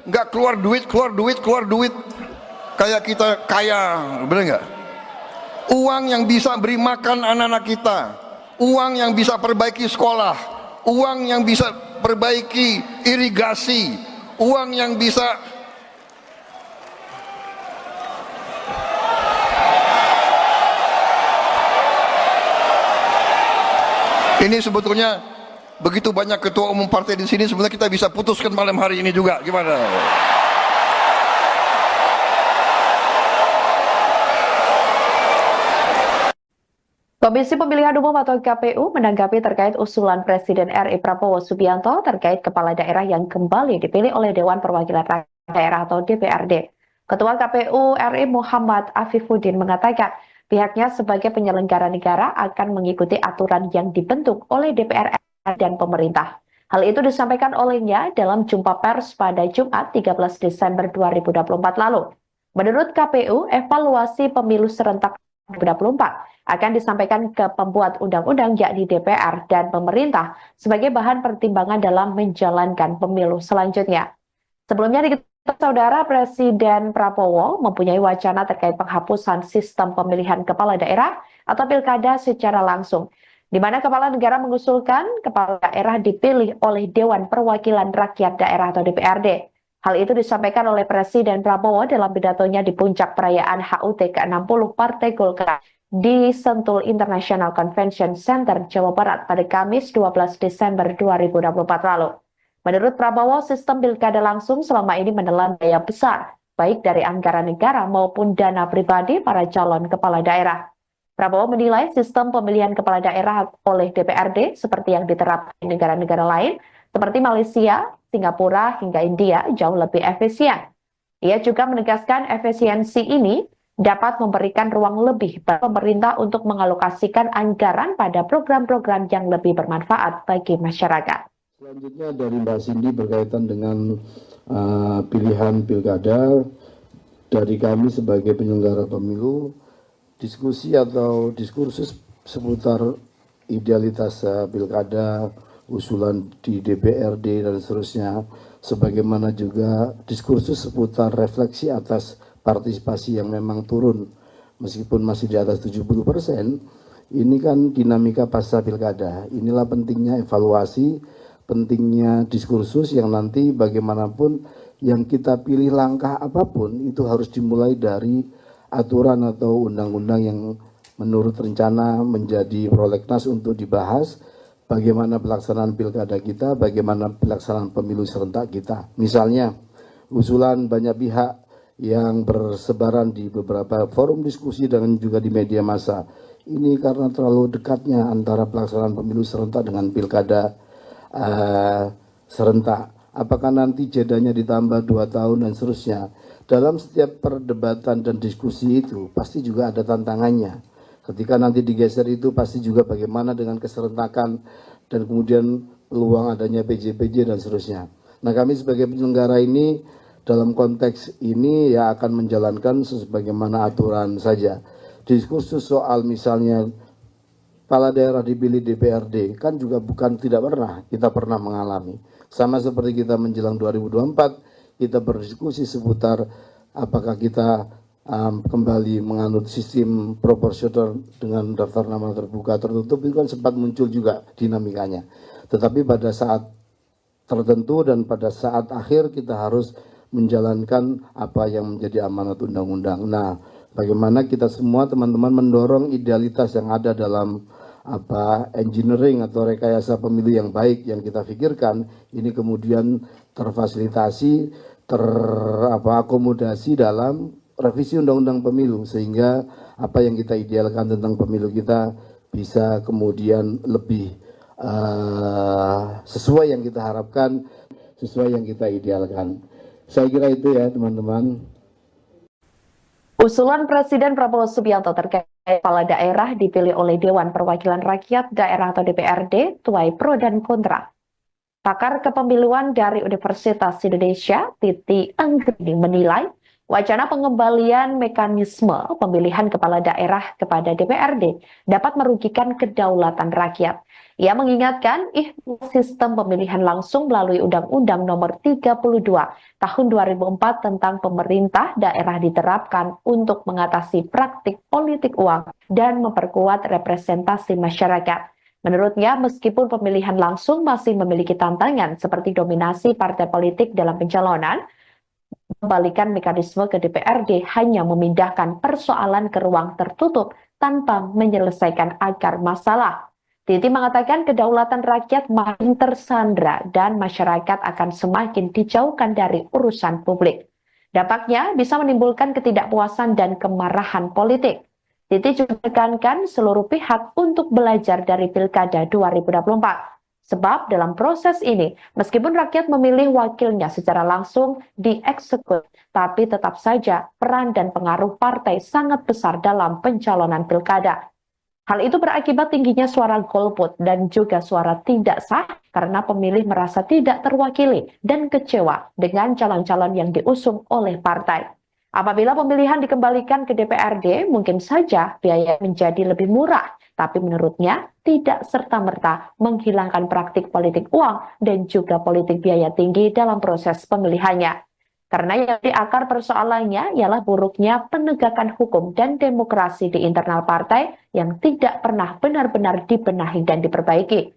nggak keluar duit, kayak kita kaya, bener nggak? Uang yang bisa beri makan anak-anak kita, uang yang bisa perbaiki sekolah, uang yang bisa perbaiki irigasi, uang yang bisa ini sebetulnya begitu banyak ketua umum partai di sini, sebenarnya kita bisa putuskan malam hari ini juga, gimana? Komisi Pemilihan Umum atau KPU menanggapi terkait usulan Presiden RI Prabowo Subianto terkait kepala daerah yang kembali dipilih oleh Dewan Perwakilan Rakyat Daerah atau DPRD. Ketua KPU RI Muhammad Afifuddin mengatakan pihaknya sebagai penyelenggara negara akan mengikuti aturan yang dibentuk oleh DPR dan pemerintah. Hal itu disampaikan olehnya dalam jumpa pers pada Jumat 13 Desember 2024 lalu. Menurut KPU, evaluasi pemilu serentak 2024 akan disampaikan ke pembuat undang-undang yakni DPR dan pemerintah sebagai bahan pertimbangan dalam menjalankan pemilu selanjutnya. Sebelumnya diketahui saudara Presiden Prabowo mempunyai wacana terkait penghapusan sistem pemilihan kepala daerah atau pilkada secara langsung, di mana kepala negara mengusulkan kepala daerah dipilih oleh Dewan Perwakilan Rakyat Daerah atau DPRD. Hal itu disampaikan oleh Presiden Prabowo dalam pidatonya di puncak perayaan HUT ke-60 Partai Golkar di Sentul International Convention Center, Jawa Barat pada Kamis 12 Desember 2024 lalu. Menurut Prabowo, sistem pilkada langsung selama ini menelan biaya besar, baik dari anggaran negara maupun dana pribadi para calon kepala daerah. Prabowo menilai sistem pemilihan kepala daerah oleh DPRD seperti yang diterapkan di negara-negara lain, seperti Malaysia, Singapura, hingga India jauh lebih efisien. Ia juga menegaskan efisiensi ini dapat memberikan ruang lebih bagi pemerintah untuk mengalokasikan anggaran pada program-program yang lebih bermanfaat bagi masyarakat. Selanjutnya dari Mbak Cindy berkaitan dengan pilihan pilkada, dari kami sebagai penyelenggara pemilu, diskusi atau diskursus seputar idealitas pilkada, usulan di DPRD dan seterusnya, sebagaimana juga diskursus seputar refleksi atas partisipasi yang memang turun meskipun masih di atas 70%, ini kan dinamika pasca pilkada. Inilah pentingnya evaluasi, pentingnya diskursus yang nanti bagaimanapun yang kita pilih langkah apapun itu harus dimulai dari aturan atau undang-undang yang menurut rencana menjadi prolegnas untuk dibahas. Bagaimana pelaksanaan pilkada kita, bagaimana pelaksanaan pemilu serentak kita. Misalnya, usulan banyak pihak yang bersebaran di beberapa forum diskusi dan juga di media massa. Ini karena terlalu dekatnya antara pelaksanaan pemilu serentak dengan pilkada serentak. Apakah nanti jedanya ditambah 2 tahun dan seterusnya. Dalam setiap perdebatan dan diskusi itu pasti juga ada tantangannya. Ketika nanti digeser itu pasti juga bagaimana dengan keserentakan dan kemudian peluang adanya PJ-PJ dan seterusnya. Nah, kami sebagai penyelenggara ini dalam konteks ini ya akan menjalankan sebagaimana aturan saja. Diskursus soal misalnya kepala daerah dipilih DPRD kan juga bukan tidak pernah, kita pernah mengalami. Sama seperti kita menjelang 2024, kita berdiskusi seputar apakah kita kembali menganut sistem proporsional dengan daftar nama terbuka tertutup, itu kan sempat muncul juga dinamikanya. Tetapi pada saat tertentu dan pada saat akhir kita harus menjalankan apa yang menjadi amanat undang-undang. Nah, bagaimana kita semua teman-teman mendorong idealitas yang ada dalam engineering atau rekayasa pemilu yang baik yang kita pikirkan ini kemudian terfasilitasi, akomodasi dalam revisi undang-undang pemilu, sehingga apa yang kita idealkan tentang pemilu kita bisa kemudian lebih sesuai yang kita harapkan, sesuai yang kita idealkan. Saya kira itu ya teman-teman. Usulan Presiden Prabowo Subianto terkait kepala daerah dipilih oleh Dewan Perwakilan Rakyat Daerah atau DPRD tuai pro dan kontra. Pakar kepemiluan dari Universitas Indonesia, Titi Anggrini menilai wacana pengembalian mekanisme pemilihan kepala daerah kepada DPRD dapat merugikan kedaulatan rakyat. Ia mengingatkan sistem pemilihan langsung melalui Undang-Undang Nomor 32 Tahun 2004 tentang pemerintah daerah diterapkan untuk mengatasi praktik politik uang dan memperkuat representasi masyarakat. Menurutnya, meskipun pemilihan langsung masih memiliki tantangan seperti dominasi partai politik dalam pencalonan, kembalikan mekanisme ke DPRD hanya memindahkan persoalan ke ruang tertutup tanpa menyelesaikan akar masalah. Titi mengatakan kedaulatan rakyat makin tersandra dan masyarakat akan semakin dijauhkan dari urusan publik. Dampaknya bisa menimbulkan ketidakpuasan dan kemarahan politik. Titi juga menekankan seluruh pihak untuk belajar dari Pilkada 2024. Sebab dalam proses ini, meskipun rakyat memilih wakilnya secara langsung dieksekusi, tapi tetap saja peran dan pengaruh partai sangat besar dalam pencalonan pilkada. Hal itu berakibat tingginya suara golput dan juga suara tidak sah karena pemilih merasa tidak terwakili dan kecewa dengan calon-calon yang diusung oleh partai. Apabila pemilihan dikembalikan ke DPRD, mungkin saja biaya menjadi lebih murah, tapi menurutnya tidak serta-merta menghilangkan praktik politik uang dan juga politik biaya tinggi dalam proses pemilihannya. Karena yang di akar persoalannya ialah buruknya penegakan hukum dan demokrasi di internal partai yang tidak pernah benar-benar dibenahi dan diperbaiki.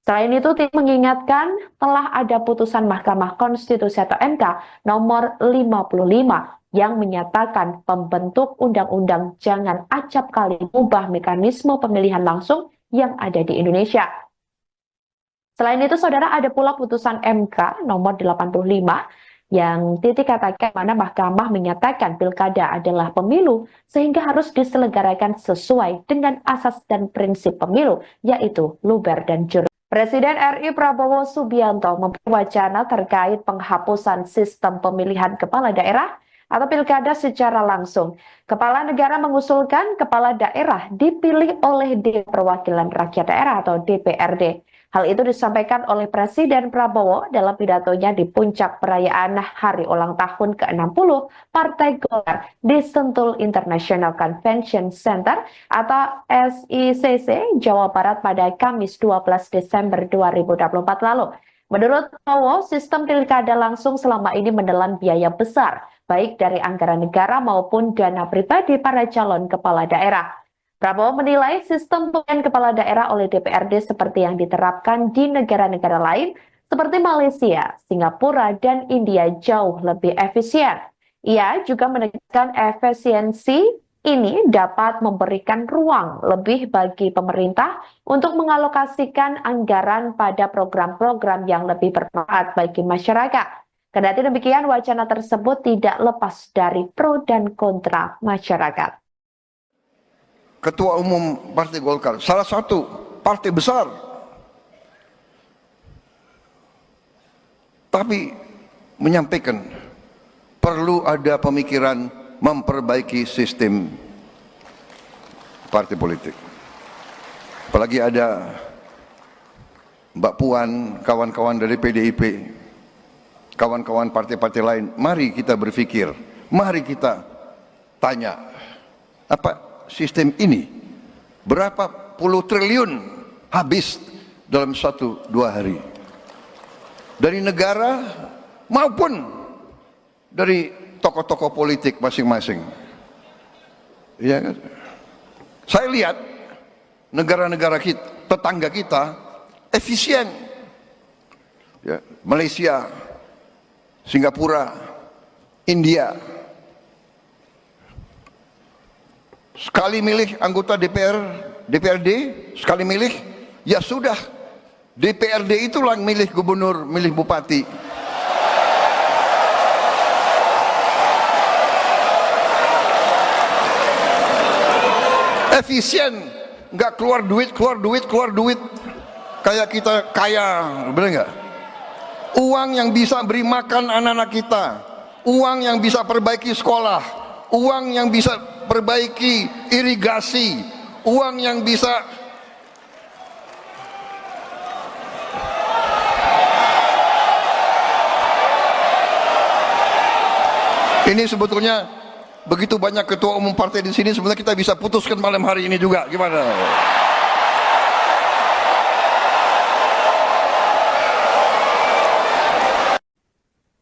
Selain itu, Titi mengingatkan telah ada putusan Mahkamah Konstitusi atau MK nomor 55 yang menyatakan pembentuk undang-undang jangan acap kali mengubah mekanisme pemilihan langsung yang ada di Indonesia. Selain itu, saudara, ada pula putusan MK nomor 85 yang Titi katakan mana Mahkamah menyatakan pilkada adalah pemilu sehingga harus diselenggarakan sesuai dengan asas dan prinsip pemilu, yaitu luber dan jurdil. Presiden RI Prabowo Subianto memberi wacana terkait penghapusan sistem pemilihan kepala daerah atau pilkada secara langsung. Kepala negara mengusulkan kepala daerah dipilih oleh Dewan Perwakilan Rakyat Daerah atau DPRD. Hal itu disampaikan oleh Presiden Prabowo dalam pidatonya di puncak perayaan Hari Ulang Tahun ke-60 Partai Golkar di Sentul International Convention Center atau SICC, Jawa Barat pada Kamis 12 Desember 2024 lalu. Menurut Prabowo, sistem pilkada langsung selama ini menelan biaya besar, baik dari anggaran negara maupun dana pribadi para calon kepala daerah. Prabowo menilai sistem pemilihan kepala daerah oleh DPRD seperti yang diterapkan di negara-negara lain seperti Malaysia, Singapura, dan India jauh lebih efisien. Ia juga menegaskan efisiensi ini dapat memberikan ruang lebih bagi pemerintah untuk mengalokasikan anggaran pada program-program yang lebih bermanfaat bagi masyarakat. Kendati demikian, wacana tersebut tidak lepas dari pro dan kontra masyarakat. Ketua Umum Partai Golkar, salah satu partai besar, tapi menyampaikan perlu ada pemikiran memperbaiki sistem partai politik. Apalagi ada Mbak Puan, kawan-kawan dari PDIP, kawan-kawan partai-partai lain. Mari kita berpikir, mari kita tanya, apa sistem ini berapa puluh triliun habis dalam 1-2 hari dari negara maupun dari tokoh-tokoh politik masing-masing. Ya kan? Saya lihat negara-negara kita, tetangga kita efisien. Ya, Malaysia, Singapura, India. Sekali milih anggota DPRD, sekali milih, ya sudah. DPRD itulah yang milih gubernur, milih bupati. Efisien, nggak keluar duit, kayak kita kaya, bener nggak? Uang yang bisa beri makan anak-anak kita, uang yang bisa perbaiki sekolah, uang yang bisa perbaiki irigasi, uang yang bisa ini sebetulnya begitu banyak ketua umum partai di sini, sebenarnya kita bisa putuskan malam hari ini juga. Gimana?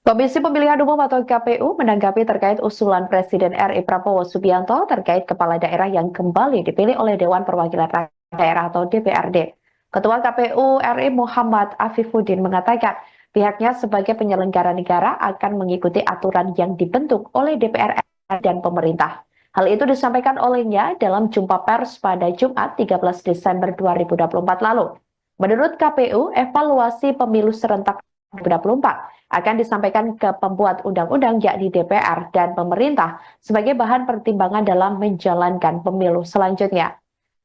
Komisi Pemilihan Umum atau KPU menanggapi terkait usulan Presiden RI Prabowo Subianto terkait kepala daerah yang kembali dipilih oleh Dewan Perwakilan Rakyat Daerah atau DPRD. Ketua KPU RI Muhammad Afifuddin mengatakan pihaknya sebagai penyelenggara negara akan mengikuti aturan yang dibentuk oleh DPR dan pemerintah. Hal itu disampaikan olehnya dalam jumpa pers pada Jumat 13 Desember 2024 lalu. Menurut KPU, evaluasi pemilu serentak 2024 akan disampaikan ke pembuat undang-undang yakni DPR dan pemerintah sebagai bahan pertimbangan dalam menjalankan pemilu selanjutnya.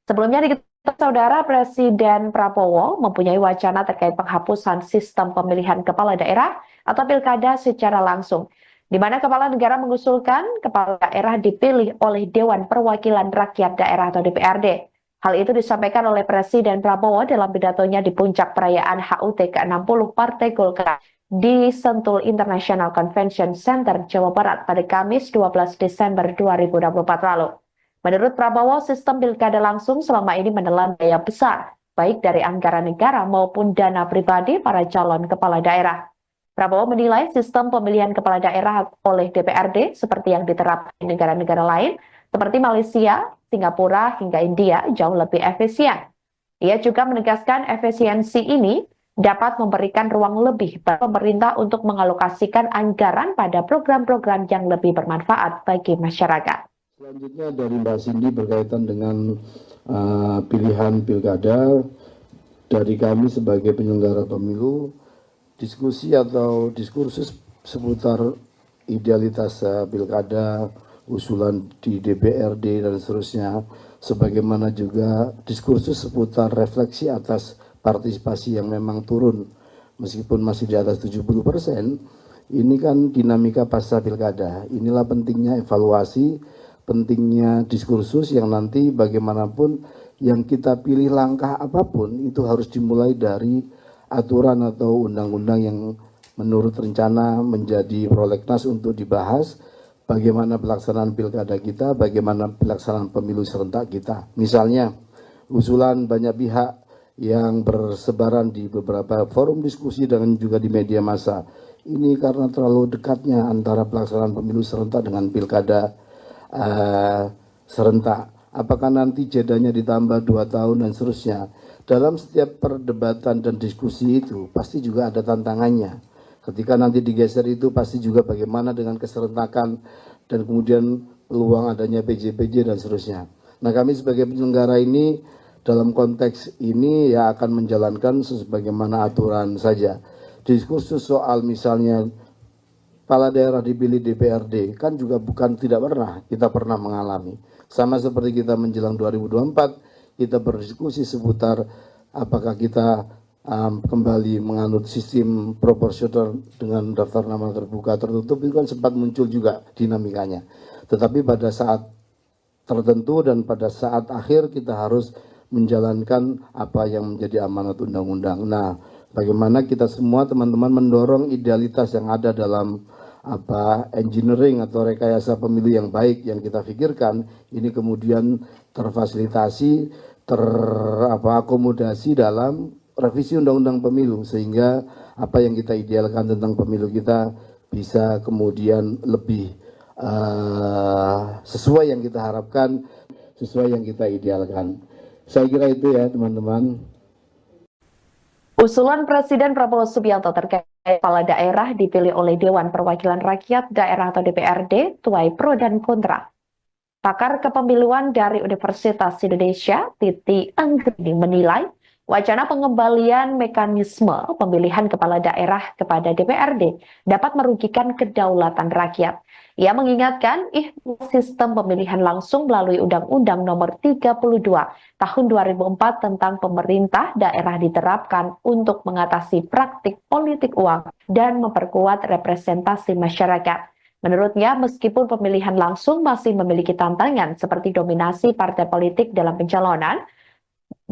Sebelumnya diketahui Saudara Presiden Prabowo mempunyai wacana terkait penghapusan sistem pemilihan kepala daerah atau pilkada secara langsung, di mana kepala negara mengusulkan kepala daerah dipilih oleh Dewan Perwakilan Rakyat Daerah atau DPRD. Hal itu disampaikan oleh Presiden Prabowo dalam pidatonya di puncak perayaan HUT ke-60 Partai Golkar di Sentul International Convention Center, Jawa Barat pada Kamis 12 Desember 2024 lalu. Menurut Prabowo, sistem pilkada langsung selama ini menelan biaya besar, baik dari anggaran negara maupun dana pribadi para calon kepala daerah. Prabowo menilai sistem pemilihan kepala daerah oleh DPRD seperti yang diterapkan di negara-negara lain, seperti Malaysia, Singapura, hingga India jauh lebih efisien. Ia juga menegaskan efisiensi ini dapat memberikan ruang lebih bagi pemerintah untuk mengalokasikan anggaran pada program-program yang lebih bermanfaat bagi masyarakat. Selanjutnya dari Mbak Cindy berkaitan dengan pilihan pilkada, dari kami sebagai penyelenggara pemilu, diskusi atau diskursus seputar idealitas pilkada, usulan di DPRD dan seterusnya, sebagaimana juga diskursus seputar refleksi atas partisipasi yang memang turun meskipun masih di atas 70%. Ini kan dinamika pasca pilkada. Inilah pentingnya evaluasi, pentingnya diskursus yang nanti bagaimanapun yang kita pilih langkah apapun itu harus dimulai dari aturan atau undang-undang yang menurut rencana menjadi prolegnas untuk dibahas. Bagaimana pelaksanaan pilkada kita, bagaimana pelaksanaan pemilu serentak kita. Misalnya, usulan banyak pihak yang bersebaran di beberapa forum diskusi dan juga di media massa. Ini karena terlalu dekatnya antara pelaksanaan pemilu serentak dengan pilkada serentak. Apakah nanti jedanya ditambah 2 tahun dan seterusnya. Dalam setiap perdebatan dan diskusi itu pasti juga ada tantangannya. Ketika nanti digeser itu pasti juga bagaimana dengan keserentakan dan kemudian peluang adanya PJ-PJ dan seterusnya. Nah, kami sebagai penyelenggara ini dalam konteks ini ya akan menjalankan sebagaimana aturan saja. Diskursus soal misalnya kepala daerah dipilih DPRD kan juga bukan tidak pernah, kita pernah mengalami. Sama seperti kita menjelang 2024, kita berdiskusi seputar apakah kita kembali menganut sistem proporsional dengan daftar nama terbuka tertutup, itu kan sempat muncul juga dinamikanya. Tetapi pada saat tertentu dan pada saat akhir kita harus menjalankan apa yang menjadi amanat undang-undang. Nah, bagaimana kita semua teman-teman mendorong idealitas yang ada dalam engineering atau rekayasa pemilu yang baik yang kita pikirkan ini kemudian terfasilitasi, terakomodasi dalam revisi undang-undang pemilu sehingga apa yang kita idealkan tentang pemilu kita bisa kemudian lebih sesuai yang kita harapkan, sesuai yang kita idealkan. Saya kira itu ya teman-teman. Usulan Presiden Prabowo Subianto terkait kepala daerah dipilih oleh Dewan Perwakilan Rakyat Daerah atau DPRD tuai pro dan kontra. Pakar kepemiluan dari Universitas Indonesia, Titi Anggreni menilai wacana pengembalian mekanisme pemilihan kepala daerah kepada DPRD dapat merugikan kedaulatan rakyat. Ia mengingatkan sistem pemilihan langsung melalui Undang-Undang Nomor 32 Tahun 2004 tentang pemerintah daerah diterapkan untuk mengatasi praktik politik uang dan memperkuat representasi masyarakat. Menurutnya, meskipun pemilihan langsung masih memiliki tantangan seperti dominasi partai politik dalam pencalonan,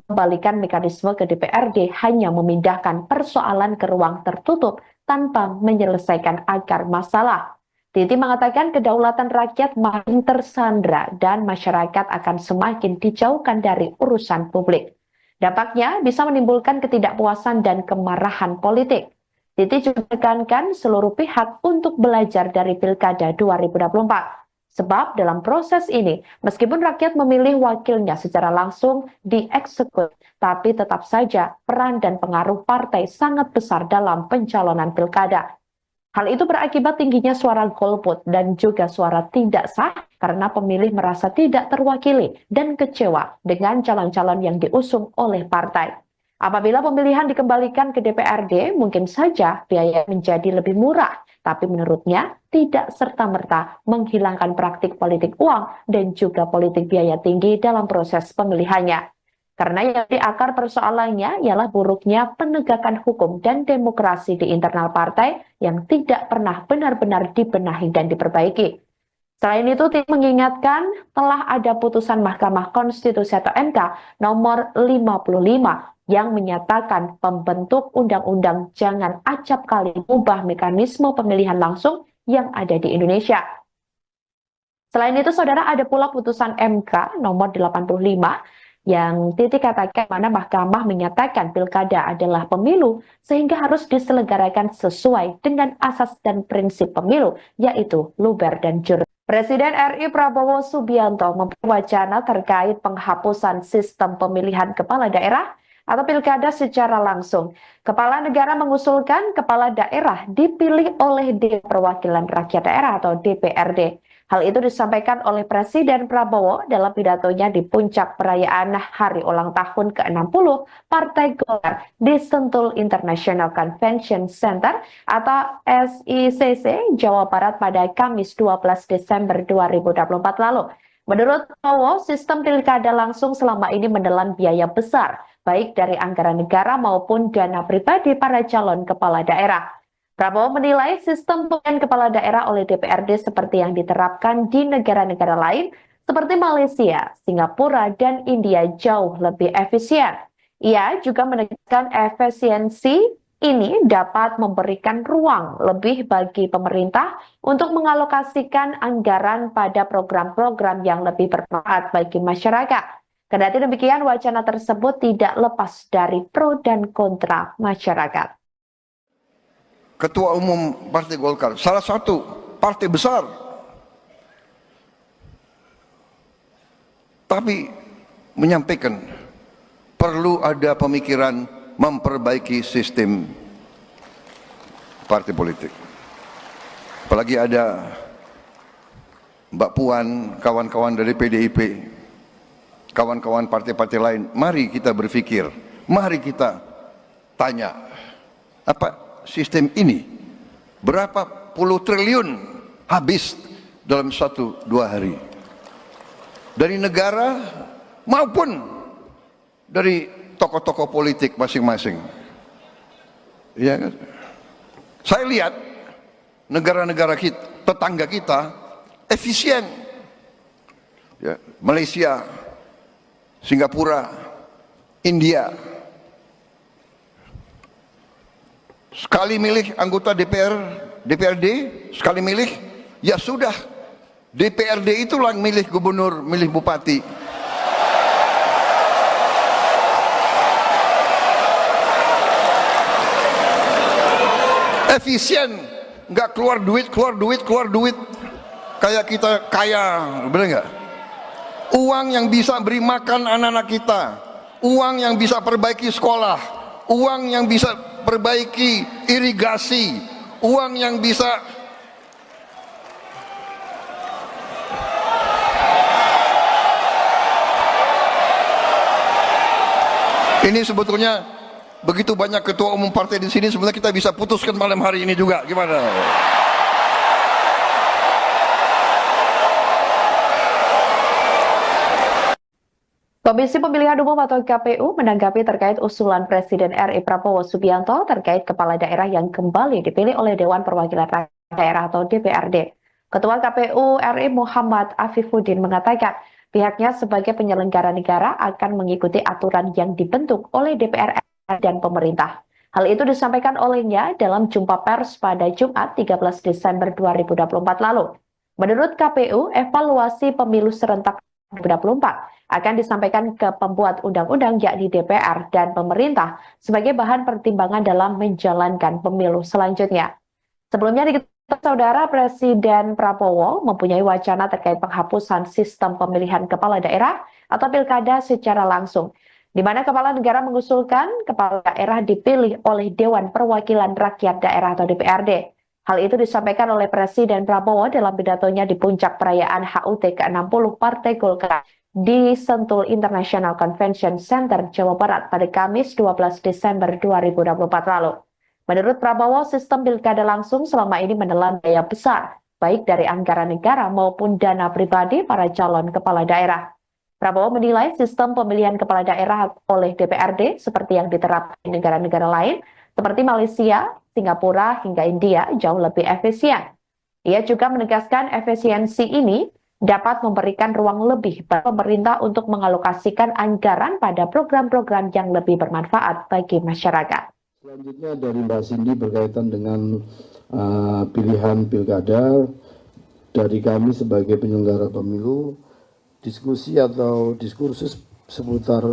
mengembalikan mekanisme ke DPRD hanya memindahkan persoalan ke ruang tertutup tanpa menyelesaikan akar masalah. Titi mengatakan kedaulatan rakyat makin tersandra dan masyarakat akan semakin dijauhkan dari urusan publik. Dampaknya bisa menimbulkan ketidakpuasan dan kemarahan politik. Titi juga menekankan seluruh pihak untuk belajar dari Pilkada 2024. Sebab dalam proses ini, meskipun rakyat memilih wakilnya secara langsung dieksekusi, tapi tetap saja peran dan pengaruh partai sangat besar dalam pencalonan pilkada. Hal itu berakibat tingginya suara golput dan juga suara tidak sah karena pemilih merasa tidak terwakili dan kecewa dengan calon-calon yang diusung oleh partai. Apabila pemilihan dikembalikan ke DPRD, mungkin saja biaya menjadi lebih murah, tapi menurutnya tidak serta-merta menghilangkan praktik politik uang dan juga politik biaya tinggi dalam proses pemilihannya. Karena yang di akar persoalannya ialah buruknya penegakan hukum dan demokrasi di internal partai yang tidak pernah benar-benar dibenahi dan diperbaiki. Selain itu, Titi mengingatkan telah ada putusan Mahkamah Konstitusi atau MK nomor 55 yang menyatakan pembentuk undang-undang jangan acap kali mengubah mekanisme pemilihan langsung yang ada di Indonesia. Selain itu, saudara, ada pula putusan MK nomor 85 yang Titi katakan mana mahkamah menyatakan pilkada adalah pemilu sehingga harus diselenggarakan sesuai dengan asas dan prinsip pemilu, yaitu luber dan jurdil. Presiden RI Prabowo Subianto memperwacana terkait penghapusan sistem pemilihan kepala daerah atau pilkada secara langsung. Kepala negara mengusulkan kepala daerah dipilih oleh Dewan Perwakilan Rakyat Daerah atau DPRD. Hal itu disampaikan oleh Presiden Prabowo dalam pidatonya di puncak perayaan Hari Ulang Tahun ke-60 Partai Golkar di Sentul International Convention Center atau SICC, Jawa Barat pada Kamis 12 Desember 2024 lalu. Menurut Prabowo, sistem pilkada langsung selama ini menelan biaya besar, baik dari anggaran negara maupun dana pribadi para calon kepala daerah. Prabowo menilai sistem pemilihan kepala daerah oleh DPRD seperti yang diterapkan di negara-negara lain seperti Malaysia, Singapura, dan India jauh lebih efisien. Ia juga menekankan efisiensi ini dapat memberikan ruang lebih bagi pemerintah untuk mengalokasikan anggaran pada program-program yang lebih bermanfaat bagi masyarakat. Kendati demikian, wacana tersebut tidak lepas dari pro dan kontra masyarakat. Ketua Umum Partai Golkar, salah satu partai besar, tapi menyampaikan perlu ada pemikiran memperbaiki sistem partai politik. Apalagi ada Mbak Puan, kawan-kawan dari PDIP, kawan-kawan partai-partai lain, mari kita berpikir, mari kita tanya, apa sistem ini berapa puluh triliun habis dalam 1-2 hari dari negara maupun dari tokoh-tokoh politik masing-masing. Ya kan? Saya lihat negara-negara kita, tetangga kita efisien. Ya, Malaysia, Singapura, India. Sekali milih anggota DPRD, sekali milih, ya sudah, DPRD itulah yang milih gubernur, milih bupati. Efisien, nggak keluar duit. kayak kita kaya, bener nggak? Uang yang bisa beri makan anak-anak kita, uang yang bisa perbaiki sekolah, uang yang bisa perbaiki irigasi, uang yang bisa ini sebetulnya begitu banyak ketua umum partai di sini, sebenarnya kita bisa putuskan malam hari ini juga, gimana? Komisi Pemilihan Umum atau KPU menanggapi terkait usulan Presiden RI Prabowo Subianto terkait kepala daerah yang kembali dipilih oleh Dewan Perwakilan Rakyat Daerah atau DPRD. Ketua KPU RI Muhammad Afifuddin mengatakan pihaknya sebagai penyelenggara negara akan mengikuti aturan yang dibentuk oleh DPR dan pemerintah. Hal itu disampaikan olehnya dalam jumpa pers pada Jumat 13 Desember 2024 lalu. Menurut KPU, evaluasi pemilu serentak 2024 akan disampaikan ke pembuat undang-undang yakni DPR dan pemerintah sebagai bahan pertimbangan dalam menjalankan pemilu selanjutnya. Sebelumnya diketahui saudara Presiden Prabowo mempunyai wacana terkait penghapusan sistem pemilihan kepala daerah atau pilkada secara langsung, di mana kepala negara mengusulkan kepala daerah dipilih oleh Dewan Perwakilan Rakyat Daerah atau DPRD. Hal itu disampaikan oleh Presiden Prabowo dalam pidatonya di puncak perayaan HUT ke-60 Partai Golkar di Sentul International Convention Center, Jawa Barat pada Kamis 12 Desember 2024 lalu. Menurut Prabowo, sistem pilkada langsung selama ini menelan biaya besar, baik dari anggaran negara maupun dana pribadi para calon kepala daerah. Prabowo menilai sistem pemilihan kepala daerah oleh DPRD seperti yang diterapkan di negara-negara lain, seperti Malaysia, Singapura, hingga India jauh lebih efisien. Ia juga menegaskan efisiensi ini dapat memberikan ruang lebih bagi pemerintah untuk mengalokasikan anggaran pada program-program yang lebih bermanfaat bagi masyarakat. Selanjutnya dari Mbak Cindy berkaitan dengan pilihan pilkada dari kami sebagai penyelenggara pemilu, diskusi atau diskursus seputar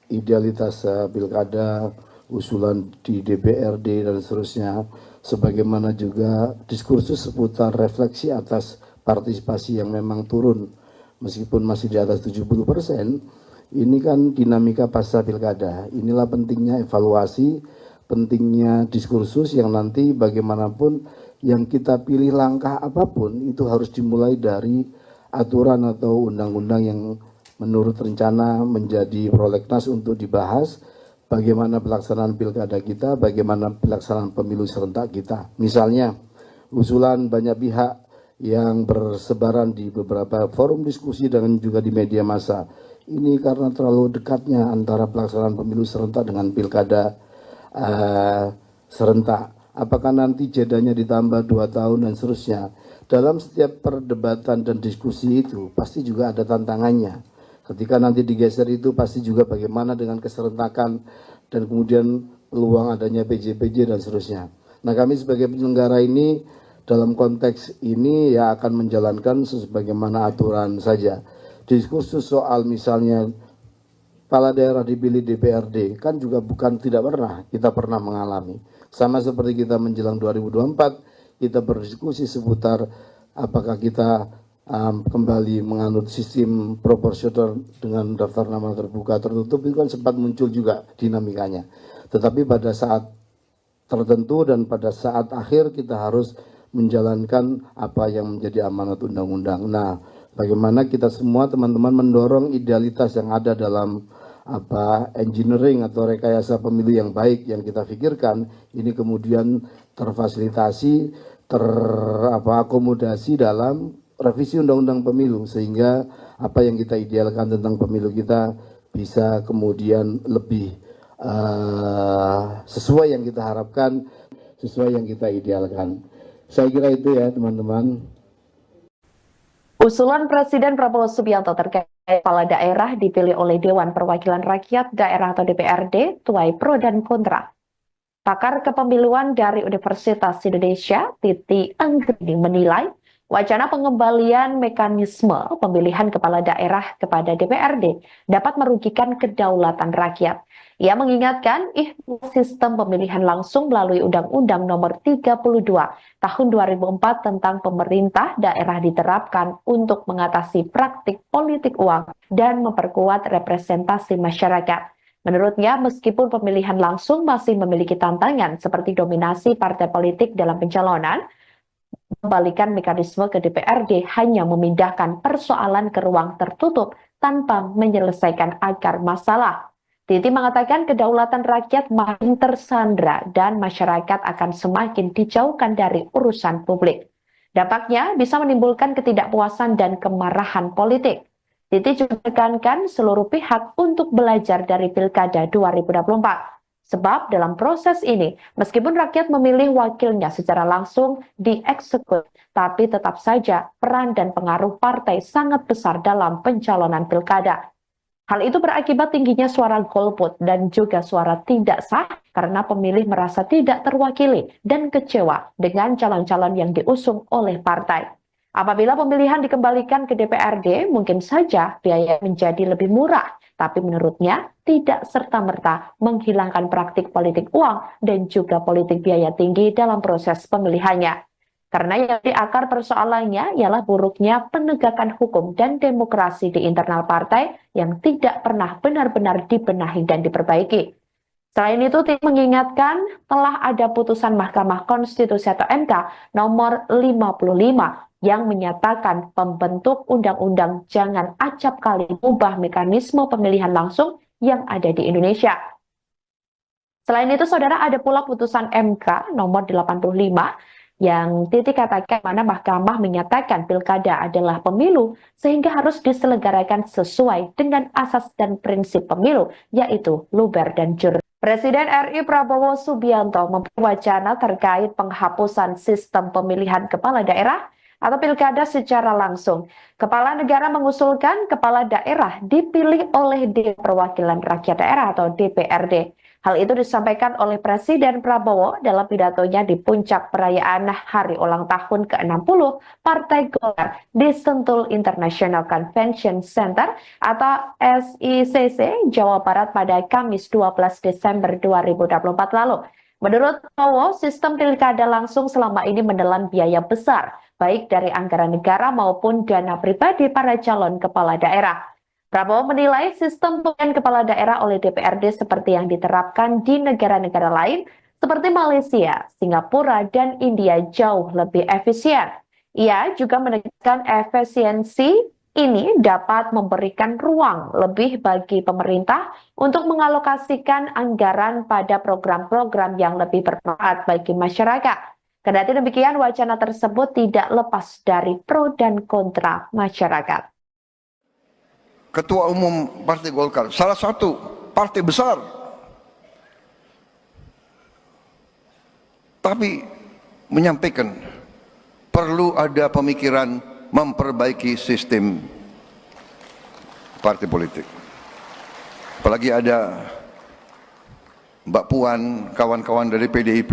idealitas pilkada, usulan di DPRD dan seterusnya, sebagaimana juga diskursus seputar refleksi atas partisipasi yang memang turun meskipun masih di atas 70%, ini kan dinamika pasca pilkada. Inilah pentingnya evaluasi, pentingnya diskursus yang nanti bagaimanapun yang kita pilih langkah apapun itu harus dimulai dari aturan atau undang-undang yang menurut rencana menjadi prolegnas untuk dibahas. Bagaimana pelaksanaan pilkada kita, bagaimana pelaksanaan pemilu serentak kita. Misalnya, usulan banyak pihak yang bersebaran di beberapa forum diskusi dan juga di media massa. Ini karena terlalu dekatnya antara pelaksanaan pemilu serentak dengan pilkada serentak. Apakah nanti jedanya ditambah 2 tahun dan seterusnya. Dalam setiap perdebatan dan diskusi itu pasti juga ada tantangannya. Ketika nanti digeser itu pasti juga bagaimana dengan keserentakan dan kemudian peluang adanya PJ-PJ dan seterusnya. Nah, kami sebagai penyelenggara ini dalam konteks ini ya akan menjalankan sebagaimana aturan saja. Diskursus soal misalnya kepala daerah dipilih DPRD kan juga bukan tidak pernah, kita pernah mengalami. Sama seperti kita menjelang 2024, kita berdiskusi seputar apakah kita kembali menganut sistem proporsional dengan daftar nama terbuka tertutup, itu kan sempat muncul juga dinamikanya. Tetapi pada saat tertentu dan pada saat akhir kita harus menjalankan apa yang menjadi amanat undang-undang. Nah, bagaimana kita semua teman-teman mendorong idealitas yang ada dalam engineering atau rekayasa pemilu yang baik yang kita pikirkan ini kemudian terfasilitasi, akomodasi dalam revisi undang-undang pemilu sehingga apa yang kita idealkan tentang pemilu kita bisa kemudian lebih sesuai yang kita harapkan, sesuai yang kita idealkan. Saya kira itu ya teman-teman. Usulan Presiden Prabowo Subianto terkait kepala daerah dipilih oleh Dewan Perwakilan Rakyat Daerah atau DPRD tuai pro dan kontra. Pakar kepemiluan dari Universitas Indonesia, Titi Anggrini menilai Wacana pengembalian mekanisme pemilihan kepala daerah kepada DPRD dapat merugikan kedaulatan rakyat. Ia mengingatkan sistem pemilihan langsung melalui Undang-Undang Nomor 32 Tahun 2004 tentang pemerintah daerah diterapkan untuk mengatasi praktik politik uang dan memperkuat representasi masyarakat. Menurutnya, meskipun pemilihan langsung masih memiliki tantangan seperti dominasi partai politik dalam pencalonan, mengembalikan mekanisme ke DPRD hanya memindahkan persoalan ke ruang tertutup tanpa menyelesaikan akar masalah. Titi mengatakan kedaulatan rakyat makin tersandra dan masyarakat akan semakin dijauhkan dari urusan publik. Dampaknya bisa menimbulkan ketidakpuasan dan kemarahan politik. Titi juga menekankan seluruh pihak untuk belajar dari Pilkada 2024. Sebab dalam proses ini, meskipun rakyat memilih wakilnya secara langsung dieksekusi, tapi tetap saja peran dan pengaruh partai sangat besar dalam pencalonan pilkada. Hal itu berakibat tingginya suara golput dan juga suara tidak sah karena pemilih merasa tidak terwakili dan kecewa dengan calon-calon yang diusung oleh partai. Apabila pemilihan dikembalikan ke DPRD, mungkin saja biaya menjadi lebih murah, tapi menurutnya tidak serta-merta menghilangkan praktik politik uang dan juga politik biaya tinggi dalam proses pemilihannya. Karena yang di akar persoalannya ialah buruknya penegakan hukum dan demokrasi di internal partai yang tidak pernah benar-benar dibenahi dan diperbaiki. Selain itu, Tim mengingatkan telah ada putusan Mahkamah Konstitusi atau MK nomor 55 yang menyatakan pembentuk undang-undang jangan acap kali mengubah mekanisme pemilihan langsung yang ada di Indonesia. Selain itu, saudara, ada pula putusan MK nomor 85 yang Titi katakan mana Mahkamah menyatakan pilkada adalah pemilu sehingga harus diselenggarakan sesuai dengan asas dan prinsip pemilu, yaitu luber dan jurdil. Presiden RI Prabowo Subianto memberi wacana terkait penghapusan sistem pemilihan kepala daerah atau pilkada secara langsung. Kepala negara mengusulkan kepala daerah dipilih oleh Dewan Perwakilan Rakyat Daerah atau DPRD. Hal itu disampaikan oleh Presiden Prabowo dalam pidatonya di puncak perayaan Hari Ulang Tahun ke-60 Partai Golkar di Sentul International Convention Center atau SICC Jawa Barat pada Kamis 12 Desember 2024 lalu. Menurut Prabowo, sistem pilkada langsung selama ini menelan biaya besar, baik dari anggaran negara maupun dana pribadi para calon kepala daerah. Prabowo menilai sistem pemilihan kepala daerah oleh DPRD seperti yang diterapkan di negara-negara lain seperti Malaysia, Singapura, dan India jauh lebih efisien. Ia juga menekankan efisiensi ini dapat memberikan ruang lebih bagi pemerintah untuk mengalokasikan anggaran pada program-program yang lebih bermanfaat bagi masyarakat. Kendati demikian, wacana tersebut tidak lepas dari pro dan kontra masyarakat. Ketua Umum Partai Golkar, salah satu partai besar, tapi menyampaikan perlu ada pemikiran memperbaiki sistem partai politik. Apalagi ada Mbak Puan, kawan-kawan dari PDIP,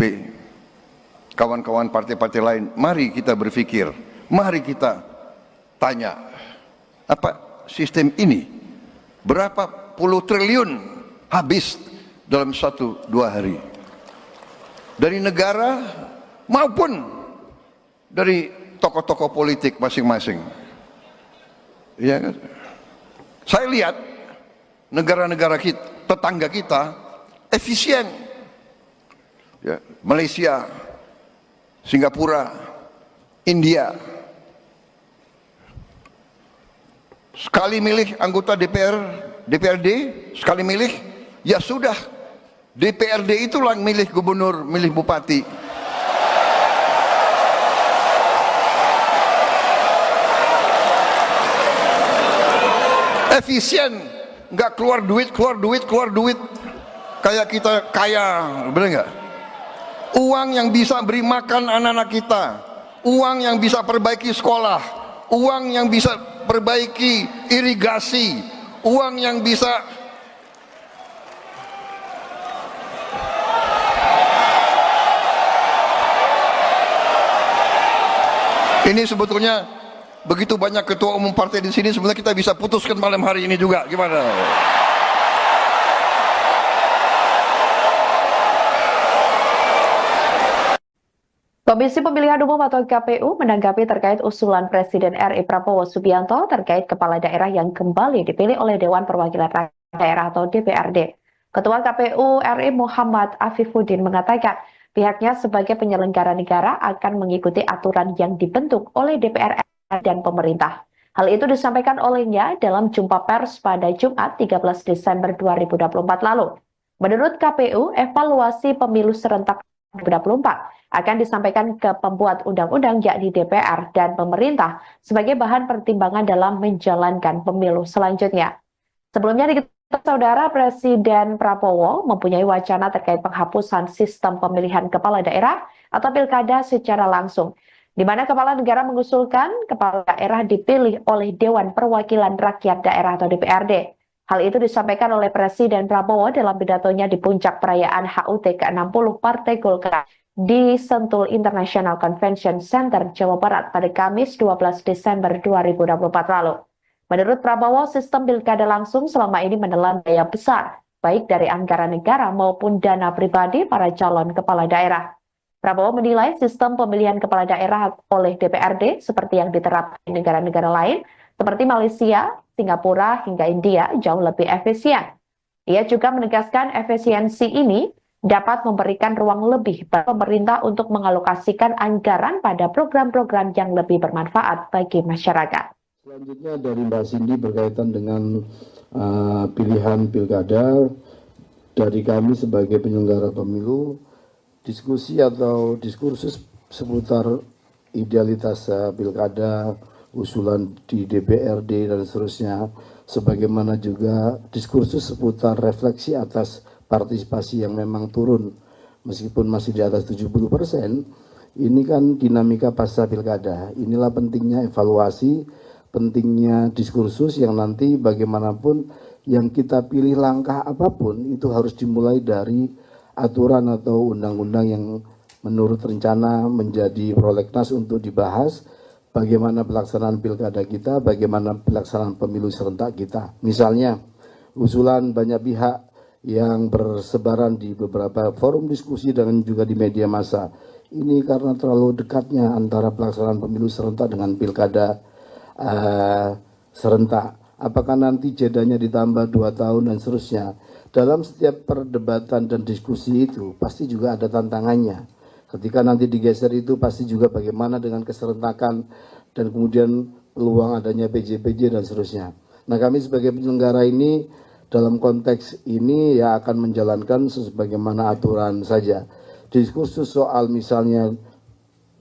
kawan-kawan partai-partai lain. Mari kita berpikir, mari kita tanya, apa sistem ini berapa puluh triliun habis dalam 1-2 hari dari negara maupun dari tokoh-tokoh politik masing-masing. Ya, saya lihat negara-negara kita, tetangga kita efisien. Ya, Malaysia, Singapura, India. Sekali milih anggota DPRD, sekali milih, ya sudah, DPRD itulah yang milih gubernur, milih bupati. Efisien, nggak keluar duit, kayak kita kaya, bener nggak? Uang yang bisa beri makan anak-anak kita, uang yang bisa perbaiki sekolah, uang yang bisa perbaiki irigasi, uang yang bisa Ini sebetulnya begitu banyak ketua umum partai di sini, sebenarnya kita bisa putuskan malam hari ini juga. Gimana? Komisi Pemilihan Umum atau KPU menanggapi terkait usulan Presiden RI Prabowo Subianto terkait kepala daerah yang kembali dipilih oleh Dewan Perwakilan Rakyat Daerah atau DPRD. Ketua KPU RI Muhammad Afifuddin mengatakan pihaknya sebagai penyelenggara negara akan mengikuti aturan yang dibentuk oleh DPR dan pemerintah. Hal itu disampaikan olehnya dalam jumpa pers pada Jumat 13 Desember 2024 lalu. Menurut KPU, evaluasi pemilu serentak 2024 akan disampaikan ke pembuat undang-undang yakni DPR dan pemerintah sebagai bahan pertimbangan dalam menjalankan pemilu selanjutnya. Sebelumnya diketahui Saudara Presiden Prabowo mempunyai wacana terkait penghapusan sistem pemilihan kepala daerah atau pilkada secara langsung, di mana kepala negara mengusulkan kepala daerah dipilih oleh Dewan Perwakilan Rakyat Daerah atau DPRD. Hal itu disampaikan oleh Presiden Prabowo dalam pidatonya di puncak perayaan HUT ke-60 Partai Golkar di Sentul International Convention Center, Jawa Barat pada Kamis 12 Desember 2024 lalu. Menurut Prabowo, sistem pilkada langsung selama ini menelan biaya besar, baik dari anggaran negara maupun dana pribadi para calon kepala daerah. Prabowo menilai sistem pemilihan kepala daerah oleh DPRD seperti yang diterapkan di negara-negara lain, seperti Malaysia, Singapura, hingga India jauh lebih efisien. Ia juga menegaskan efisiensi ini dapat memberikan ruang lebih bagi pemerintah untuk mengalokasikan anggaran pada program-program yang lebih bermanfaat bagi masyarakat. Selanjutnya dari Mbak Cindy berkaitan dengan pilihan pilkada. Dari kami sebagai penyelenggara pemilu, diskusi atau diskursus seputar idealitas pilkada, usulan di DPRD dan seterusnya, sebagaimana juga diskursus seputar refleksi atas partisipasi yang memang turun meskipun masih di atas 70%, ini kan dinamika pasca pilkada. Inilah pentingnya evaluasi, pentingnya diskursus yang nanti bagaimanapun yang kita pilih langkah apapun itu harus dimulai dari aturan atau undang-undang yang menurut rencana menjadi prolegnas untuk dibahas. Bagaimana pelaksanaan pilkada kita, bagaimana pelaksanaan pemilu serentak kita. Misalnya, usulan banyak pihak yang bersebaran di beberapa forum diskusi dan juga di media massa. Ini karena terlalu dekatnya antara pelaksanaan pemilu serentak dengan pilkada serentak. Apakah nanti jedanya ditambah 2 tahun dan seterusnya. Dalam setiap perdebatan dan diskusi itu pasti juga ada tantangannya. Ketika nanti digeser itu pasti juga bagaimana dengan keserentakan dan kemudian peluang adanya PJ-PJ dan seterusnya. Nah, kami sebagai penyelenggara ini dalam konteks ini ya akan menjalankan sebagaimana aturan saja. Diskursus soal misalnya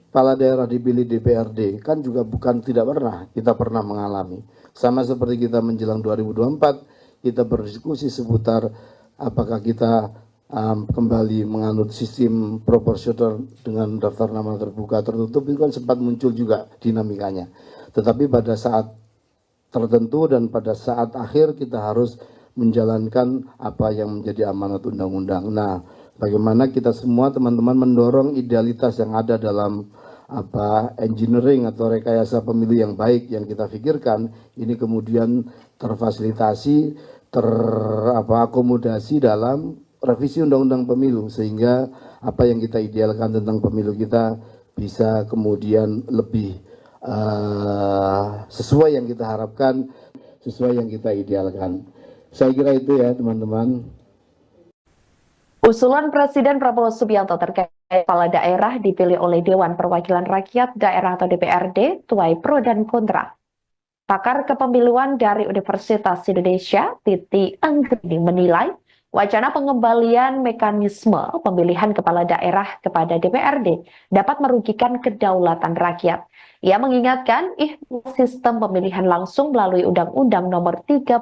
kepala daerah dipilih DPRD kan juga bukan tidak pernah, kita pernah mengalami. Sama seperti kita menjelang 2024, kita berdiskusi seputar apakah kita kembali menganut sistem proporsional dengan daftar nama terbuka tertutup, itu kan sempat muncul juga dinamikanya. Tetapi pada saat tertentu dan pada saat akhir kita harus menjalankan apa yang menjadi amanat undang-undang. Nah, bagaimana kita semua teman-teman mendorong idealitas yang ada dalam engineering atau rekayasa pemilu yang baik yang kita pikirkan ini kemudian terfasilitasi, terakomodasi dalam revisi undang-undang pemilu sehingga apa yang kita idealkan tentang pemilu kita bisa kemudian lebih sesuai yang kita harapkan, sesuai yang kita idealkan. Saya kira itu ya teman-teman. Usulan Presiden Prabowo Subianto terkait kepala daerah dipilih oleh Dewan Perwakilan Rakyat Daerah atau DPRD tuai pro dan kontra. Pakar kepemiluan dari Universitas Indonesia, Titi Anggreni menilai wacana pengembalian mekanisme pemilihan kepala daerah kepada DPRD dapat merugikan kedaulatan rakyat. Ia mengingatkan sistem pemilihan langsung melalui Undang-Undang Nomor 32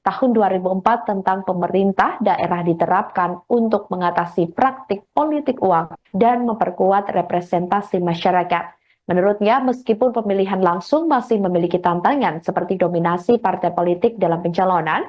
Tahun 2004 tentang pemerintah daerah diterapkan untuk mengatasi praktik politik uang dan memperkuat representasi masyarakat. Menurutnya, meskipun pemilihan langsung masih memiliki tantangan seperti dominasi partai politik dalam pencalonan,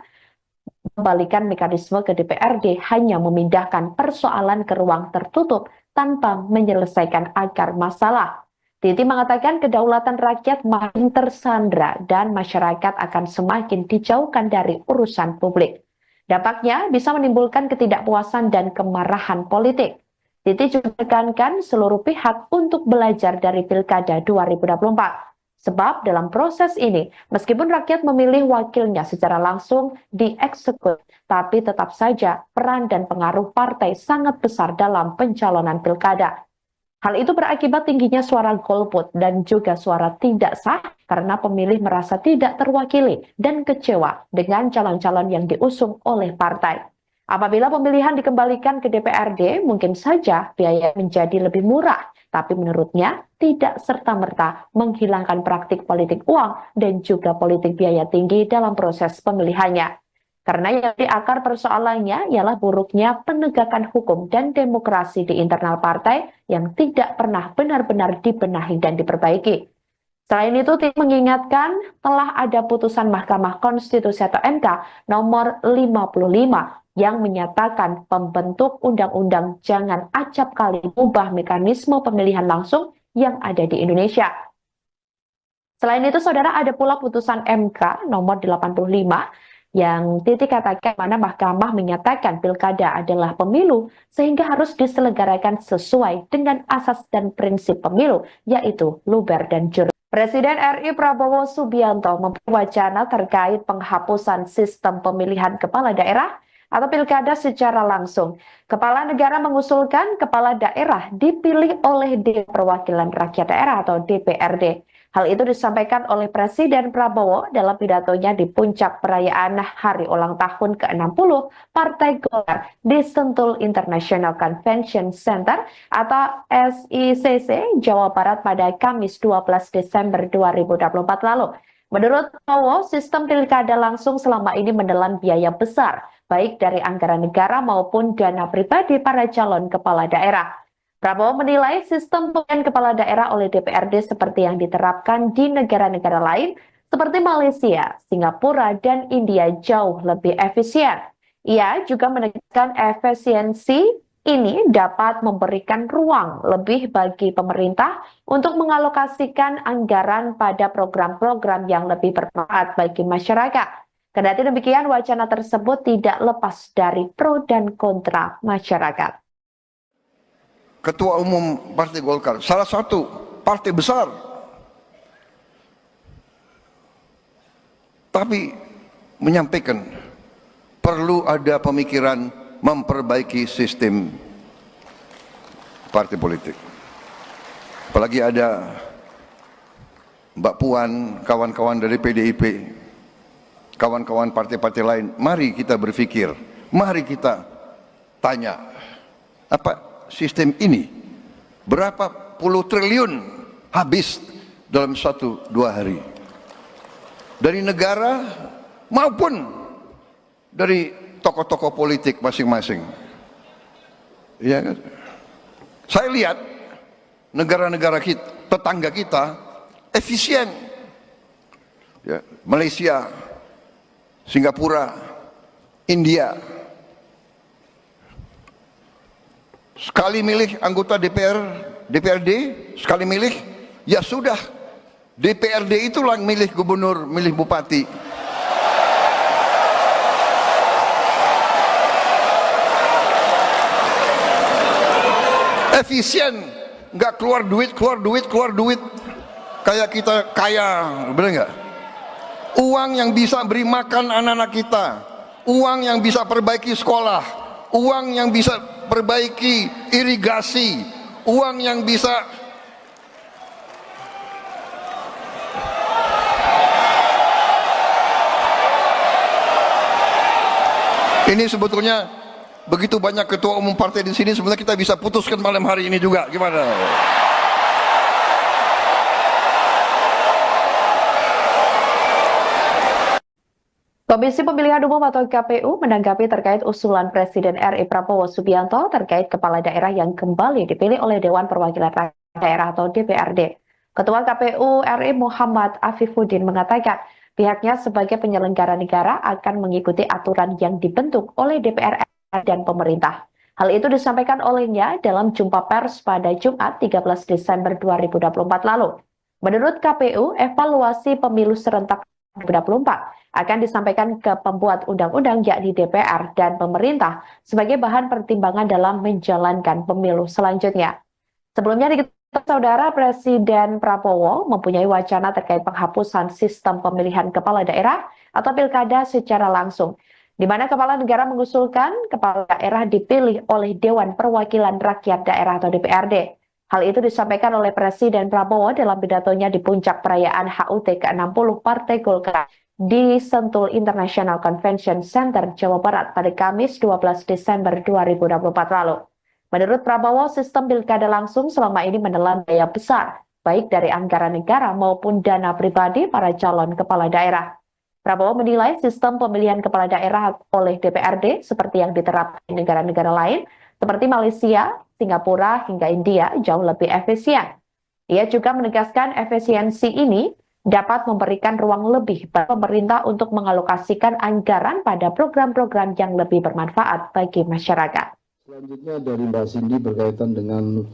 kembalikan mekanisme ke DPRD hanya memindahkan persoalan ke ruang tertutup tanpa menyelesaikan akar masalah. Titi mengatakan kedaulatan rakyat makin tersandra dan masyarakat akan semakin dijauhkan dari urusan publik. Dampaknya bisa menimbulkan ketidakpuasan dan kemarahan politik. Titi juga menekankan seluruh pihak untuk belajar dari Pilkada 2024. Sebab dalam proses ini, meskipun rakyat memilih wakilnya secara langsung dieksekusi, tapi tetap saja peran dan pengaruh partai sangat besar dalam pencalonan pilkada. Hal itu berakibat tingginya suara golput dan juga suara tidak sah karena pemilih merasa tidak terwakili dan kecewa dengan calon-calon yang diusung oleh partai. Apabila pemilihan dikembalikan ke DPRD, mungkin saja biaya menjadi lebih murah, tapi menurutnya tidak serta-merta menghilangkan praktik politik uang dan juga politik biaya tinggi dalam proses pemilihannya. Karena yang di akar persoalannya ialah buruknya penegakan hukum dan demokrasi di internal partai yang tidak pernah benar-benar dibenahi dan diperbaiki. Selain itu, Titi mengingatkan telah ada putusan Mahkamah Konstitusi atau MK nomor 55 yang menyatakan pembentuk undang-undang jangan acap kali mengubah mekanisme pemilihan langsung yang ada di Indonesia. Selain itu, saudara, ada pula putusan MK nomor 85 yang Titi katakan mana mahkamah menyatakan pilkada adalah pemilu sehingga harus diselenggarakan sesuai dengan asas dan prinsip pemilu, yaitu luber dan jurdil. Presiden RI Prabowo Subianto memberi wacana terkait penghapusan sistem pemilihan kepala daerah atau pilkada secara langsung. Kepala negara mengusulkan kepala daerah dipilih oleh Dewan Perwakilan Rakyat Daerah atau DPRD. Hal itu disampaikan oleh Presiden Prabowo dalam pidatonya di puncak perayaan Hari Ulang Tahun ke-60 Partai Golkar di Sentul International Convention Center atau SICC Jawa Barat pada Kamis 12 Desember 2024 lalu. Menurut Prabowo, sistem pilkada langsung selama ini menelan biaya besar, baik dari anggaran negara maupun dana pribadi para calon kepala daerah. Prabowo menilai sistem pemilihan kepala daerah oleh DPRD seperti yang diterapkan di negara-negara lain seperti Malaysia, Singapura, dan India jauh lebih efisien. Ia juga menegaskan efisiensi ini dapat memberikan ruang lebih bagi pemerintah untuk mengalokasikan anggaran pada program-program yang lebih bermanfaat bagi masyarakat. Kendati demikian, wacana tersebut tidak lepas dari pro dan kontra masyarakat. Ketua Umum Partai Golkar, salah satu partai besar, tapi menyampaikan perlu ada pemikiran memperbaiki sistem partai politik. Apalagi ada Mbak Puan, kawan-kawan dari PDIP, kawan-kawan partai-partai lain, mari kita berpikir, mari kita tanya, apa sistem ini berapa puluh triliun habis dalam 1-2 hari dari negara maupun dari tokoh-tokoh politik masing-masing. Ya kan? Saya lihat negara-negara kita, tetangga kita efisien. Ya, Malaysia, Singapura, India. Sekali milih anggota DPRD, sekali milih, ya sudah, DPRD itulah yang milih gubernur, milih bupati. Efisien, nggak keluar duit, kayak kita kaya, bener nggak? Uang yang bisa beri makan anak-anak kita, uang yang bisa perbaiki sekolah, uang yang bisa perbaiki irigasi, uang yang bisa ini sebetulnya begitu banyak ketua umum partai di sini, sebenarnya kita bisa putuskan malam hari ini juga, gimana? Komisi Pemilihan Umum atau KPU menanggapi terkait usulan Presiden RI Prabowo Subianto terkait kepala daerah yang kembali dipilih oleh Dewan Perwakilan Rakyat Daerah atau DPRD. Ketua KPU RI Muhammad Afifuddin mengatakan pihaknya sebagai penyelenggara negara akan mengikuti aturan yang dibentuk oleh DPR dan pemerintah. Hal itu disampaikan olehnya dalam jumpa pers pada Jumat 13 Desember 2024 lalu. Menurut KPU, evaluasi pemilu serentak 2024 akan disampaikan ke pembuat undang-undang yakni DPR dan pemerintah sebagai bahan pertimbangan dalam menjalankan pemilu selanjutnya. Sebelumnya diketahui Saudara Presiden Prabowo mempunyai wacana terkait penghapusan sistem pemilihan kepala daerah atau pilkada secara langsung, di mana kepala negara mengusulkan kepala daerah dipilih oleh Dewan Perwakilan Rakyat Daerah atau DPRD. Hal itu disampaikan oleh Presiden Prabowo dalam pidatonya di puncak perayaan HUT ke-60 Partai Golkar di Sentul International Convention Center, Jawa Barat pada Kamis 12 Desember 2024 lalu. Menurut Prabowo, sistem pilkada langsung selama ini menelan biaya besar, baik dari anggaran negara maupun dana pribadi para calon kepala daerah. Prabowo menilai sistem pemilihan kepala daerah oleh DPRD seperti yang diterapkan di negara-negara lain, seperti Malaysia, Singapura, hingga India jauh lebih efisien. Ia juga menegaskan efisiensi ini dapat memberikan ruang lebih bagi pemerintah untuk mengalokasikan anggaran pada program-program yang lebih bermanfaat bagi masyarakat. Selanjutnya dari Mbak Cindy berkaitan dengan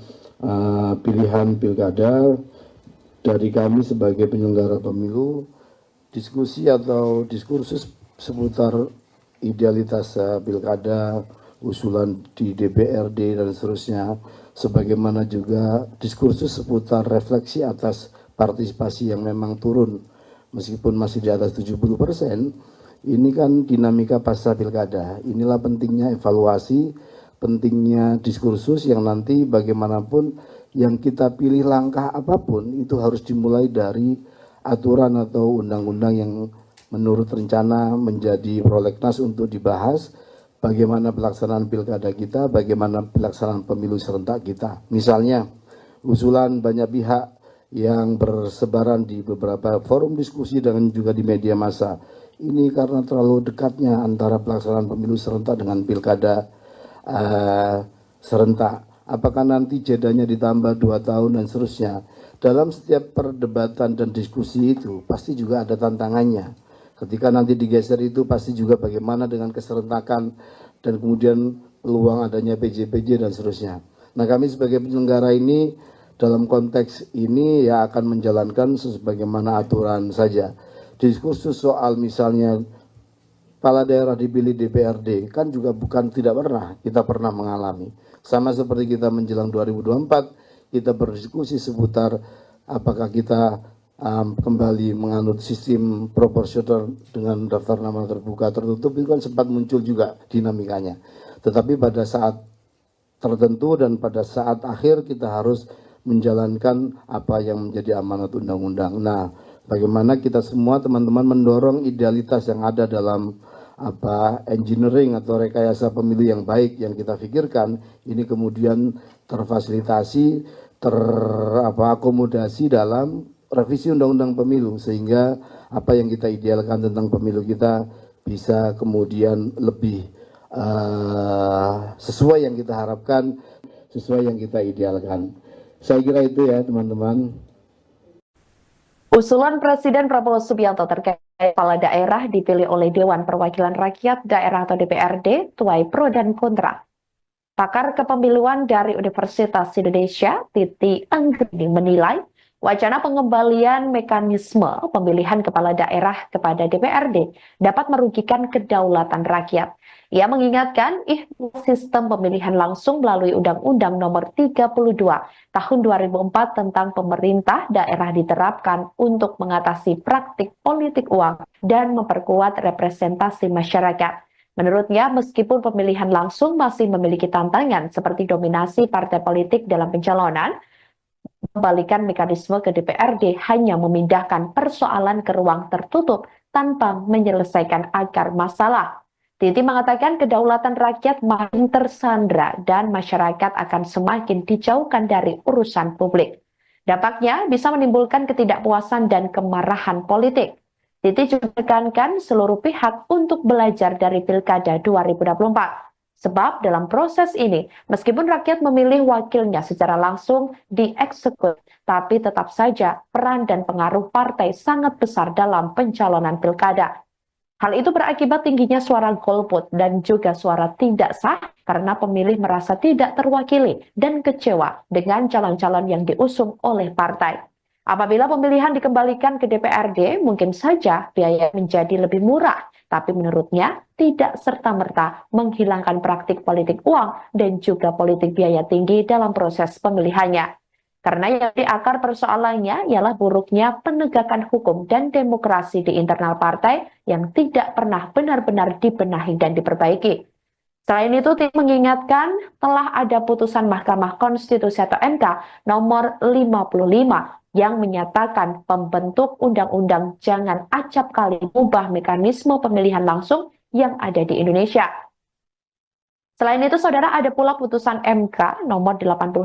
pilihan pilkada, dari kami sebagai penyelenggara pemilu, diskusi atau diskursus seputar idealitas pilkada, usulan di DPRD dan seterusnya, sebagaimana juga diskursus seputar refleksi atas partisipasi yang memang turun meskipun masih di atas 70%, ini kan dinamika pasca pilkada. Inilah pentingnya evaluasi, pentingnya diskursus yang nanti bagaimanapun yang kita pilih langkah apapun itu harus dimulai dari aturan atau undang-undang yang menurut rencana menjadi prolegnas untuk dibahas bagaimana pelaksanaan pilkada kita, bagaimana pelaksanaan pemilu serentak kita. Misalnya usulan banyak pihak yang bersebaran di beberapa forum diskusi dan juga di media massa. Ini karena terlalu dekatnya antara pelaksanaan pemilu serentak dengan pilkada serentak. Apakah nanti jedanya ditambah 2 tahun dan seterusnya? Dalam setiap perdebatan dan diskusi itu pasti juga ada tantangannya. Ketika nanti digeser itu pasti juga bagaimana dengan keserentakan dan kemudian peluang adanya PJ-PJ dan seterusnya. Nah, kami sebagai penyelenggara ini dalam konteks ini ya akan menjalankan sebagaimana aturan saja. Diskursus soal misalnya kepala daerah dipilih DPRD kan juga bukan tidak pernah, kita pernah mengalami. Sama seperti kita menjelang 2024, kita berdiskusi seputar apakah kita kembali menganut sistem proporsional dengan daftar nama terbuka tertutup, itu kan sempat muncul juga dinamikanya. Tetapi pada saat tertentu dan pada saat akhir kita harus menjalankan apa yang menjadi amanat undang-undang. Nah, bagaimana kita semua teman-teman mendorong idealitas yang ada dalam engineering atau rekayasa pemilu yang baik yang kita pikirkan ini kemudian terfasilitasi, akomodasi dalam revisi undang-undang pemilu sehingga apa yang kita idealkan tentang pemilu kita bisa kemudian lebih sesuai yang kita harapkan, sesuai yang kita idealkan. Saya kira itu ya teman-teman. Usulan Presiden Prabowo Subianto terkait kepala daerah dipilih oleh Dewan Perwakilan Rakyat Daerah atau DPRD tuai pro dan kontra. Pakar kepemiluan dari Universitas Indonesia, Titi Anggrini menilai wacana pengembalian mekanisme pemilihan kepala daerah kepada DPRD dapat merugikan kedaulatan rakyat. Ia mengingatkan sistem pemilihan langsung melalui Undang-Undang Nomor 32 Tahun 2004 tentang pemerintah daerah diterapkan untuk mengatasi praktik politik uang dan memperkuat representasi masyarakat. Menurutnya, meskipun pemilihan langsung masih memiliki tantangan seperti dominasi partai politik dalam pencalonan, membalikan mekanisme ke DPRD hanya memindahkan persoalan ke ruang tertutup tanpa menyelesaikan akar masalah. Titi mengatakan kedaulatan rakyat makin tersandra dan masyarakat akan semakin dijauhkan dari urusan publik. Dampaknya bisa menimbulkan ketidakpuasan dan kemarahan politik. Titi juga menekankan seluruh pihak untuk belajar dari Pilkada 2024. Sebab dalam proses ini, meskipun rakyat memilih wakilnya secara langsung dieksekusi, tapi tetap saja peran dan pengaruh partai sangat besar dalam pencalonan pilkada. Hal itu berakibat tingginya suara golput dan juga suara tidak sah karena pemilih merasa tidak terwakili dan kecewa dengan calon-calon yang diusung oleh partai. Apabila pemilihan dikembalikan ke DPRD, mungkin saja biaya menjadi lebih murah, tapi menurutnya tidak serta-merta menghilangkan praktik politik uang dan juga politik biaya tinggi dalam proses pemilihannya. Karena yang di akar persoalannya ialah buruknya penegakan hukum dan demokrasi di internal partai yang tidak pernah benar-benar dibenahi dan diperbaiki. Selain itu, tim mengingatkan telah ada putusan Mahkamah Konstitusi atau MK nomor 55 yang menyatakan pembentuk undang-undang jangan acap kali mengubah mekanisme pemilihan langsung yang ada di Indonesia. Selain itu, saudara, ada pula putusan MK nomor 85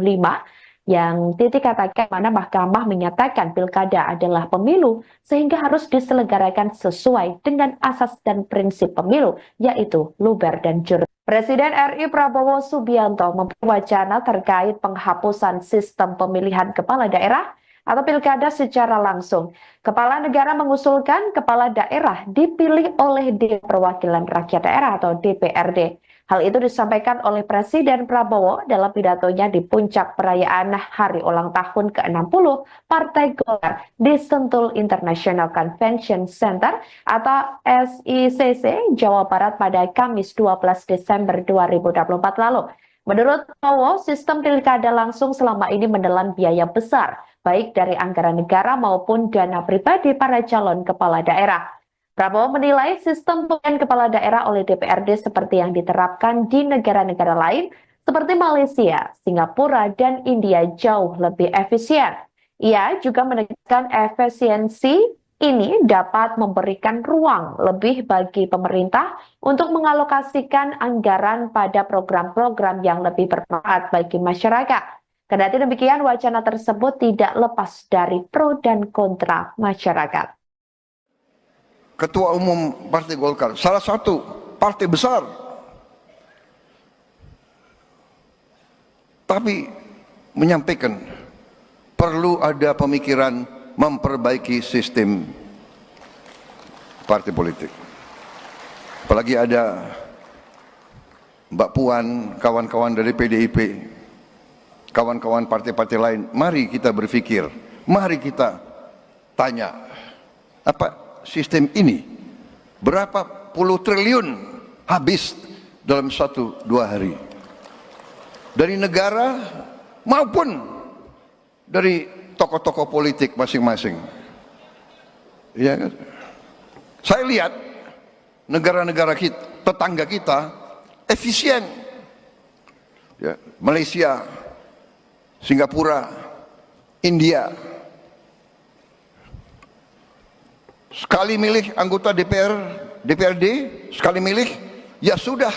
yang titik katakan mana mahkamah menyatakan pilkada adalah pemilu sehingga harus diselenggarakan sesuai dengan asas dan prinsip pemilu, yaitu luber dan jurdil. Presiden RI Prabowo Subianto memperwacana terkait penghapusan sistem pemilihan kepala daerah atau pilkada secara langsung. Kepala negara mengusulkan kepala daerah dipilih oleh Dewan Perwakilan Rakyat Daerah atau DPRD. Hal itu disampaikan oleh Presiden Prabowo dalam pidatonya di puncak perayaan Hari Ulang Tahun ke-60 Partai Golkar di Sentul International Convention Center atau SICC, Jawa Barat pada Kamis 12 Desember 2024 lalu. Menurut Prabowo, sistem pilkada langsung selama ini menelan biaya besar, baik dari anggaran negara maupun dana pribadi para calon kepala daerah. Prabowo menilai sistem pemilihan kepala daerah oleh DPRD seperti yang diterapkan di negara-negara lain seperti Malaysia, Singapura, dan India jauh lebih efisien. Ia juga menegaskan efisiensi ini dapat memberikan ruang lebih bagi pemerintah untuk mengalokasikan anggaran pada program-program yang lebih bermanfaat bagi masyarakat. Kendati demikian, wacana tersebut tidak lepas dari pro dan kontra masyarakat. Ketua Umum Partai Golkar, salah satu partai besar, tapi menyampaikan perlu ada pemikiran memperbaiki sistem partai politik. Apalagi ada Mbak Puan, kawan-kawan dari PDIP, kawan-kawan partai-partai lain, mari kita berpikir, mari kita tanya, apa sistem ini berapa puluh triliun habis dalam 1-2 hari dari negara maupun dari tokoh-tokoh politik masing-masing. Ya kan? Saya lihat negara-negara kita, tetangga kita efisien. Ya, Malaysia, Singapura, India. Sekali milih anggota DPRD, sekali milih, ya sudah,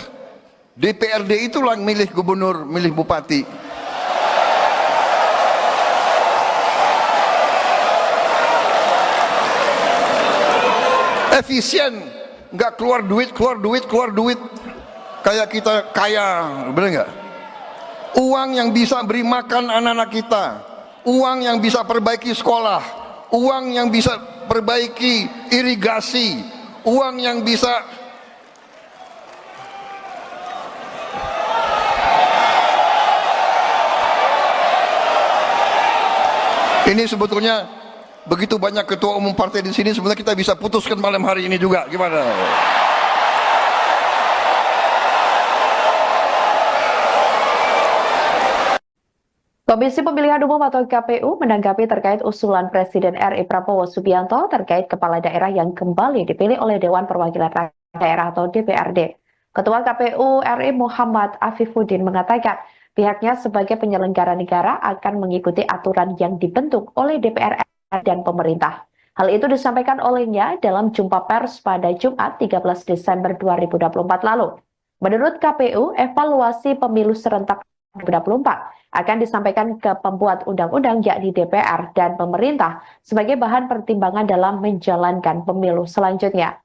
DPRD itulah yang milih gubernur, milih bupati. Efisien, nggak keluar duit, kayak kita kaya, bener nggak? Uang yang bisa beri makan anak-anak kita, uang yang bisa perbaiki sekolah, uang yang bisa perbaiki irigasi, uang yang bisa ini sebetulnya begitu banyak ketua umum partai di sini, sebenarnya kita bisa putuskan malam hari ini juga. Gimana? Komisi Pemilihan Umum atau KPU menanggapi terkait usulan Presiden RI Prabowo Subianto terkait kepala daerah yang kembali dipilih oleh Dewan Perwakilan Rakyat Daerah atau DPRD. Ketua KPU RI Muhammad Afifuddin mengatakan pihaknya sebagai penyelenggara negara akan mengikuti aturan yang dibentuk oleh DPR dan pemerintah. Hal itu disampaikan olehnya dalam jumpa pers pada Jumat 13 Desember 2024 lalu. Menurut KPU, evaluasi pemilu serentak 2024 akan disampaikan ke pembuat undang-undang yakni DPR dan pemerintah sebagai bahan pertimbangan dalam menjalankan pemilu selanjutnya.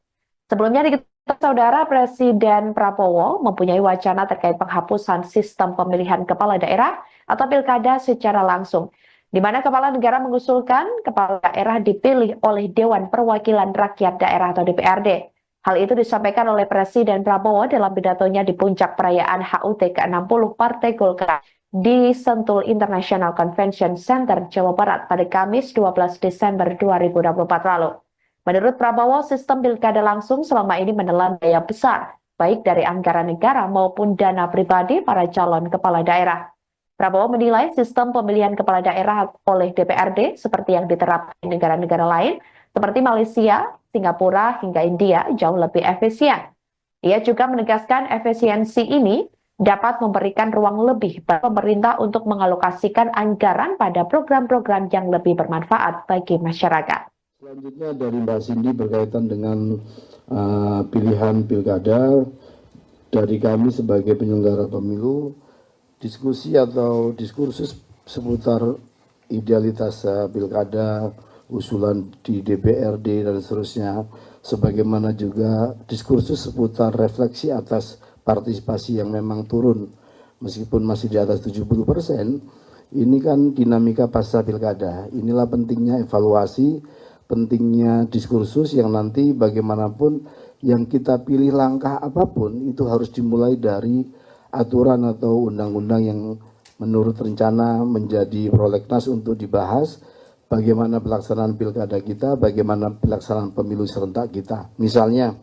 Sebelumnya diketahui saudara, Presiden Prabowo mempunyai wacana terkait penghapusan sistem pemilihan kepala daerah atau pilkada secara langsung, di mana kepala negara mengusulkan kepala daerah dipilih oleh Dewan Perwakilan Rakyat Daerah atau DPRD. Hal itu disampaikan oleh Presiden Prabowo dalam pidatonya di puncak perayaan HUT ke-60 Partai Golkar di Sentul International Convention Center, Jawa Barat pada Kamis 12 Desember 2024 lalu. Menurut Prabowo, sistem pilkada langsung selama ini menelan biaya besar, baik dari anggaran negara maupun dana pribadi para calon kepala daerah. Prabowo menilai sistem pemilihan kepala daerah oleh DPRD seperti yang diterapkan di negara-negara lain, seperti Malaysia, Singapura, hingga India jauh lebih efisien. Ia juga menegaskan efisiensi ini dapat memberikan ruang lebih bagi pemerintah untuk mengalokasikan anggaran pada program-program yang lebih bermanfaat bagi masyarakat. Selanjutnya dari Mbak Cindy berkaitan dengan pilihan pilkada dari kami sebagai penyelenggara pemilu, diskusi atau diskursus seputar idealitas pilkada, usulan di DPRD dan seterusnya, sebagaimana juga diskursus seputar refleksi atas partisipasi yang memang turun meskipun masih di atas 70%. Ini kan dinamika pasca pilkada. Inilah pentingnya evaluasi, pentingnya diskursus yang nanti bagaimanapun yang kita pilih langkah apapun itu harus dimulai dari aturan atau undang-undang yang menurut rencana menjadi prolegnas untuk dibahas. Bagaimana pelaksanaan pilkada kita, bagaimana pelaksanaan pemilu serentak kita. Misalnya,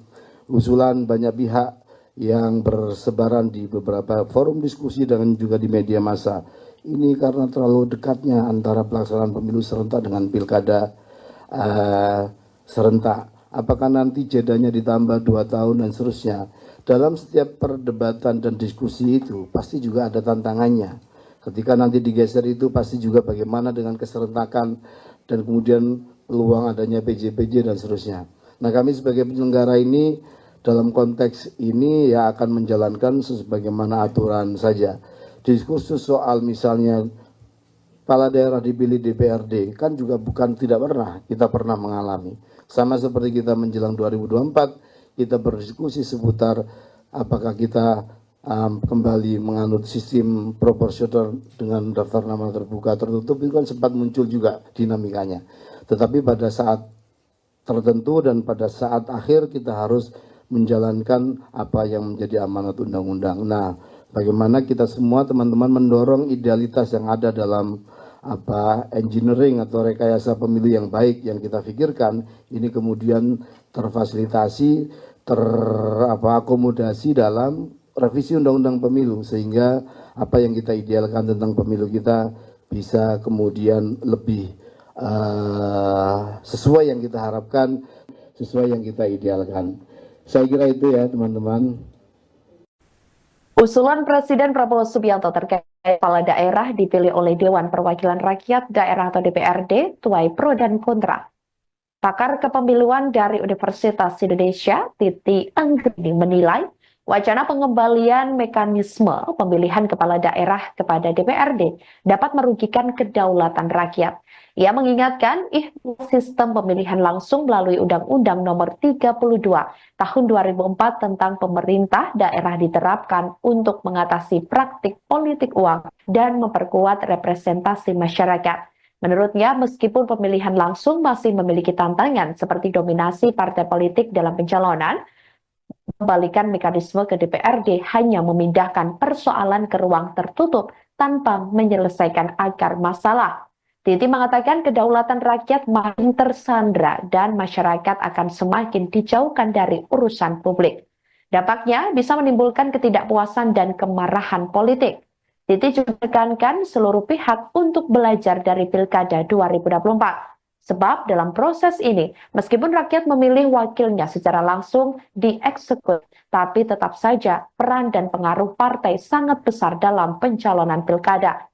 usulan banyak pihak yang bersebaran di beberapa forum diskusi dan juga di media massa. Ini karena terlalu dekatnya antara pelaksanaan pemilu serentak dengan pilkada serentak. Apakah nanti jedanya ditambah 2 tahun dan seterusnya. Dalam setiap perdebatan dan diskusi itu pasti juga ada tantangannya. Ketika nanti digeser itu pasti juga bagaimana dengan keserentakan dan kemudian peluang adanya PJ-PJ dan seterusnya. Nah, kami sebagai penyelenggara ini dalam konteks ini ya akan menjalankan sebagaimana aturan saja. Diskursus soal misalnya kepala daerah dipilih DPRD kan juga bukan tidak pernah, kita pernah mengalami. Sama seperti kita menjelang 2024, kita berdiskusi seputar apakah kita kembali menganut sistem proporsional dengan daftar nama terbuka tertutup, itu kan sempat muncul juga dinamikanya. Tetapi pada saat tertentu dan pada saat akhir kita harus menjalankan apa yang menjadi amanat undang-undang. Nah, bagaimana kita semua teman-teman mendorong idealitas yang ada dalam engineering atau rekayasa pemilu yang baik yang kita pikirkan ini kemudian terfasilitasi, akomodasi dalam revisi undang-undang pemilu sehingga apa yang kita idealkan tentang pemilu kita bisa kemudian lebih sesuai yang kita harapkan, sesuai yang kita idealkan. Saya kira itu ya teman-teman. Usulan Presiden Prabowo Subianto terkait kepala daerah dipilih oleh Dewan Perwakilan Rakyat Daerah atau DPRD tuai pro dan kontra. Pakar kepemiluan dari Universitas Indonesia, Titi Anggreni menilai wacana pengembalian mekanisme pemilihan kepala daerah kepada DPRD dapat merugikan kedaulatan rakyat. Ia mengingatkan sistem pemilihan langsung melalui Undang-Undang Nomor 32 Tahun 2004 tentang pemerintah daerah diterapkan untuk mengatasi praktik politik uang dan memperkuat representasi masyarakat. Menurutnya, meskipun pemilihan langsung masih memiliki tantangan seperti dominasi partai politik dalam pencalonan, kembalikan mekanisme ke DPRD hanya memindahkan persoalan ke ruang tertutup tanpa menyelesaikan akar masalah. Titi mengatakan kedaulatan rakyat makin tersandra dan masyarakat akan semakin dijauhkan dari urusan publik. Dampaknya bisa menimbulkan ketidakpuasan dan kemarahan politik. Titi juga menekankan seluruh pihak untuk belajar dari Pilkada 2024. Sebab dalam proses ini, meskipun rakyat memilih wakilnya secara langsung dieksekusi, tapi tetap saja peran dan pengaruh partai sangat besar dalam pencalonan pilkada.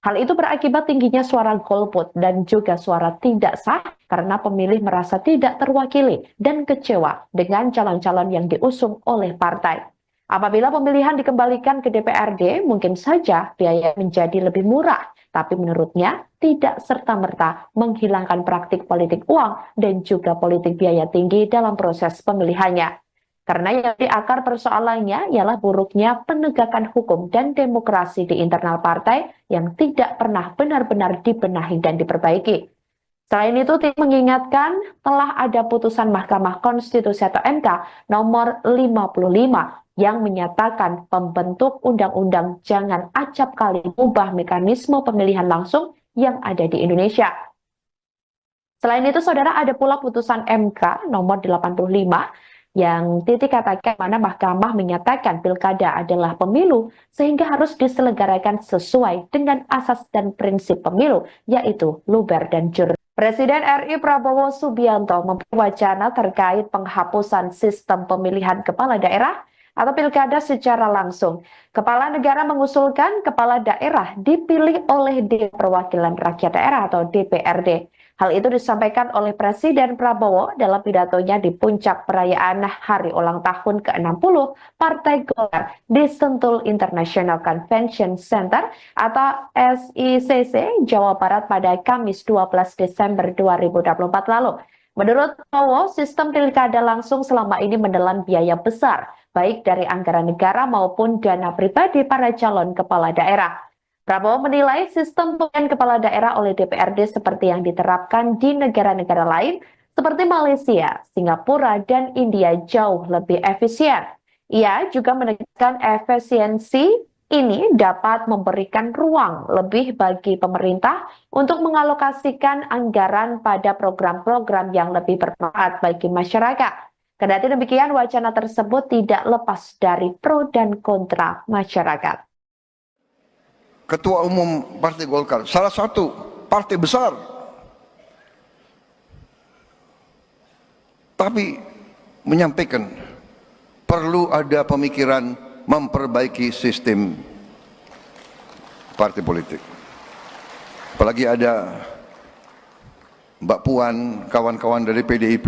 Hal itu berakibat tingginya suara golput dan juga suara tidak sah karena pemilih merasa tidak terwakili dan kecewa dengan calon-calon yang diusung oleh partai. Apabila pemilihan dikembalikan ke DPRD, mungkin saja biaya menjadi lebih murah, tapi menurutnya tidak serta-merta menghilangkan praktik politik uang dan juga politik biaya tinggi dalam proses pemilihannya. Karena yang di akar persoalannya ialah buruknya penegakan hukum dan demokrasi di internal partai yang tidak pernah benar-benar dibenahi dan diperbaiki. Selain itu, tim mengingatkan telah ada putusan Mahkamah Konstitusi atau MK nomor 55 yang menyatakan pembentuk undang-undang jangan acap kali mengubah mekanisme pemilihan langsung yang ada di Indonesia. Selain itu, saudara, ada pula putusan MK nomor 85 yang titik katakan mana mahkamah menyatakan pilkada adalah pemilu sehingga harus diselenggarakan sesuai dengan asas dan prinsip pemilu, yaitu luber dan jurdil. Presiden RI Prabowo Subianto mempunyai wacana terkait penghapusan sistem pemilihan kepala daerah atau pilkada secara langsung. Kepala negara mengusulkan kepala daerah dipilih oleh Dewan Perwakilan Rakyat Daerah atau DPRD. Hal itu disampaikan oleh Presiden Prabowo dalam pidatonya di puncak perayaan Hari Ulang Tahun ke-60 Partai Golkar di Sentul International Convention Center atau SICC Jawa Barat pada Kamis 12 Desember 2024 lalu. Menurut Prabowo, sistem pilkada langsung selama ini menelan biaya besar, baik dari anggaran negara maupun dana pribadi para calon kepala daerah. Prabowo menilai sistem pemilihan kepala daerah oleh DPRD seperti yang diterapkan di negara-negara lain seperti Malaysia, Singapura, dan India jauh lebih efisien. Ia juga menegaskan efisiensi ini dapat memberikan ruang lebih bagi pemerintah untuk mengalokasikan anggaran pada program-program yang lebih bermanfaat bagi masyarakat. Kendati demikian, wacana tersebut tidak lepas dari pro dan kontra masyarakat. Ketua Umum Partai Golkar, salah satu partai besar, tapi menyampaikan perlu ada pemikiran memperbaiki sistem partai politik. Apalagi ada Mbak Puan, kawan-kawan dari PDIP,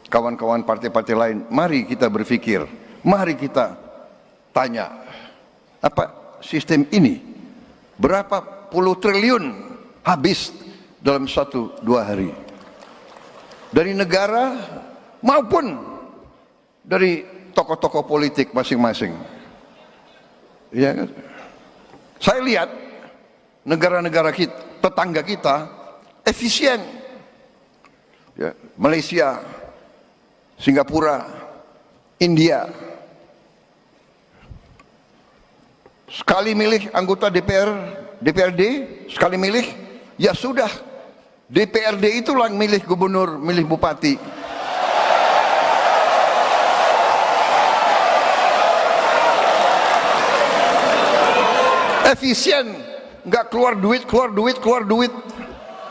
kawan-kawan partai-partai lain, mari kita berpikir, mari kita tanya, apa sistem ini berapa puluh triliun habis dalam 1-2 hari dari negara maupun dari tokoh-tokoh politik masing-masing. Ya kan? Saya lihat negara-negara kita, tetangga kita efisien. Ya, Malaysia, Singapura, India. Sekali milih anggota DPRD, sekali milih, ya sudah, DPRD itulah yang milih gubernur, milih bupati. Efisien, nggak keluar duit,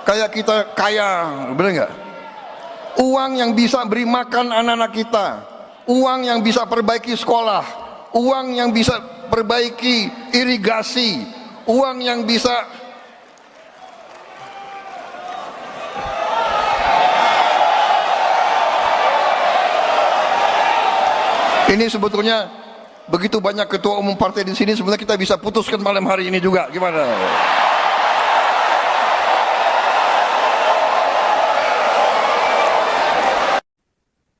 kayak kita kaya, bener nggak? Uang yang bisa beri makan anak-anak kita, uang yang bisa perbaiki sekolah, uang yang bisa perbaiki irigasi, uang yang bisa ini sebetulnya begitu banyak ketua umum partai di sini, sebenarnya kita bisa putuskan malam hari ini juga, gimana?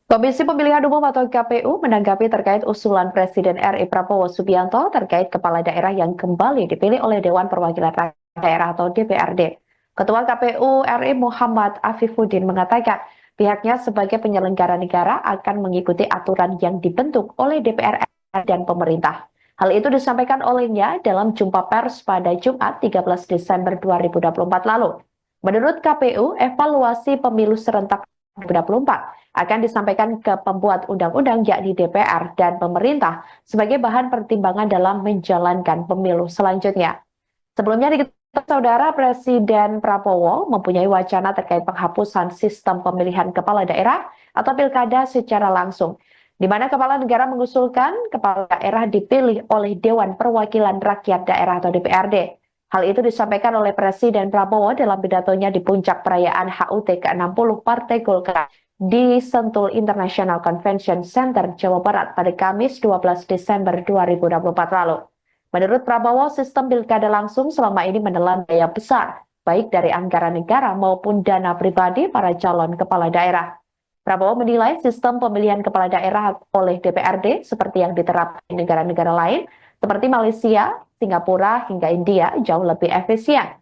Komisi Pemilihan Umum atau KPU menanggapi terkait usulan Presiden RI Prabowo Subianto terkait kepala daerah yang kembali dipilih oleh Dewan Perwakilan Rakyat Daerah atau DPRD. Ketua KPU RI Muhammad Afifuddin mengatakan pihaknya sebagai penyelenggara negara akan mengikuti aturan yang dibentuk oleh DPR dan pemerintah. Hal itu disampaikan olehnya dalam jumpa pers pada Jumat 13 Desember 2024 lalu. Menurut KPU, evaluasi pemilu serentak 2024 akan disampaikan ke pembuat undang-undang yakni DPR dan pemerintah sebagai bahan pertimbangan dalam menjalankan pemilu selanjutnya. Sebelumnya diketahui saudara, Presiden Prabowo mempunyai wacana terkait penghapusan sistem pemilihan kepala daerah atau pilkada secara langsung, di mana kepala negara mengusulkan kepala daerah dipilih oleh Dewan Perwakilan Rakyat Daerah atau DPRD. Hal itu disampaikan oleh Presiden Prabowo dalam pidatonya di puncak perayaan HUT ke-60 Partai Golkar di Sentul International Convention Center, Jawa Barat pada Kamis 12 Desember 2024 lalu. Menurut Prabowo, sistem pilkada langsung selama ini menelan biaya besar, baik dari anggaran negara maupun dana pribadi para calon kepala daerah. Prabowo menilai sistem pemilihan kepala daerah oleh DPRD seperti yang diterapkan di negara-negara lain, seperti Malaysia, Singapura, hingga India jauh lebih efisien.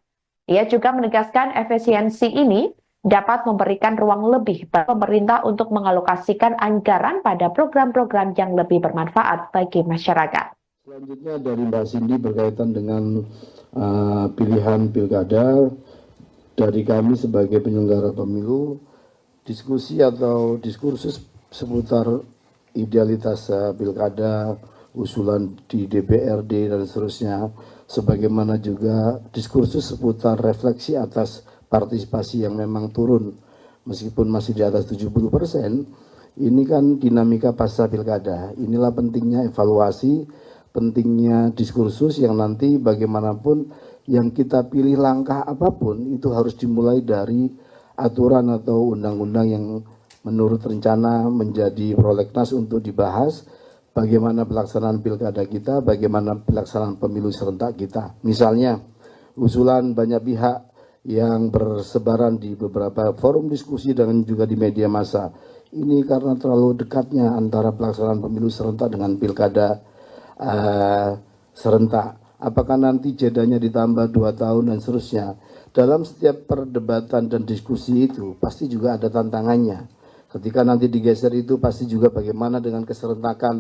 Ia juga menegaskan efisiensi ini dapat memberikan ruang lebih bagi pemerintah untuk mengalokasikan anggaran pada program-program yang lebih bermanfaat bagi masyarakat. Selanjutnya dari Mbak Cindy berkaitan dengan pilihan pilkada. Dari kami sebagai penyelenggara pemilu, diskusi atau diskursus seputar idealitas pilkada, usulan di DPRD dan seterusnya, sebagaimana juga diskursus seputar refleksi atas partisipasi yang memang turun meskipun masih di atas 70%, ini kan dinamika pasca pilkada. Inilah pentingnya evaluasi, pentingnya diskursus yang nanti bagaimanapun yang kita pilih langkah apapun itu harus dimulai dari aturan atau undang-undang yang menurut rencana menjadi prolegnas untuk dibahas bagaimana pelaksanaan pilkada kita, bagaimana pelaksanaan pemilu serentak kita. Misalnya usulan banyak pihak yang bersebaran di beberapa forum diskusi dan juga di media massa. Ini karena terlalu dekatnya antara pelaksanaan pemilu serentak dengan pilkada serentak. Apakah nanti jedanya ditambah 2 tahun dan seterusnya. Dalam setiap perdebatan dan diskusi itu pasti juga ada tantangannya. Ketika nanti digeser itu pasti juga bagaimana dengan keserentakan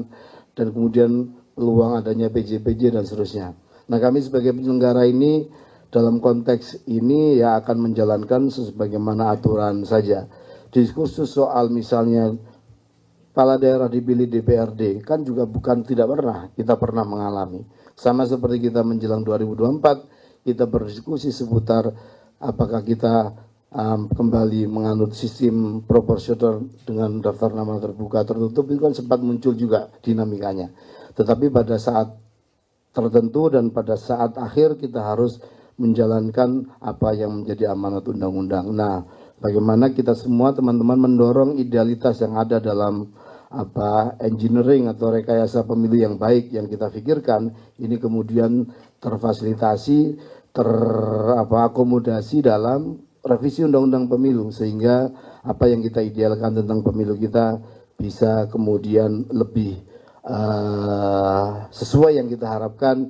dan kemudian peluang adanya PJ-PJ dan seterusnya. Nah, kami sebagai penyelenggara ini dalam konteks ini ya akan menjalankan sebagaimana aturan saja. Diskursus soal misalnya kepala daerah dipilih DPRD kan juga bukan tidak pernah, kita pernah mengalami. Sama seperti kita menjelang 2024, kita berdiskusi seputar apakah kita kembali menganut sistem proporsional dengan daftar nama terbuka tertutup, itu kan sempat muncul juga dinamikanya. Tetapi pada saat tertentu dan pada saat akhir kita harus menjalankan apa yang menjadi amanat undang-undang. Nah, bagaimana kita semua teman-teman mendorong idealitas yang ada dalam engineering atau rekayasa pemilu yang baik yang kita pikirkan ini kemudian terfasilitasi, akomodasi dalam revisi undang-undang pemilu sehingga apa yang kita idealkan tentang pemilu kita bisa kemudian lebih sesuai yang kita harapkan,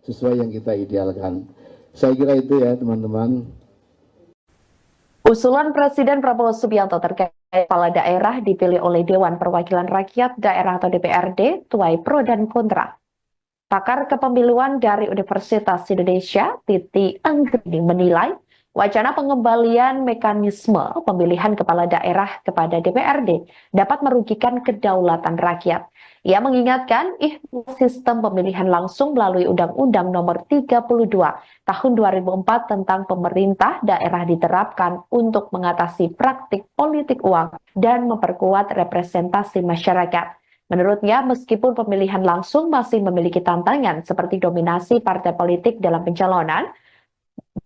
sesuai yang kita idealkan. Saya kira itu ya teman-teman. Usulan Presiden Prabowo Subianto terkait kepala daerah dipilih oleh Dewan Perwakilan Rakyat Daerah atau DPRD tuai pro dan kontra. Pakar kepemiluan dari Universitas Indonesia, Titi Anggrini menilai wacana pengembalian mekanisme pemilihan kepala daerah kepada DPRD dapat merugikan kedaulatan rakyat. Ia mengingatkan sistem pemilihan langsung melalui Undang-Undang Nomor 32 Tahun 2004 tentang pemerintah daerah diterapkan untuk mengatasi praktik politik uang dan memperkuat representasi masyarakat. Menurutnya, meskipun pemilihan langsung masih memiliki tantangan seperti dominasi partai politik dalam pencalonan,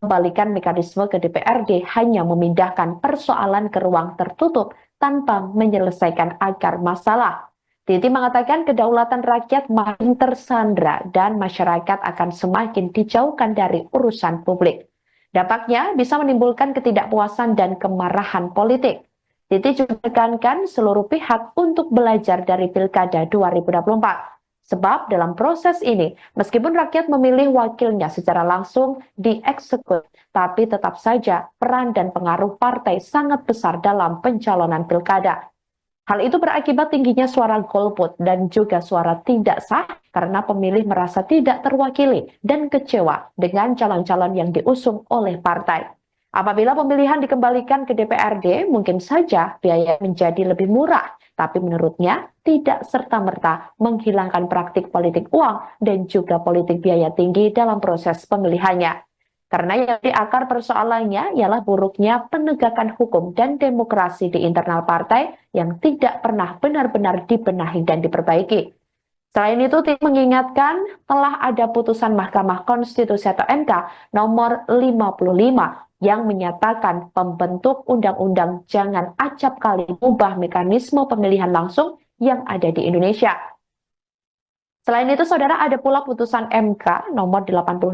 membalikan mekanisme ke DPRD hanya memindahkan persoalan ke ruang tertutup tanpa menyelesaikan akar masalah. Titi mengatakan kedaulatan rakyat makin tersandra dan masyarakat akan semakin dijauhkan dari urusan publik. Dampaknya bisa menimbulkan ketidakpuasan dan kemarahan politik. Titi juga menekankan seluruh pihak untuk belajar dari Pilkada 2024. Sebab dalam proses ini, meskipun rakyat memilih wakilnya secara langsung dieksekusi, tapi tetap saja peran dan pengaruh partai sangat besar dalam pencalonan pilkada. Hal itu berakibat tingginya suara golput dan juga suara tidak sah karena pemilih merasa tidak terwakili dan kecewa dengan calon-calon yang diusung oleh partai. Apabila pemilihan dikembalikan ke DPRD, mungkin saja biaya menjadi lebih murah, tapi menurutnya tidak serta-merta menghilangkan praktik politik uang dan juga politik biaya tinggi dalam proses pemilihannya. Karena yang di akar persoalannya ialah buruknya penegakan hukum dan demokrasi di internal partai yang tidak pernah benar-benar dibenahi dan diperbaiki. Selain itu, Titi mengingatkan telah ada putusan Mahkamah Konstitusi atau MK nomor 55 yang menyatakan pembentuk undang-undang jangan acap kali mengubah mekanisme pemilihan langsung yang ada di Indonesia. Selain itu, saudara, ada pula putusan MK nomor 85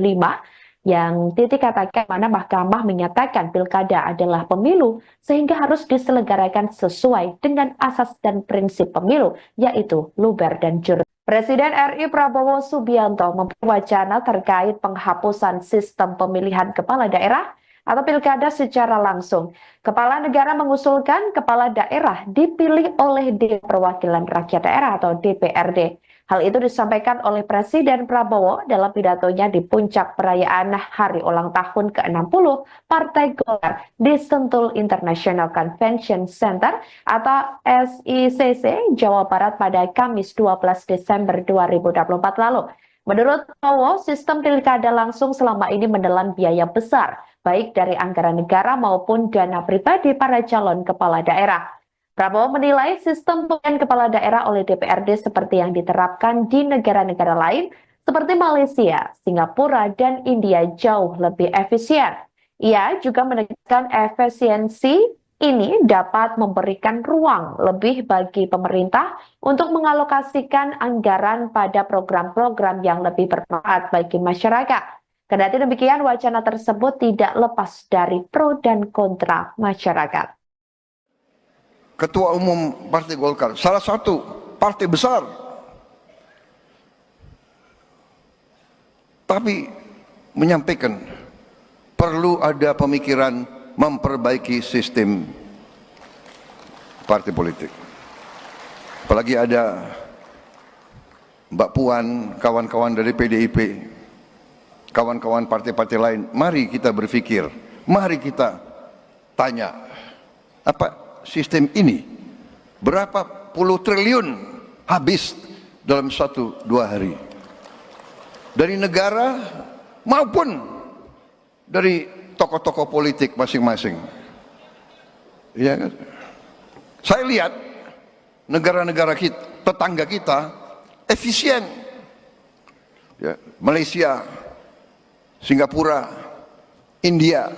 yang Titi katakan mana Mahkamah menyatakan pilkada adalah pemilu sehingga harus diselenggarakan sesuai dengan asas dan prinsip pemilu, yaitu luber dan jurdil. Presiden RI Prabowo Subianto mempunyai wacana terkait penghapusan sistem pemilihan kepala daerah atau pilkada secara langsung. Kepala negara mengusulkan kepala daerah dipilih oleh Dewan Perwakilan Rakyat Daerah atau DPRD. Hal itu disampaikan oleh Presiden Prabowo dalam pidatonya di puncak perayaan Hari Ulang Tahun ke-60 Partai Golkar di Sentul International Convention Center atau SICC Jawa Barat pada Kamis 12 Desember 2024 lalu. Menurut Prabowo, sistem pilkada langsung selama ini menelan biaya besar, baik dari anggaran negara maupun dana pribadi para calon kepala daerah. Prabowo menilai sistem pemilihan kepala daerah oleh DPRD seperti yang diterapkan di negara-negara lain seperti Malaysia, Singapura, dan India jauh lebih efisien. Ia juga menegaskan efisiensi ini dapat memberikan ruang lebih bagi pemerintah untuk mengalokasikan anggaran pada program-program yang lebih bermanfaat bagi masyarakat. Kendati demikian, wacana tersebut tidak lepas dari pro dan kontra masyarakat. Ketua Umum Partai Golkar, salah satu partai besar, tapi menyampaikan perlu ada pemikiran memperbaiki sistem partai politik. Apalagi ada Mbak Puan, kawan-kawan dari PDIP, kawan-kawan partai-partai lain. Mari kita berpikir, mari kita tanya, apa sistem ini berapa puluh triliun habis dalam 1-2 hari dari negara maupun dari tokoh-tokoh politik masing-masing. Ya kan? Saya lihat negara-negara kita, tetangga kita efisien. Ya, Malaysia, Singapura, India.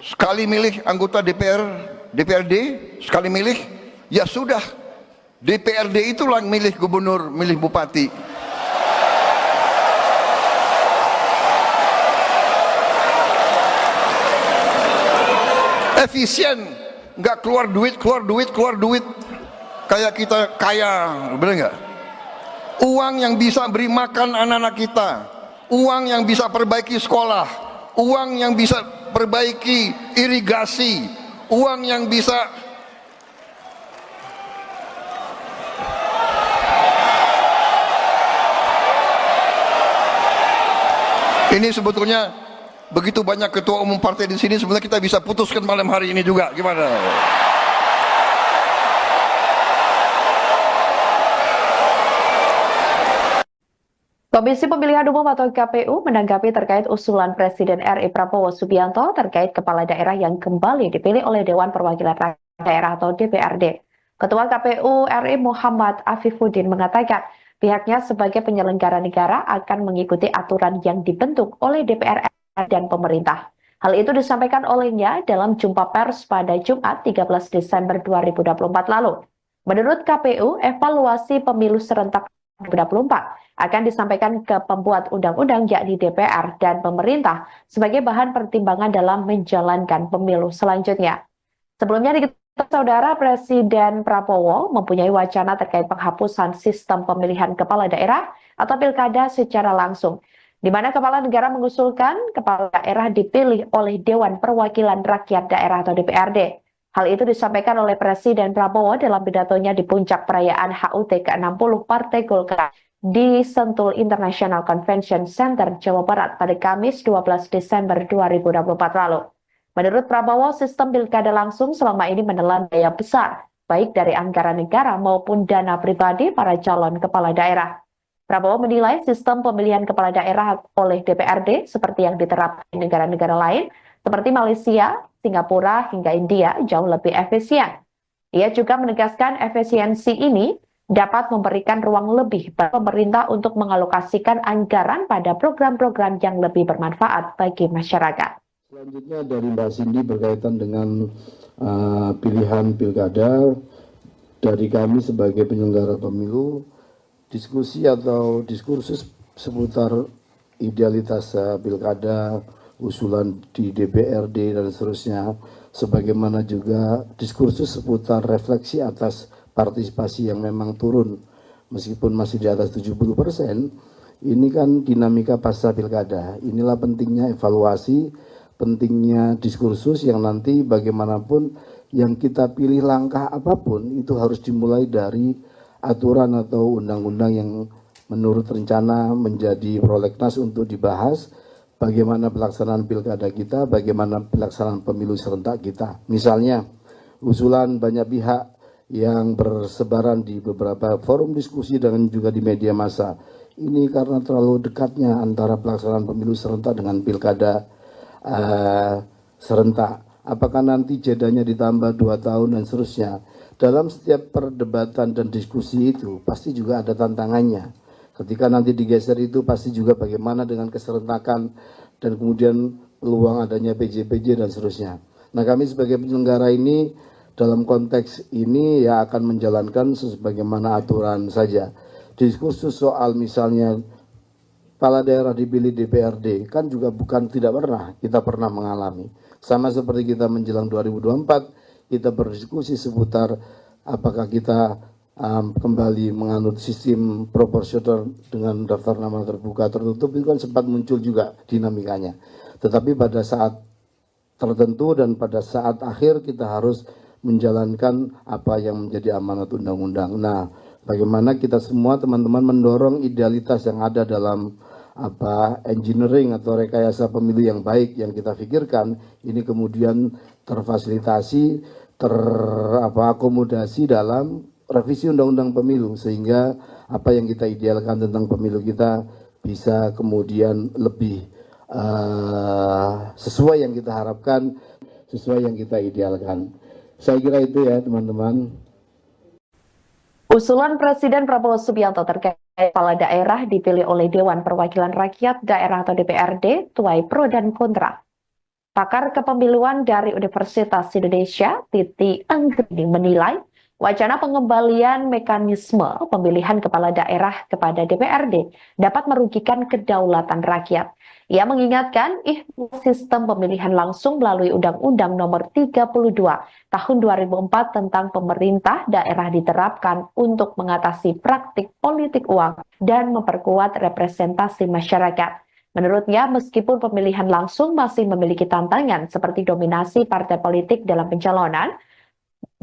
Sekali milih anggota DPRD, sekali milih, ya sudah, DPRD itulah milih gubernur, milih bupati. Efisien, nggak keluar duit, kayak kita kaya, bener nggak? Uang yang bisa beri makan anak-anak kita, uang yang bisa perbaiki sekolah, uang yang bisa perbaiki irigasi, uang yang bisa ini sebetulnya begitu banyak ketua umum partai di sini, sebenarnya kita bisa putuskan malam hari ini juga. Gimana? Komisi Pemilihan Umum atau KPU menanggapi terkait usulan Presiden RI Prabowo Subianto terkait kepala daerah yang kembali dipilih oleh Dewan Perwakilan Rakyat Daerah atau DPRD. Ketua KPU RI Muhammad Afifuddin mengatakan pihaknya sebagai penyelenggara negara akan mengikuti aturan yang dibentuk oleh DPR dan pemerintah. Hal itu disampaikan olehnya dalam jumpa pers pada Jumat 13 Desember 2024 lalu. Menurut KPU, evaluasi pemilu serentak 2024 akan disampaikan ke pembuat undang-undang yakni DPR dan pemerintah sebagai bahan pertimbangan dalam menjalankan pemilu selanjutnya. Sebelumnya diketahui Saudara Presiden Prabowo mempunyai wacana terkait penghapusan sistem pemilihan kepala daerah atau pilkada secara langsung, di mana kepala negara mengusulkan kepala daerah dipilih oleh Dewan Perwakilan Rakyat Daerah atau DPRD. Hal itu disampaikan oleh Presiden Prabowo dalam pidatonya di puncak perayaan HUT ke-60 Partai Golkar di Sentul International Convention Center, Jawa Barat pada Kamis 12 Desember 2024 lalu. Menurut Prabowo, sistem pilkada langsung selama ini menelan biaya besar, baik dari anggaran negara maupun dana pribadi para calon kepala daerah. Prabowo menilai sistem pemilihan kepala daerah oleh DPRD seperti yang diterapkan di negara-negara lain, seperti Malaysia, Singapura, hingga India jauh lebih efisien. Ia juga menegaskan efisiensi ini dapat memberikan ruang lebih bagi pemerintah untuk mengalokasikan anggaran pada program-program yang lebih bermanfaat bagi masyarakat. Selanjutnya dari Mbak Cindy berkaitan dengan pilihan pilkada, dari kami sebagai penyelenggara pemilu, diskusi atau diskursus seputar idealitas pilkada, usulan di DPRD dan seterusnya, sebagaimana juga diskursus seputar refleksi atas partisipasi yang memang turun meskipun masih di atas 70%, ini kan dinamika pasca pilkada. Inilah pentingnya evaluasi, pentingnya diskursus yang nanti bagaimanapun yang kita pilih langkah apapun itu harus dimulai dari aturan atau undang-undang yang menurut rencana menjadi prolegnas untuk dibahas bagaimana pelaksanaan pilkada kita, bagaimana pelaksanaan pemilu serentak kita. Misalnya, usulan banyak pihak yang bersebaran di beberapa forum diskusi dan juga di media massa. Ini karena terlalu dekatnya antara pelaksanaan pemilu serentak dengan pilkada serentak. Apakah nanti jedanya ditambah 2 tahun dan seterusnya? Dalam setiap perdebatan dan diskusi itu pasti juga ada tantangannya. Ketika nanti digeser itu pasti juga bagaimana dengan keserentakan dan kemudian peluang adanya PJ-PJ dan seterusnya. Nah, kami sebagai penyelenggara ini dalam konteks ini ya akan menjalankan sebagaimana aturan saja. Diskursus soal misalnya kepala daerah dipilih DPRD kan juga bukan tidak pernah, kita pernah mengalami. Sama seperti kita menjelang 2024, kita berdiskusi seputar apakah kita kembali menganut sistem proporsional dengan daftar nama terbuka tertutup, itu kan sempat muncul juga dinamikanya. Tetapi pada saat tertentu dan pada saat akhir kita harus menjalankan apa yang menjadi amanat undang-undang. Nah, bagaimana kita semua teman-teman mendorong idealitas yang ada dalam engineering atau rekayasa pemilu yang baik yang kita pikirkan ini kemudian terfasilitasi, akomodasi dalam revisi undang-undang pemilu sehingga apa yang kita idealkan tentang pemilu kita bisa kemudian lebih sesuai yang kita harapkan, sesuai yang kita idealkan. Saya kira itu ya teman-teman. Usulan Presiden Prabowo Subianto terkait kepala daerah dipilih oleh Dewan Perwakilan Rakyat Daerah atau DPRD tuai pro dan kontra. Pakar kepemiluan dari Universitas Indonesia, Titi Anggreni menilai wacana pengembalian mekanisme pemilihan kepala daerah kepada DPRD dapat merugikan kedaulatan rakyat. Ia mengingatkan sistem pemilihan langsung melalui Undang-Undang Nomor 32 Tahun 2004 tentang pemerintah daerah diterapkan untuk mengatasi praktik politik uang dan memperkuat representasi masyarakat. Menurutnya, meskipun pemilihan langsung masih memiliki tantangan seperti dominasi partai politik dalam pencalonan,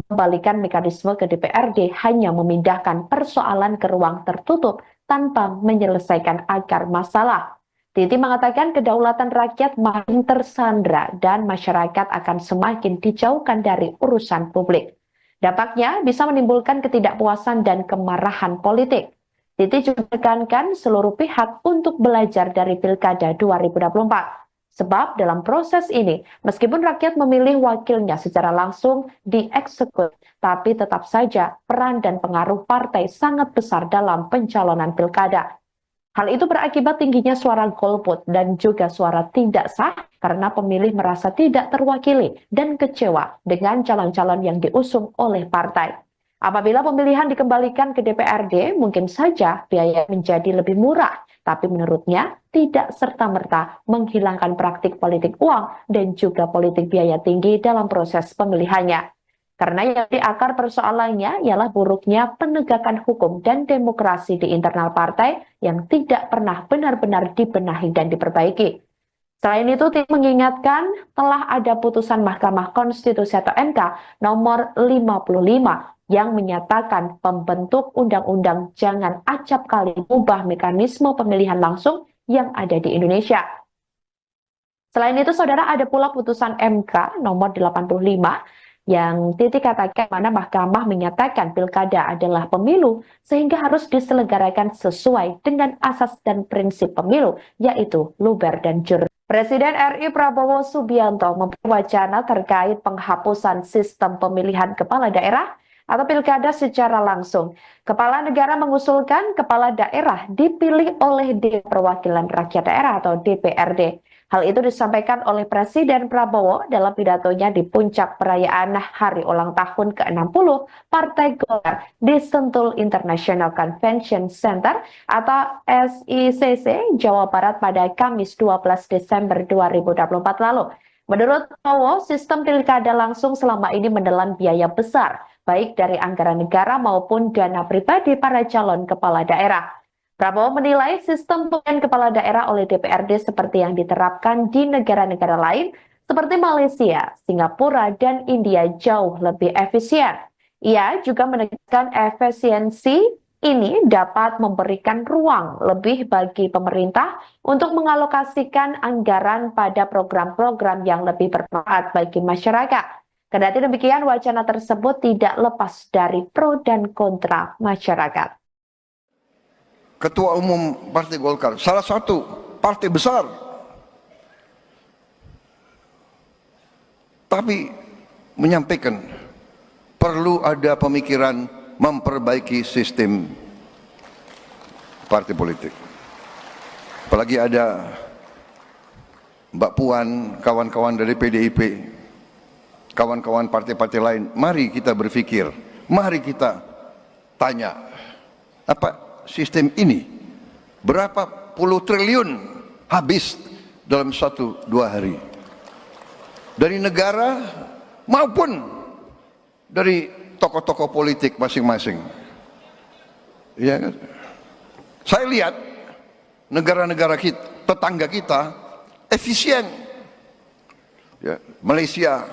mengembalikan mekanisme ke DPRD hanya memindahkan persoalan ke ruang tertutup tanpa menyelesaikan akar masalah. Titi mengatakan kedaulatan rakyat makin tersandra dan masyarakat akan semakin dijauhkan dari urusan publik. Dampaknya bisa menimbulkan ketidakpuasan dan kemarahan politik. Titi juga menekankan seluruh pihak untuk belajar dari Pilkada 2024. Sebab dalam proses ini, meskipun rakyat memilih wakilnya secara langsung dieksekusi, tapi tetap saja peran dan pengaruh partai sangat besar dalam pencalonan pilkada. Hal itu berakibat tingginya suara golput dan juga suara tidak sah karena pemilih merasa tidak terwakili dan kecewa dengan calon-calon yang diusung oleh partai. Apabila pemilihan dikembalikan ke DPRD, mungkin saja biaya menjadi lebih murah, tapi menurutnya tidak serta-merta menghilangkan praktik politik uang dan juga politik biaya tinggi dalam proses pemilihannya. Karena yang di akar persoalannya ialah buruknya penegakan hukum dan demokrasi di internal partai yang tidak pernah benar-benar dibenahi dan diperbaiki. Selain itu, Titi mengingatkan telah ada putusan Mahkamah Konstitusi atau MK nomor 55 yang menyatakan pembentuk undang-undang jangan acap kali mengubah mekanisme pemilihan langsung yang ada di Indonesia. Selain itu, saudara, ada pula putusan MK nomor 85 yang Titi katakan mana mahkamah menyatakan pilkada adalah pemilu sehingga harus diselenggarakan sesuai dengan asas dan prinsip pemilu, yaitu luber dan jurdil. Presiden RI Prabowo Subianto memperwacana terkait penghapusan sistem pemilihan kepala daerah atau pilkada secara langsung. Kepala negara mengusulkan kepala daerah dipilih oleh Dewan Perwakilan Rakyat Daerah atau DPRD. Hal itu disampaikan oleh Presiden Prabowo dalam pidatonya di puncak perayaan Hari Ulang Tahun ke-60 Partai Golkar di Sentul International Convention Center atau SICC, Jawa Barat pada Kamis 12 Desember 2024 lalu. Menurut Prabowo, sistem pilkada langsung selama ini menelan biaya besar, baik dari anggaran negara maupun dana pribadi para calon kepala daerah. Prabowo menilai sistem pemilihan kepala daerah oleh DPRD seperti yang diterapkan di negara-negara lain seperti Malaysia, Singapura, dan India jauh lebih efisien. Ia juga menegaskan efisiensi ini dapat memberikan ruang lebih bagi pemerintah untuk mengalokasikan anggaran pada program-program yang lebih bermanfaat bagi masyarakat. Kendati demikian, wacana tersebut tidak lepas dari pro dan kontra masyarakat. Ketua Umum Partai Golkar, salah satu partai besar, tapi menyampaikan perlu ada pemikiran memperbaiki sistem partai politik. Apalagi ada Mbak Puan, kawan-kawan dari PDIP, kawan-kawan partai-partai lain, mari kita berpikir, mari kita tanya, apa sistem ini berapa puluh triliun habis dalam 1-2 hari dari negara maupun dari tokoh-tokoh politik masing-masing. Ya kan? Saya lihat negara-negara kita, tetangga kita efisien. Ya, Malaysia,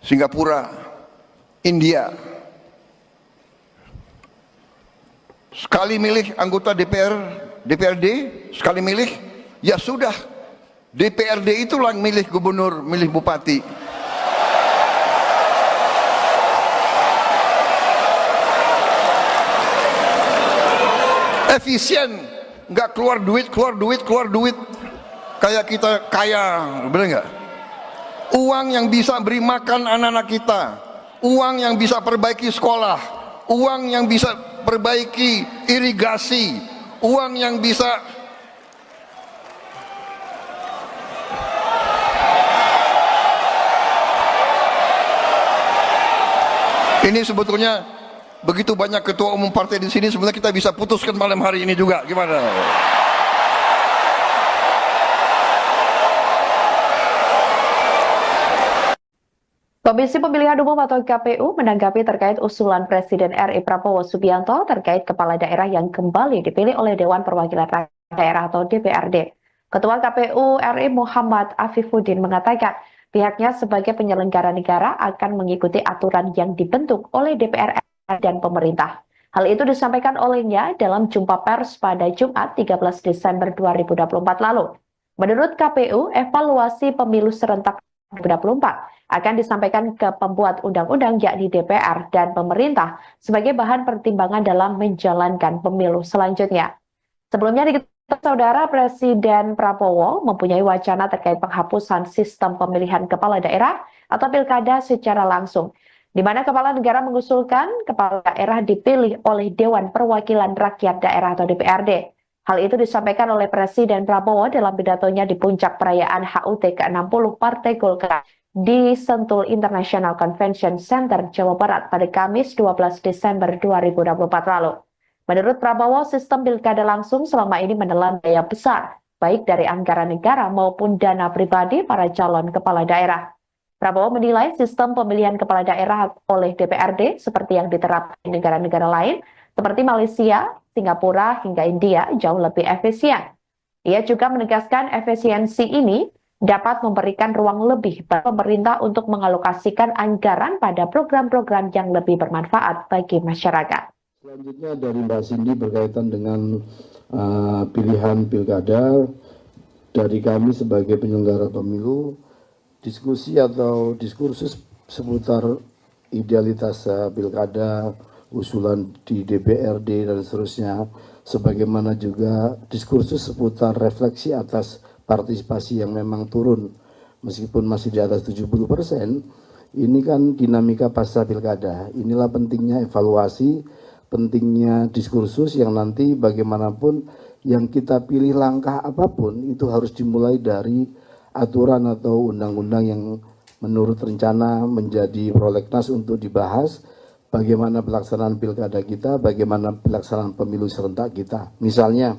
Singapura, India. Sekali milih anggota DPRD, sekali milih, ya sudah. DPRD itulah yang milih gubernur, milih bupati. Efisien, nggak keluar duit. Kayak kita kaya, bener nggak? Uang yang bisa beri makan anak-anak kita, uang yang bisa perbaiki sekolah, uang yang bisa perbaiki irigasi, uang yang bisa ini sebetulnya begitu banyak ketua umum partai di sini, sebenarnya kita bisa putuskan malam hari ini juga. Gimana? Komisi Pemilihan Umum atau KPU menanggapi terkait usulan Presiden RI Prabowo Subianto terkait kepala daerah yang kembali dipilih oleh Dewan Perwakilan Rakyat Daerah atau DPRD. Ketua KPU RI Muhammad Afifuddin mengatakan pihaknya sebagai penyelenggara negara akan mengikuti aturan yang dibentuk oleh DPR dan pemerintah. Hal itu disampaikan olehnya dalam jumpa pers pada Jumat 13 Desember 2024 lalu. Menurut KPU, evaluasi pemilu serentak 2024 akan disampaikan ke pembuat undang-undang yakni DPR dan pemerintah sebagai bahan pertimbangan dalam menjalankan pemilu selanjutnya. Sebelumnya diketahui saudara Presiden Prabowo mempunyai wacana terkait penghapusan sistem pemilihan kepala daerah atau pilkada secara langsung, di mana kepala negara mengusulkan kepala daerah dipilih oleh Dewan Perwakilan Rakyat Daerah atau DPRD. Hal itu disampaikan oleh Presiden Prabowo dalam pidatonya di puncak perayaan HUT ke-60 Partai Golkar di Sentul International Convention Center, Jawa Barat pada Kamis 12 Desember 2024 lalu. Menurut Prabowo, sistem pilkada langsung selama ini menelan biaya besar, baik dari anggaran negara maupun dana pribadi para calon kepala daerah. Prabowo menilai sistem pemilihan kepala daerah oleh DPRD seperti yang diterapkan di negara-negara lain, seperti Malaysia, Singapura, hingga India jauh lebih efisien. Ia juga menegaskan efisiensi ini dapat memberikan ruang lebih bagi pemerintah untuk mengalokasikan anggaran pada program-program yang lebih bermanfaat bagi masyarakat. Selanjutnya dari Mbak Cindy berkaitan dengan pilihan pilkada, dari kami sebagai penyelenggara pemilu, diskusi atau diskursus seputar idealitas pilkada, usulan di DPRD dan seterusnya, sebagaimana juga diskursus seputar refleksi atas partisipasi yang memang turun meskipun masih di atas 70%, ini kan dinamika pasca pilkada. Inilah pentingnya evaluasi, pentingnya diskursus yang nanti bagaimanapun yang kita pilih langkah apapun itu harus dimulai dari aturan atau undang-undang yang menurut rencana menjadi prolegnas untuk dibahas bagaimana pelaksanaan pilkada kita, bagaimana pelaksanaan pemilu serentak kita. Misalnya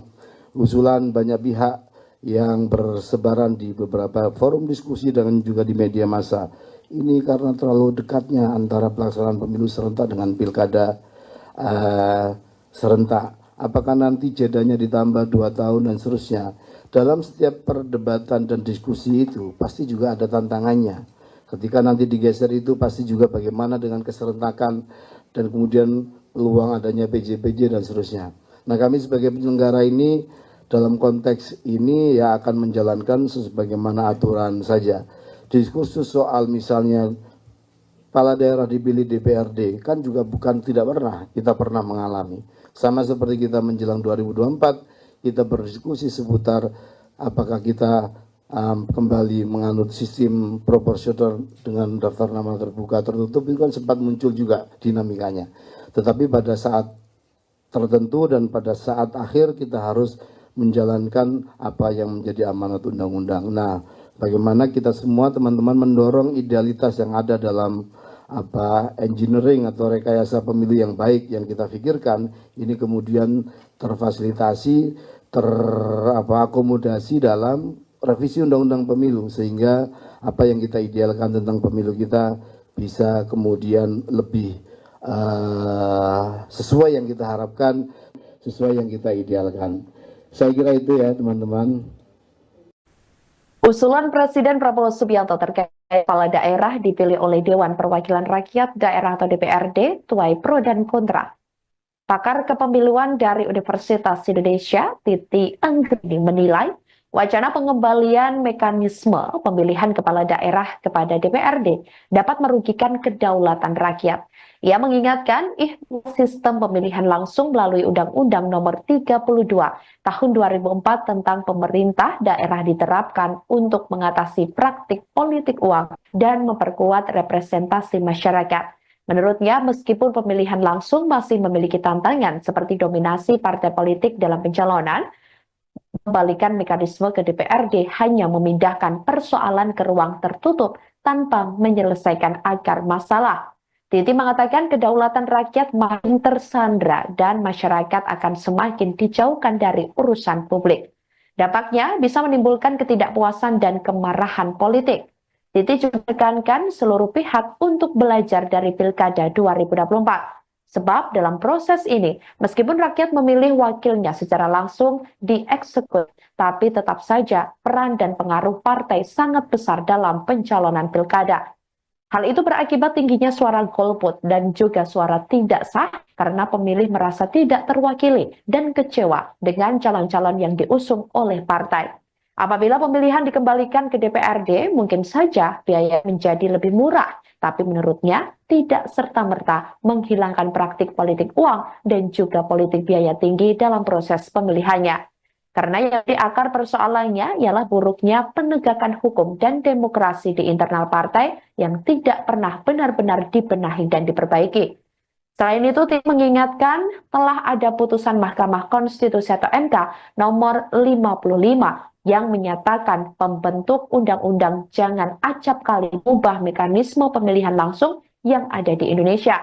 usulan banyak pihak yang bersebaran di beberapa forum diskusi dan juga di media massa. ini karena terlalu dekatnya antara pelaksanaan pemilu serentak dengan pilkada serentak. Apakah nanti jedanya ditambah 2 tahun dan seterusnya? Dalam setiap perdebatan dan diskusi itu pasti juga ada tantangannya. Ketika nanti digeser itu pasti juga bagaimana dengan keserentakan dan kemudian peluang adanya PJ-PJ dan seterusnya. Nah, kami sebagai penyelenggara ini dalam konteks ini ya akan menjalankan sebagaimana aturan saja. Diskursus soal misalnya kepala daerah dipilih DPRD kan juga bukan tidak pernah, kita pernah mengalami. Sama seperti kita menjelang 2024, kita berdiskusi seputar apakah kita kembali menganut sistem proporsional dengan daftar nama terbuka tertutup, itu kan sempat muncul juga dinamikanya. Tetapi pada saat tertentu dan pada saat akhir kita harus menjalankan apa yang menjadi amanat undang-undang. Nah, bagaimana kita semua teman-teman mendorong idealitas yang ada dalam engineering atau rekayasa pemilu yang baik yang kita pikirkan ini kemudian terfasilitasi, akomodasi dalam revisi undang-undang pemilu sehingga apa yang kita idealkan tentang pemilu kita bisa kemudian lebih sesuai yang kita harapkan, sesuai yang kita idealkan. Saya kira itu ya teman-teman. Usulan Presiden Prabowo Subianto terkait kepala daerah dipilih oleh Dewan Perwakilan Rakyat Daerah atau DPRD tuai pro dan kontra. Pakar kepemiluan dari Universitas Indonesia, Titi Anggrini menilai wacana pengembalian mekanisme pemilihan kepala daerah kepada DPRD dapat merugikan kedaulatan rakyat. Ia mengingatkan sistem pemilihan langsung melalui Undang-Undang Nomor 32 Tahun 2004 tentang pemerintah daerah diterapkan untuk mengatasi praktik politik uang dan memperkuat representasi masyarakat. Menurutnya, meskipun pemilihan langsung masih memiliki tantangan seperti dominasi partai politik dalam pencalonan, kembalikan mekanisme ke DPRD hanya memindahkan persoalan ke ruang tertutup tanpa menyelesaikan akar masalah. Titi mengatakan kedaulatan rakyat makin tersandra dan masyarakat akan semakin dijauhkan dari urusan publik. Dampaknya bisa menimbulkan ketidakpuasan dan kemarahan politik. Titi juga menekankan seluruh pihak untuk belajar dari Pilkada 2024. Sebab dalam proses ini, meskipun rakyat memilih wakilnya secara langsung dieksekusi, tapi tetap saja peran dan pengaruh partai sangat besar dalam pencalonan pilkada. Hal itu berakibat tingginya suara golput dan juga suara tidak sah karena pemilih merasa tidak terwakili dan kecewa dengan calon-calon yang diusung oleh partai. Apabila pemilihan dikembalikan ke DPRD, mungkin saja biaya menjadi lebih murah, tapi menurutnya tidak serta-merta menghilangkan praktik politik uang dan juga politik biaya tinggi dalam proses pemilihannya. Karena yang di akar persoalannya ialah buruknya penegakan hukum dan demokrasi di internal partai yang tidak pernah benar-benar dibenahi dan diperbaiki. Selain itu, Tim mengingatkan telah ada putusan Mahkamah Konstitusi atau MK nomor 55 yang menyatakan pembentuk undang-undang jangan acap kali mengubah mekanisme pemilihan langsung yang ada di Indonesia.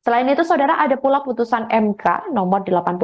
Selain itu, saudara, ada pula putusan MK nomor 85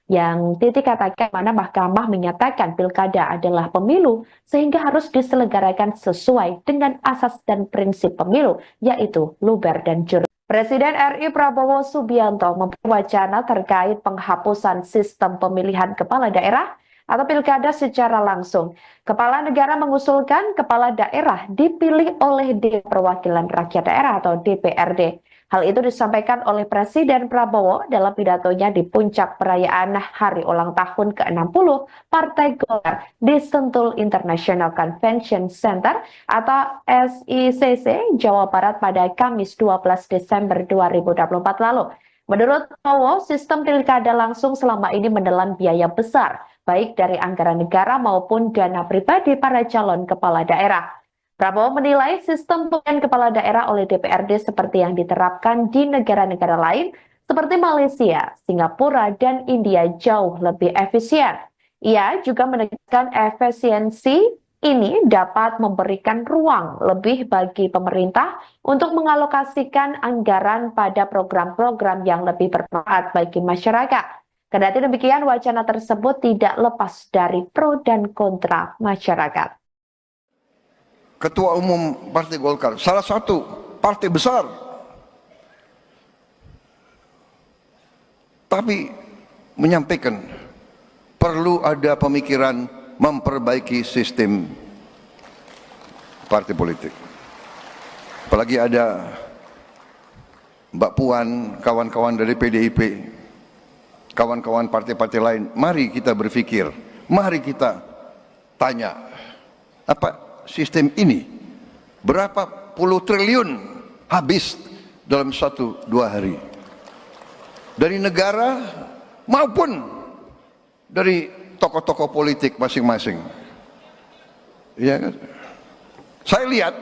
yang Titi katakan mana Mahkamah menyatakan pilkada adalah pemilu sehingga harus diselenggarakan sesuai dengan asas dan prinsip pemilu, yaitu luber dan jurdil. Presiden RI Prabowo Subianto memberi wacana terkait penghapusan sistem pemilihan kepala daerah atau pilkada secara langsung. Kepala negara mengusulkan kepala daerah dipilih oleh Dewan Perwakilan Rakyat Daerah atau DPRD. Hal itu disampaikan oleh Presiden Prabowo dalam pidatonya di puncak perayaan Hari Ulang Tahun ke-60 Partai Golkar di Sentul International Convention Center atau SICC, Jawa Barat pada Kamis 12 Desember 2024 lalu. Menurut Prabowo, sistem pilkada langsung selama ini menelan biaya besar, baik dari anggaran negara maupun dana pribadi para calon kepala daerah. Prabowo menilai sistem pemilihan kepala daerah oleh DPRD seperti yang diterapkan di negara-negara lain seperti Malaysia, Singapura, dan India jauh lebih efisien. Ia juga menegaskan efisiensi ini dapat memberikan ruang lebih bagi pemerintah untuk mengalokasikan anggaran pada program-program yang lebih bermanfaat bagi masyarakat. Kendati demikian, wacana tersebut tidak lepas dari pro dan kontra masyarakat. Ketua Umum Partai Golkar, salah satu partai besar, tapi menyampaikan perlu ada pemikiran memperbaiki sistem partai politik. Apalagi ada Mbak Puan, kawan-kawan dari PDIP, kawan-kawan partai-partai lain, mari kita berpikir, mari kita tanya, apa sistem ini berapa puluh triliun habis dalam 1-2 hari dari negara maupun dari tokoh-tokoh politik masing-masing. Ya kan? Saya lihat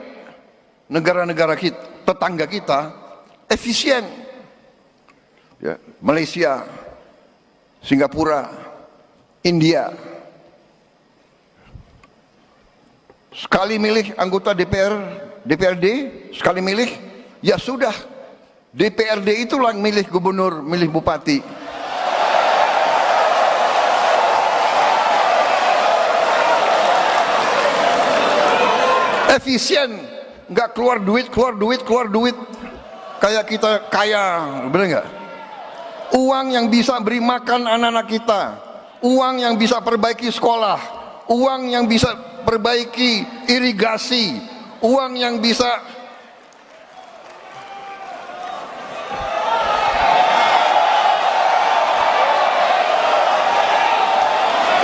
negara-negara kita, tetangga kita efisien, ya, Malaysia, Singapura, India, sekali milih anggota DPRD, sekali milih, ya sudah, DPRD itulah milih gubernur, milih bupati. Efisien, nggak keluar duit, kayak kita kaya, bener nggak? Uang yang bisa beri makan anak-anak kita, uang yang bisa perbaiki sekolah, uang yang bisa perbaiki irigasi, uang yang bisa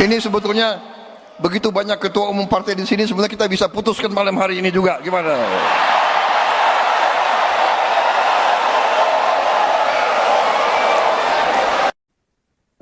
ini sebetulnya begitu banyak ketua umum partai di sini, sebenarnya kita bisa putuskan malam hari ini juga, gimana?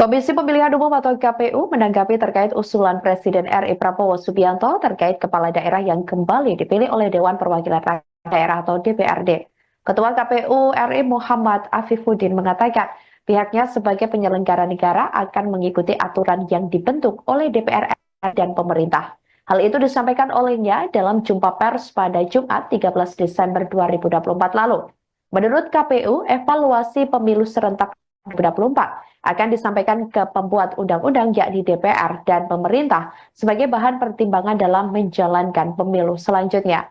Komisi Pemilihan Umum atau KPU menanggapi terkait usulan Presiden RI Prabowo Subianto terkait kepala daerah yang kembali dipilih oleh Dewan Perwakilan Rakyat Daerah atau DPRD. Ketua KPU RI Muhammad Afifuddin mengatakan pihaknya sebagai penyelenggara negara akan mengikuti aturan yang dibentuk oleh DPR dan pemerintah. Hal itu disampaikan olehnya dalam jumpa pers pada Jumat 13 Desember 2024 lalu. Menurut KPU, evaluasi pemilu serentak 2024 akan disampaikan ke pembuat undang-undang yakni DPR dan pemerintah sebagai bahan pertimbangan dalam menjalankan pemilu selanjutnya.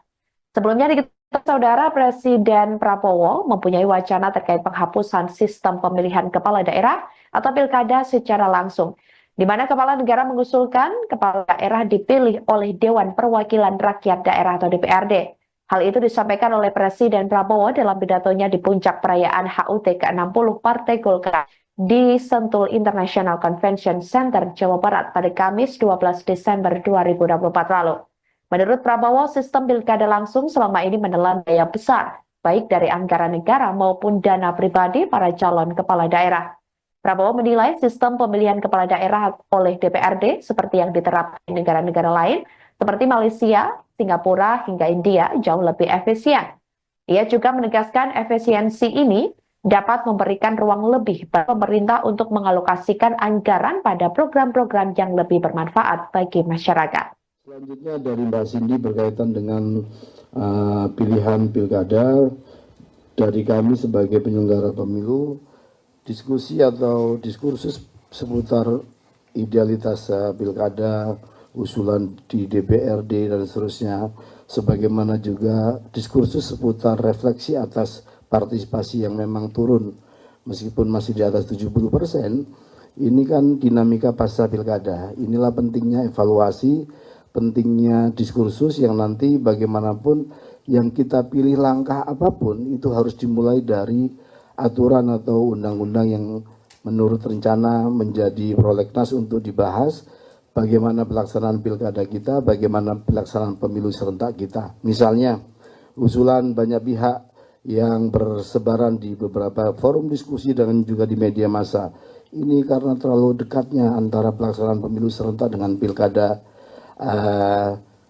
Sebelumnya diketahui Saudara Presiden Prabowo mempunyai wacana terkait penghapusan sistem pemilihan kepala daerah atau pilkada secara langsung, di mana kepala negara mengusulkan kepala daerah dipilih oleh Dewan Perwakilan Rakyat Daerah atau DPRD. Hal itu disampaikan oleh Presiden Prabowo dalam pidatonya di puncak perayaan HUT ke-60 Partai Golkar di Sentul International Convention Center, Jawa Barat pada Kamis 12 Desember 2024 lalu. Menurut Prabowo, sistem pilkada langsung selama ini menelan biaya besar, baik dari anggaran negara maupun dana pribadi para calon kepala daerah. Prabowo menilai sistem pemilihan kepala daerah oleh DPRD seperti yang diterapkan di negara-negara lain, seperti Malaysia, Singapura, hingga India jauh lebih efisien. Ia juga menegaskan efisiensi ini dapat memberikan ruang lebih bagi pemerintah untuk mengalokasikan anggaran pada program-program yang lebih bermanfaat bagi masyarakat. Selanjutnya dari Mbak Cindy berkaitan dengan pilihan pilkada, dari kami sebagai penyelenggara pemilu, diskusi atau diskursus seputar idealitas pilkada, usulan di DPRD dan seterusnya, sebagaimana juga diskursus seputar refleksi atas partisipasi yang memang turun meskipun masih di atas 70%. Ini kan dinamika pasca pilkada. Inilah pentingnya evaluasi, pentingnya diskursus yang nanti bagaimanapun yang kita pilih langkah apapun itu harus dimulai dari aturan atau undang-undang yang menurut rencana menjadi prolegnas untuk dibahas. Bagaimana pelaksanaan pilkada kita, bagaimana pelaksanaan pemilu serentak kita. Misalnya, usulan banyak pihak yang bersebaran di beberapa forum diskusi dan juga di media massa. Ini karena terlalu dekatnya antara pelaksanaan pemilu serentak dengan pilkada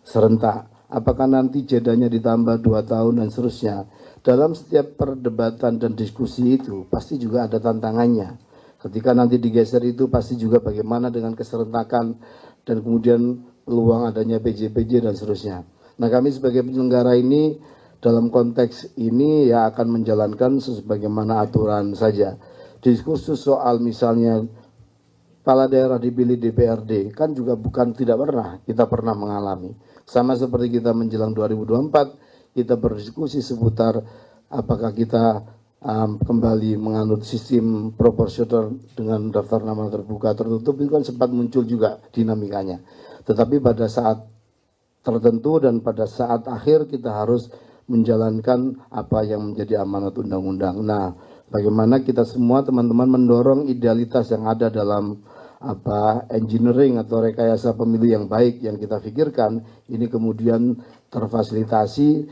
serentak. Apakah nanti jedanya ditambah 2 tahun dan seterusnya. Dalam setiap perdebatan dan diskusi itu pasti juga ada tantangannya. Ketika nanti digeser itu pasti juga bagaimana dengan keserentakan dan kemudian peluang adanya PJ-PJ dan seterusnya. Nah, kami sebagai penyelenggara ini dalam konteks ini ya akan menjalankan sebagaimana aturan saja. Diskursus soal misalnya kepala daerah dipilih DPRD, kan juga bukan tidak pernah, kita pernah mengalami. Sama seperti kita menjelang 2024, kita berdiskusi seputar apakah kita kembali menganut sistem proporsional dengan daftar nama terbuka tertutup, itu kan sempat muncul juga dinamikanya. Tetapi pada saat tertentu dan pada saat akhir kita harus menjalankan apa yang menjadi amanat undang-undang. Nah, bagaimana kita semua teman-teman mendorong idealitas yang ada dalam engineering atau rekayasa pemilu yang baik yang kita pikirkan ini kemudian terfasilitasi,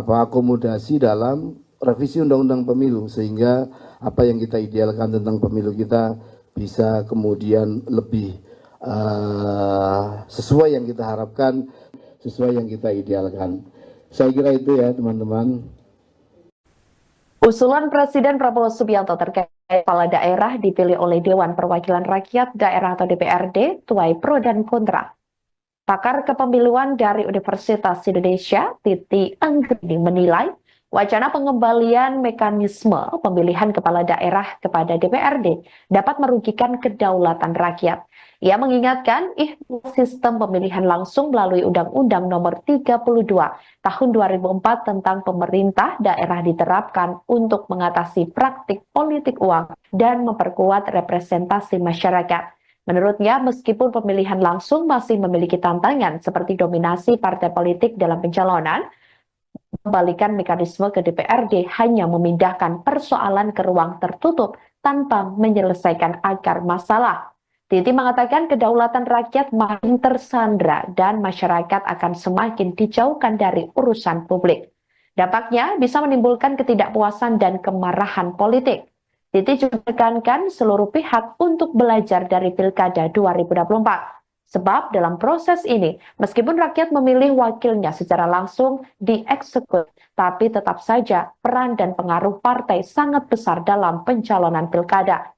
akomodasi dalam revisi undang-undang pemilu, sehingga apa yang kita idealkan tentang pemilu kita bisa kemudian lebih sesuai yang kita harapkan, sesuai yang kita idealkan. Saya kira itu ya teman-teman. Usulan Presiden Prabowo Subianto terkait kepala daerah dipilih oleh Dewan Perwakilan Rakyat Daerah atau DPRD tuai pro dan kontra. Pakar kepemiluan dari Universitas Indonesia, Titi Anggreni menilai wacana pengembalian mekanisme pemilihan kepala daerah kepada DPRD dapat merugikan kedaulatan rakyat. Ia mengingatkan sistem pemilihan langsung melalui Undang-Undang Nomor 32 Tahun 2004 tentang pemerintah daerah diterapkan untuk mengatasi praktik politik uang dan memperkuat representasi masyarakat. Menurutnya, meskipun pemilihan langsung masih memiliki tantangan seperti dominasi partai politik dalam pencalonan, mengembalikan mekanisme ke DPRD hanya memindahkan persoalan ke ruang tertutup tanpa menyelesaikan akar masalah. Titi mengatakan kedaulatan rakyat makin tersandra dan masyarakat akan semakin dijauhkan dari urusan publik. Dampaknya bisa menimbulkan ketidakpuasan dan kemarahan politik. Titi juga menekankan seluruh pihak untuk belajar dari Pilkada 2024. Sebab dalam proses ini, meskipun rakyat memilih wakilnya secara langsung dieksekusi, tapi tetap saja peran dan pengaruh partai sangat besar dalam pencalonan pilkada.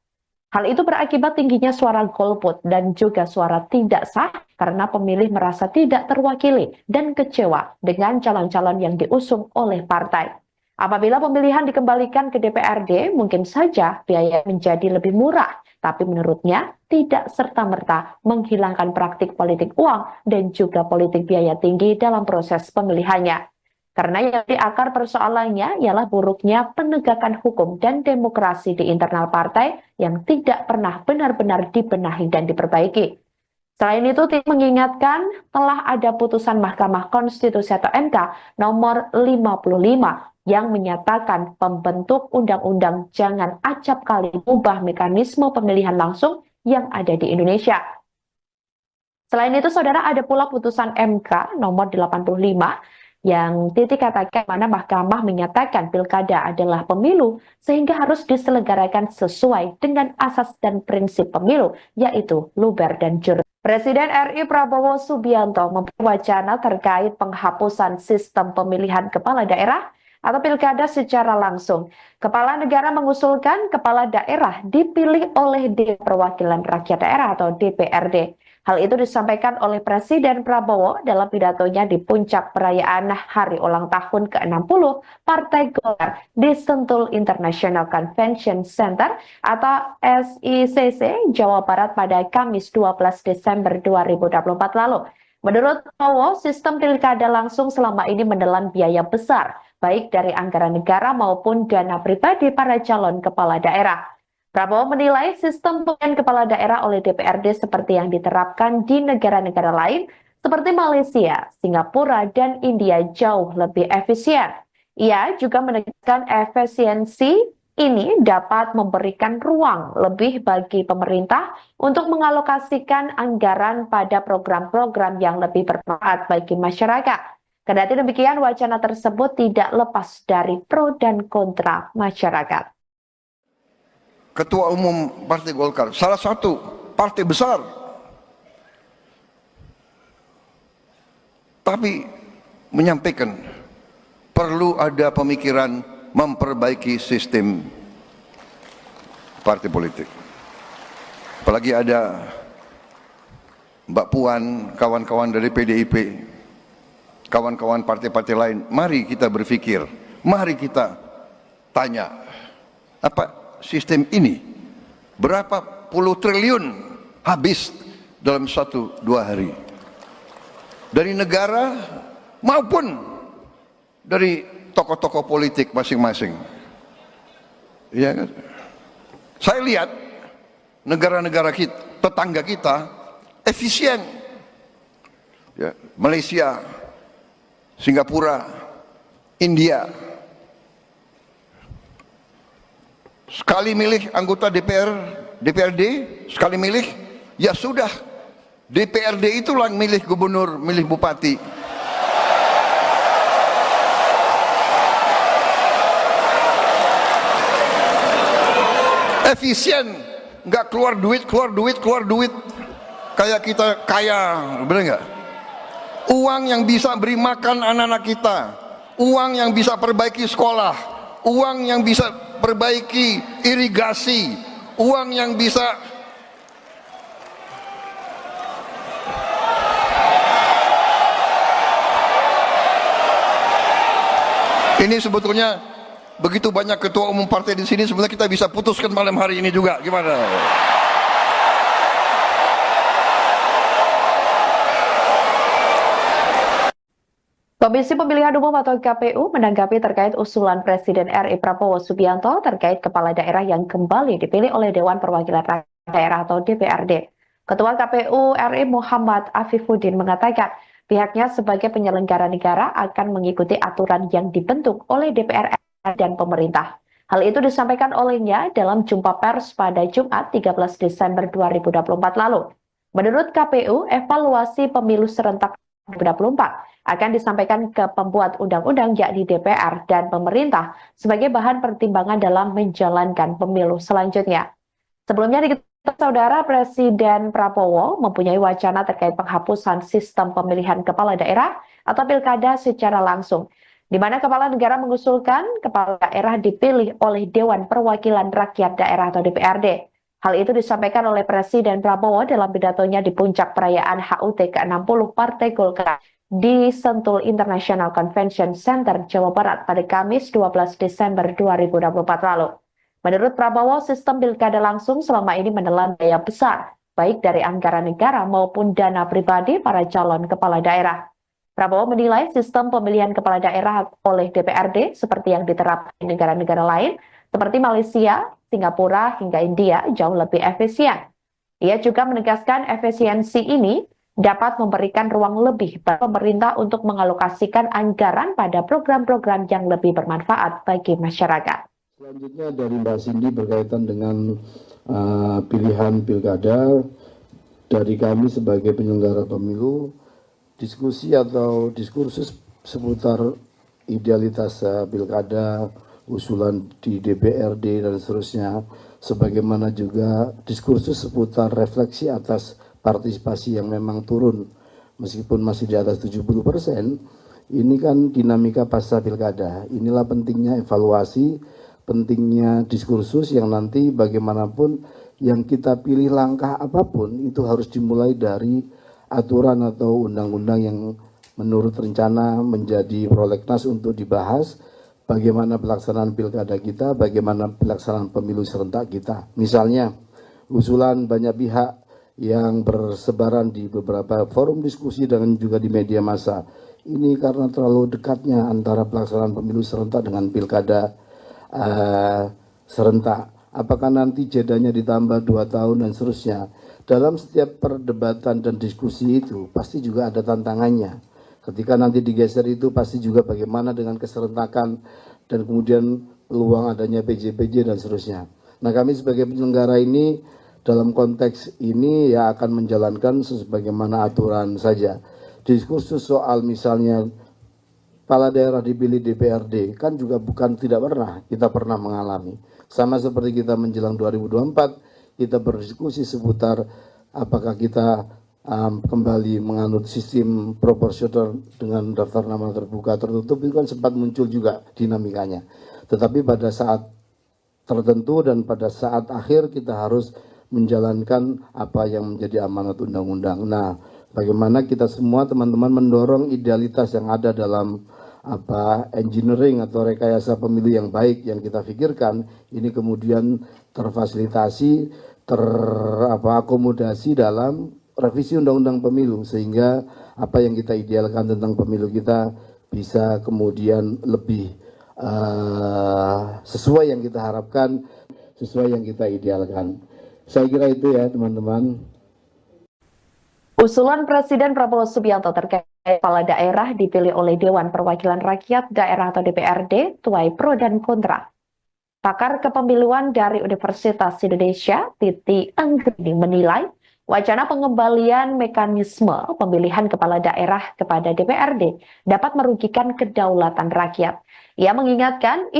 Hal itu berakibat tingginya suara golput dan juga suara tidak sah karena pemilih merasa tidak terwakili dan kecewa dengan calon-calon yang diusung oleh partai. Apabila pemilihan dikembalikan ke DPRD, mungkin saja biaya menjadi lebih murah, tapi menurutnya tidak serta-merta menghilangkan praktik politik uang dan juga politik biaya tinggi dalam proses pemilihannya. Karena yang di akar persoalannya ialah buruknya penegakan hukum dan demokrasi di internal partai yang tidak pernah benar-benar dibenahi dan diperbaiki. Selain itu, Titi mengingatkan telah ada putusan Mahkamah Konstitusi atau MK nomor 55 yang menyatakan pembentuk undang-undang jangan acap kali mengubah mekanisme pemilihan langsung yang ada di Indonesia. Selain itu, saudara, ada pula putusan MK nomor 85 yang Titi katakan mana mahkamah menyatakan pilkada adalah pemilu sehingga harus diselenggarakan sesuai dengan asas dan prinsip pemilu, yaitu luber dan jurdil. Presiden RI Prabowo Subianto memberi wacana terkait penghapusan sistem pemilihan kepala daerah atau pilkada secara langsung. Kepala negara mengusulkan kepala daerah dipilih oleh Dewan Perwakilan Rakyat Daerah atau DPRD. Hal itu disampaikan oleh Presiden Prabowo dalam pidatonya di puncak perayaan Hari Ulang Tahun ke-60 Partai Golkar di Sentul International Convention Center atau SICC, Jawa Barat pada Kamis 12 Desember 2024 lalu. Menurut Prabowo, sistem pilkada langsung selama ini menelan biaya besar, baik dari anggaran negara maupun dana pribadi para calon kepala daerah. Prabowo menilai sistem pemilihan kepala daerah oleh DPRD seperti yang diterapkan di negara-negara lain seperti Malaysia, Singapura, dan India jauh lebih efisien. Ia juga menegaskan efisiensi ini dapat memberikan ruang lebih bagi pemerintah untuk mengalokasikan anggaran pada program-program yang lebih bermanfaat bagi masyarakat. Kendati demikian, wacana tersebut tidak lepas dari pro dan kontra masyarakat. Ketua Umum Partai Golkar, salah satu partai besar, tapi menyampaikan perlu ada pemikiran memperbaiki sistem partai politik. Apalagi ada Mbak Puan, kawan-kawan dari PDIP, kawan-kawan partai-partai lain. Mari kita berpikir, mari kita tanya, apa sistem ini berapa puluh triliun habis dalam 1-2 hari. Dari negara maupun dari tokoh-tokoh politik masing-masing. Iya kan? Saya lihat negara-negara kita, tetangga kita efisien. Ya, Malaysia, Singapura, India. Sekali milih anggota DPRD, sekali milih, ya sudah. DPRD itulah yang milih gubernur, milih bupati. Efisien, nggak keluar duit. Kayak kita kaya, bener nggak? Uang yang bisa beri makan anak-anak kita, uang yang bisa perbaiki sekolah, uang yang bisa perbaiki irigasi, uang yang bisa ini sebetulnya begitu banyak ketua umum partai di sini, sebenarnya kita bisa putuskan malam hari ini juga. Gimana? Komisi Pemilihan Umum atau KPU menanggapi terkait usulan Presiden RI Prabowo Subianto terkait kepala daerah yang kembali dipilih oleh Dewan Perwakilan Rakyat Daerah atau DPRD. Ketua KPU RI Muhammad Afifuddin mengatakan pihaknya sebagai penyelenggara negara akan mengikuti aturan yang dibentuk oleh DPR dan pemerintah. Hal itu disampaikan olehnya dalam jumpa pers pada Jumat 13 Desember 2024 lalu. Menurut KPU, evaluasi pemilu serentak 2024 akan disampaikan ke pembuat undang-undang yakni DPR dan pemerintah sebagai bahan pertimbangan dalam menjalankan pemilu selanjutnya. Sebelumnya diketahui saudara Presiden Prabowo mempunyai wacana terkait penghapusan sistem pemilihan kepala daerah atau pilkada secara langsung, di mana kepala negara mengusulkan kepala daerah dipilih oleh Dewan Perwakilan Rakyat Daerah atau DPRD. Hal itu disampaikan oleh Presiden Prabowo dalam pidatonya di puncak perayaan HUT ke-60 Partai Golkar di Sentul International Convention Center, Jawa Barat pada Kamis 12 Desember 2024 lalu. Menurut Prabowo, sistem pilkada langsung selama ini menelan biaya besar, baik dari anggaran negara maupun dana pribadi para calon kepala daerah. Prabowo menilai sistem pemilihan kepala daerah oleh DPRD seperti yang diterapkan di negara-negara lain, seperti Malaysia, Singapura, hingga India jauh lebih efisien. Ia juga menegaskan efisiensi ini dapat memberikan ruang lebih bagi pemerintah untuk mengalokasikan anggaran pada program-program yang lebih bermanfaat bagi masyarakat. Selanjutnya dari Mbak Cindy berkaitan dengan pilihan pilkada, dari kami sebagai penyelenggara pemilu, diskusi atau diskursus seputar idealitas pilkada, usulan di DPRD dan seterusnya, sebagaimana juga diskursus seputar refleksi atas partisipasi yang memang turun meskipun masih di atas 70%, ini kan dinamika pasca pilkada. Inilah pentingnya evaluasi, pentingnya diskursus yang nanti bagaimanapun yang kita pilih langkah apapun itu harus dimulai dari aturan atau undang-undang yang menurut rencana menjadi prolegnas untuk dibahas. Bagaimana pelaksanaan pilkada kita, bagaimana pelaksanaan pemilu serentak kita. Misalnya, usulan banyak pihak yang bersebaran di beberapa forum diskusi dan juga di media massa. Ini karena terlalu dekatnya antara pelaksanaan pemilu serentak dengan pilkada serentak. Apakah nanti jedanya ditambah 2 tahun dan seterusnya. Dalam setiap perdebatan dan diskusi itu pasti juga ada tantangannya. Ketika nanti digeser itu pasti juga bagaimana dengan keserentakan dan kemudian peluang adanya PJ-PJ dan seterusnya. Nah, kami sebagai penyelenggara ini dalam konteks ini ya akan menjalankan sebagaimana aturan saja. Diskursus soal misalnya kepala daerah dipilih DPRD kan juga bukan tidak pernah, kita pernah mengalami. Sama seperti kita menjelang 2024, kita berdiskusi seputar apakah kita kembali menganut sistem proporsional dengan daftar nama terbuka tertutup, itu kan sempat muncul juga dinamikanya. Tetapi pada saat tertentu dan pada saat akhir kita harus menjalankan apa yang menjadi amanat undang-undang. Nah, bagaimana kita semua teman-teman mendorong idealitas yang ada dalam engineering atau rekayasa pemilu yang baik yang kita pikirkan ini kemudian terfasilitasi terakomodasi dalam revisi undang-undang pemilu, sehingga apa yang kita idealkan tentang pemilu kita bisa kemudian lebih sesuai yang kita harapkan, sesuai yang kita idealkan. Saya kira itu ya teman-teman. Usulan Presiden Prabowo Subianto terkait kepala daerah dipilih oleh Dewan Perwakilan Rakyat Daerah atau DPRD tuai pro dan kontra. Pakar kepemiluan dari Universitas Indonesia, Titi Anggrini menilai wacana pengembalian mekanisme pemilihan kepala daerah kepada DPRD dapat merugikan kedaulatan rakyat. Ia mengingatkan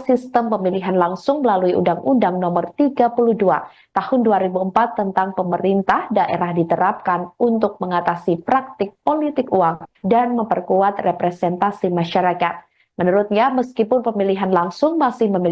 sistem pemilihan langsung melalui Undang-Undang Nomor 32 Tahun 2004 tentang pemerintah daerah diterapkan untuk mengatasi praktik politik uang dan memperkuat representasi masyarakat. Menurutnya, meskipun pemilihan langsung masih memiliki